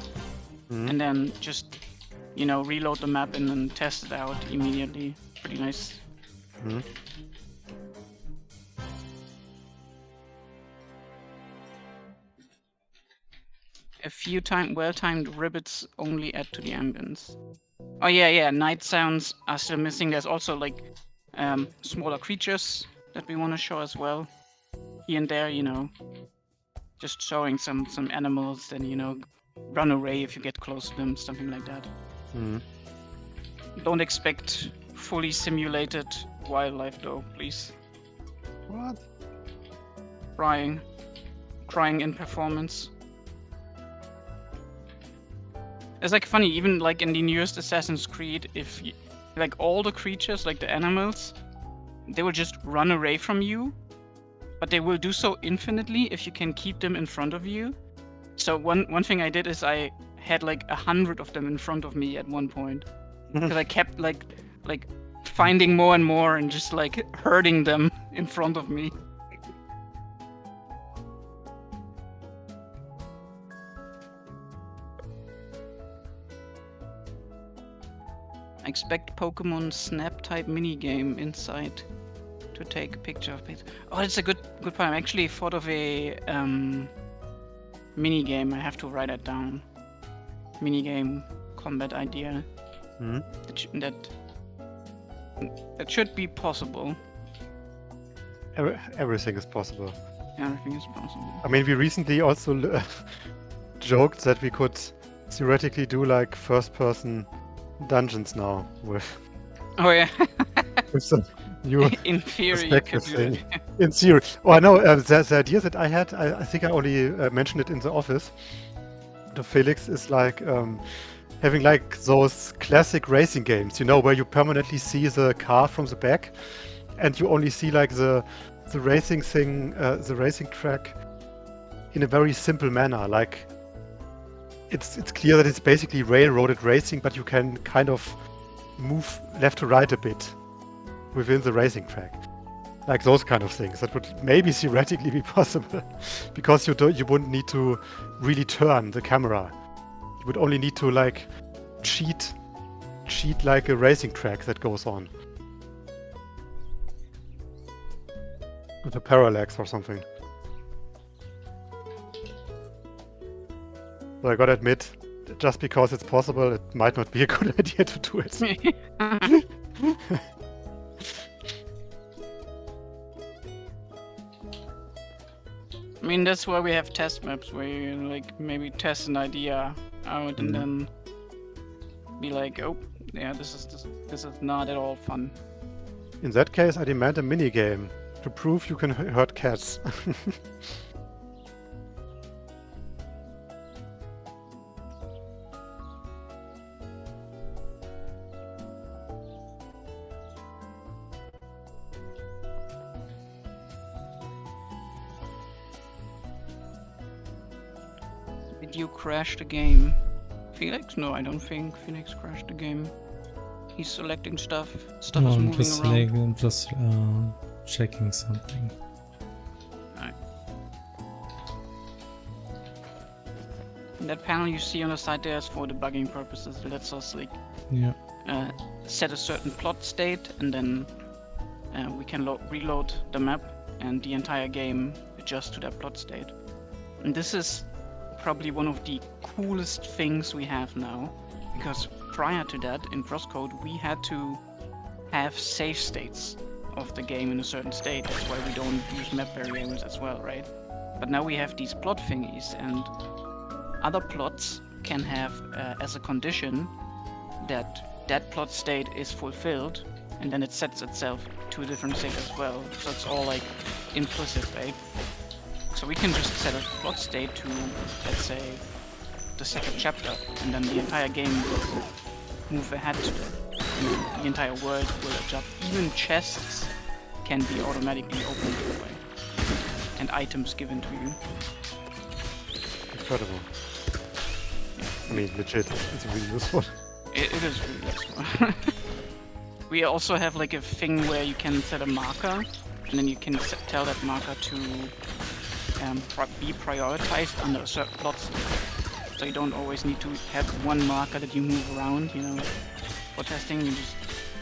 and then just reload the map and then test it out immediately. Pretty nice. Mhm. A few well-timed ribbits only add to the ambience. Oh yeah, night sounds are still missing. There's also like smaller creatures that we want to show as well. Here and there, just showing some animals, then run away if you get close to them, something like that. Mhm. Don't expect fully simulated wildlife though, please. What? Crying in performance. It's like funny, even like in the newest Assassin's Creed, if like all the creatures, like the animals, they will just run away from you, but they will do so infinitely if you can keep them in front of you. So one thing I did is I had like 100 of them in front of me at one point, because I kept like finding more and more and just like herding them in front of me. Expect Pokemon Snap type minigame inside to take a picture of it. Oh, that's a good point. I actually thought of a minigame. I have to write that down. Minigame combat idea. Mhm. That should be possible. Everything is possible. Everything is possible. I mean, we recently also joked that we could theoretically do like first-person dungeons now with Oh yeah. with You In theory, you respect could this do thing. that. In theory. Oh, I know. The idea that I had, I think I only mentioned it in the office to Felix, is like having like those classic racing games, you know, where you permanently see the car from the back, and you only see like the racing thing, the racing track, in a very simple manner. Like it's clear that it's basically railroaded racing, but you can kind of move left to right a bit within the racing track. Like those kind of things that would maybe theoretically be possible, because you wouldn't need to really turn the camera. You would only need to like cheat like a racing track that goes on with a parallax or something. So I gotta admit, just because it's possible, it might not be a good idea to do it. I mean, that's why we have test maps, where you like maybe test an idea out and then be like, oh, yeah, this is not at all fun. In that case, I demand a minigame to prove you can hurt cats. Did you crash the game? Felix? No, I don't think Felix crashed the game. He's selecting stuff. Stuff No, is I'm moving just around. I'm just checking something. Alright. That panel you see on the side there is for debugging purposes. It lets us like Yeah. set a certain plot state, and then we can reload the map, and the entire game adjusts to that plot state. And this is probably one of the coolest things we have now, because prior to that, in Crosscode, we had to have save states of the game in a certain state. That's why we don't use map variables as well, right? But now we have these plot thingies, and other plots can have as a condition that that plot state is fulfilled, and then it sets itself to a different state as well. So it's all like implicit, right? So we can just set a plot state to, let's say, the second chapter, and then the entire game will move ahead to the entire world will adjust. Even chests can be automatically opened that way, and items given to you. Incredible. I mean, legit, it's really useful. It is really useful. We also have like a thing where you can set a marker, and then you can tell that marker to be prioritized under a certain plot state. So you don't always need to have one marker that you move around, you know, for testing. You just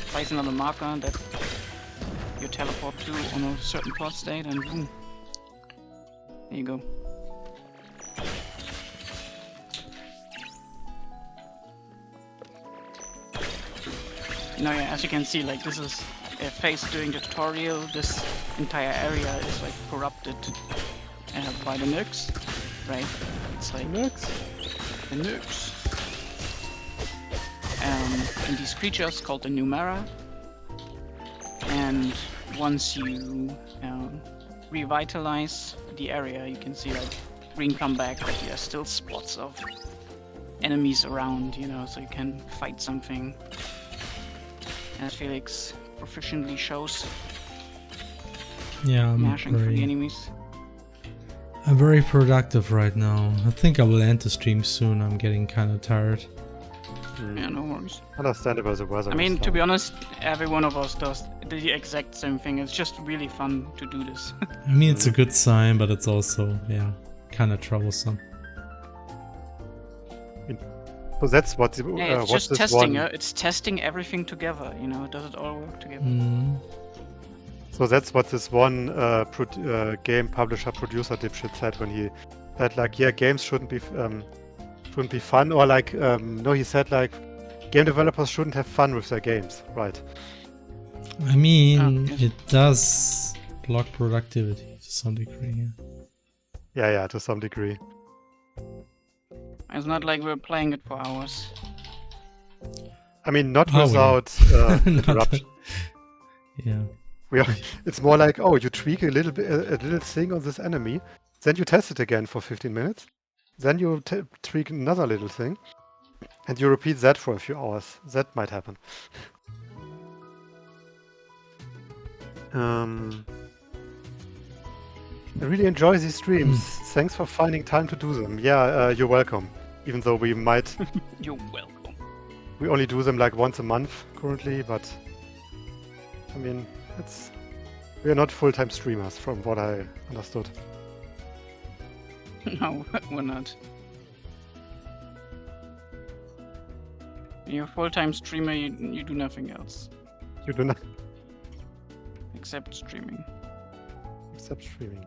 place another marker that you teleport to on a certain plot state, and boom. There you go. Now, yeah, as you can see, like, this is a phase during the tutorial. This entire area is like corrupted by the nukes, right? It's like Nukes? the nukes. And these creatures called the Numera. And once you revitalize the area, you can see like green come back, but there are still spots of enemies around, you know, so you can fight something. As Felix proficiently shows, Yeah, mashing through the enemies. I'm very productive right now. I think I will end the stream soon. I'm getting kind of tired. Yeah, no worries. Understandable, the weather. I mean, is to down. be honest, every one of us does the exact same thing. It's just really fun to do this. I mean, it's a good sign, but it's also, yeah, kind of troublesome. So that's what the, Yeah, it's what's just this testing. one? It's testing everything together. You know, does it all work together? So that's what this one game publisher producer dipshit said when he said like, yeah, games shouldn't be fun, or like no, he said like game developers shouldn't have fun with their games, right? I mean, yes. it does block productivity to some degree. Yeah. Yeah, to some degree. It's not like we're playing it for hours. I mean, not Oh, yeah. without Not interruption. that- yeah. It's more like, oh, you tweak a little bit, a little thing on this enemy, then you test it again for 15 minutes, then you tweak another little thing, and you repeat that for a few hours. That might happen. I really enjoy these streams. Thanks for finding time to do them. Yeah, you're welcome. Even though we might... You're welcome. We only do them like once a month currently, but... I mean, we are not full-time streamers from what I understood. No, we're not. When you're a full-time streamer, you do nothing else. You do not... Except streaming. Except streaming.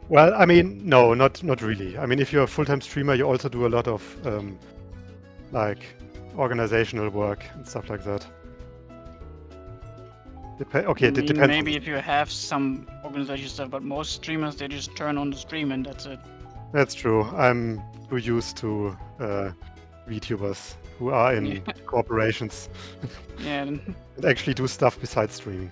Well, I mean, no, not really. I mean, if you're a full-time streamer, you also do a lot of, like, organizational work and stuff like that. Okay, it depends. Maybe if you have some organization stuff, but most streamers, they just turn on the stream and that's it. That's true. I'm too used to VTubers who are in corporations Yeah. and actually do stuff besides streaming.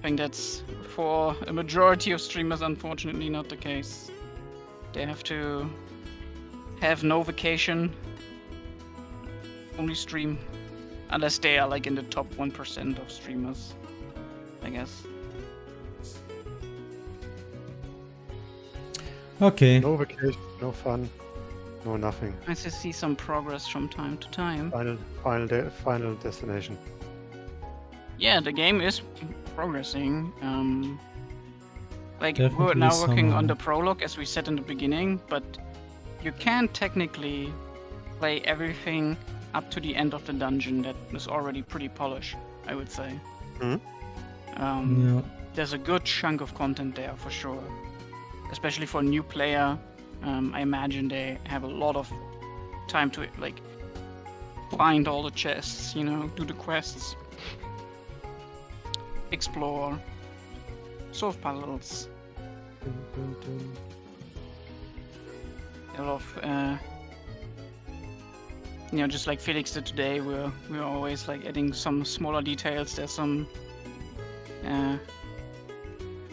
I think that's for a majority of streamers unfortunately not the case. They have to have no vacation, only stream, unless they are like in the top 1% of streamers, I guess. Okay. No vacation, no fun, no nothing. Nice to see some progress from time to time. Final destination. Yeah, the game is progressing. Like, we're Definitely now working on some- the prologue, as we said in the beginning, but you can technically play everything up to the end of the dungeon that is already pretty polished, I would say. Mhm. Yeah. There's a good chunk of content there, for sure. Especially for a new player, I imagine they have a lot of time to, like, find all the chests, you know, do the quests. Explore, solve puzzles. A lot of, you know, just like Felix did today, we're always like adding some smaller details. There's some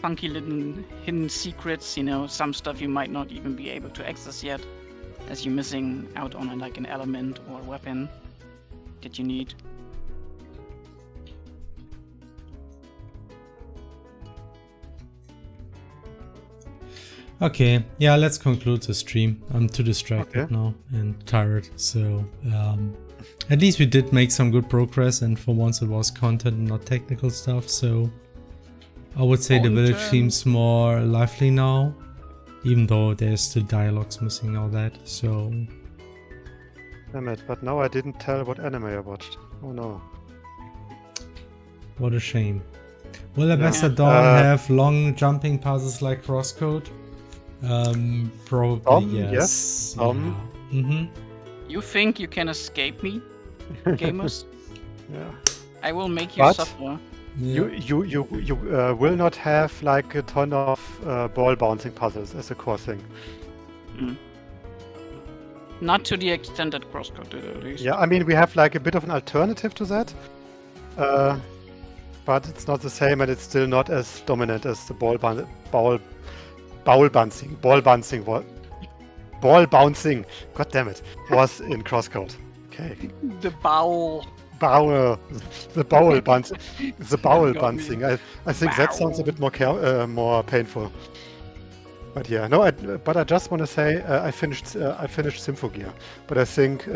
funky little hidden secrets, you know, some stuff you might not even be able to access yet, as you're missing out on like an element or a weapon that you need. Okay, yeah, let's conclude the stream. I'm too distracted Okay. now and tired, so at least we did make some good progress, and for once it was content and not technical stuff, so I would say the village Content. seems more lively now, even though there's still dialogues missing, all that, so Damn it, but now I didn't tell what anime I watched. Oh no. what a shame. Will Alabaster Yeah. Dawn have long jumping puzzles like Crosscode? Probably yes. Some. Yeah. Mm-hmm. You think you can escape me, gamers? Yeah. I will make you But- suffer. Yeah. You will not have like a ton of ball bouncing puzzles as a core thing. Not to the extent that Crosscode did, at least. Yeah, I mean we have like a bit of an alternative to that, but it's not the same, and it's still not as dominant as the ball bouncing. God damn it, was in Crosscode. Okay. The bowel. The bowel bouncing. The bowel Got me. bouncing. I think that sounds a bit more painful. But yeah, no. But I just want to say I finished Symphogear, but I think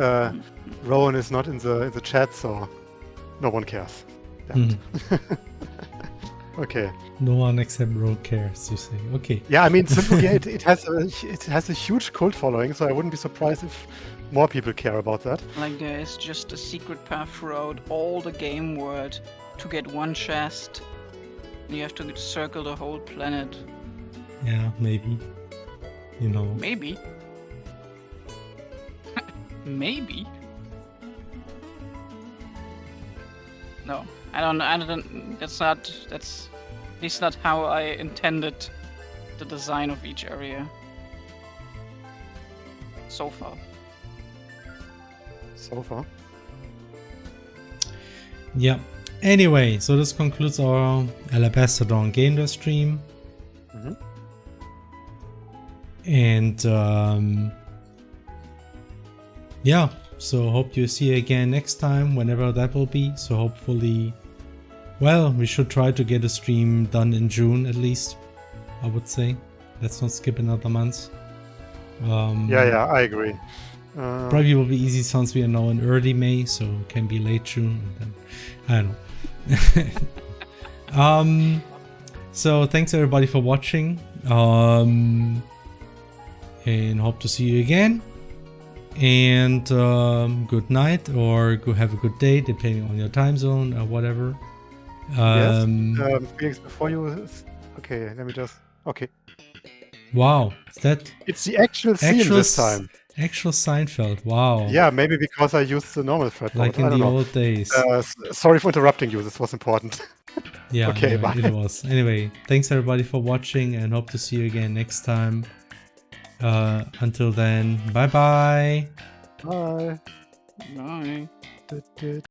Rowan is not in the chat, so no one cares. Damn it. Okay. No one except Rogue cares, you say. Okay. Yeah, I mean Symphogear it has a huge cult following, so I wouldn't be surprised if more people care about that. Like there is just a secret path throughout all the game world to get one chest. You have to circle the whole planet. Yeah, maybe. You know. Maybe. Maybe. No, I don't. That's at least not how I intended the design of each area. So far. So far. Yeah. Anyway, so this concludes our Alabaster Dawn Gamedev stream. Mhm. And yeah, so hope you see you again next time, whenever that will be. So hopefully, well, we should try to get a stream done in June at least, I would say. Let's not skip another month. Yeah, I agree. Probably will be easy since we are now in early May, so it can be late June. And then, I don't know. So thanks everybody for watching. And hope to see you again. And good night, or go have a good day, depending on your time zone or whatever. Yes. Felix, before you. Okay, let me just. Okay. Wow, is that It's the actual scene this time. actual Seinfeld? Wow. Yeah, maybe because I used the normal thread mode. Like in I don't the know. old days. Sorry for interrupting you. This was important. Yeah, okay, anyway, bye. it was. Anyway, thanks everybody for watching, and hope to see you again next time. Until then, bye bye. Bye. Bye.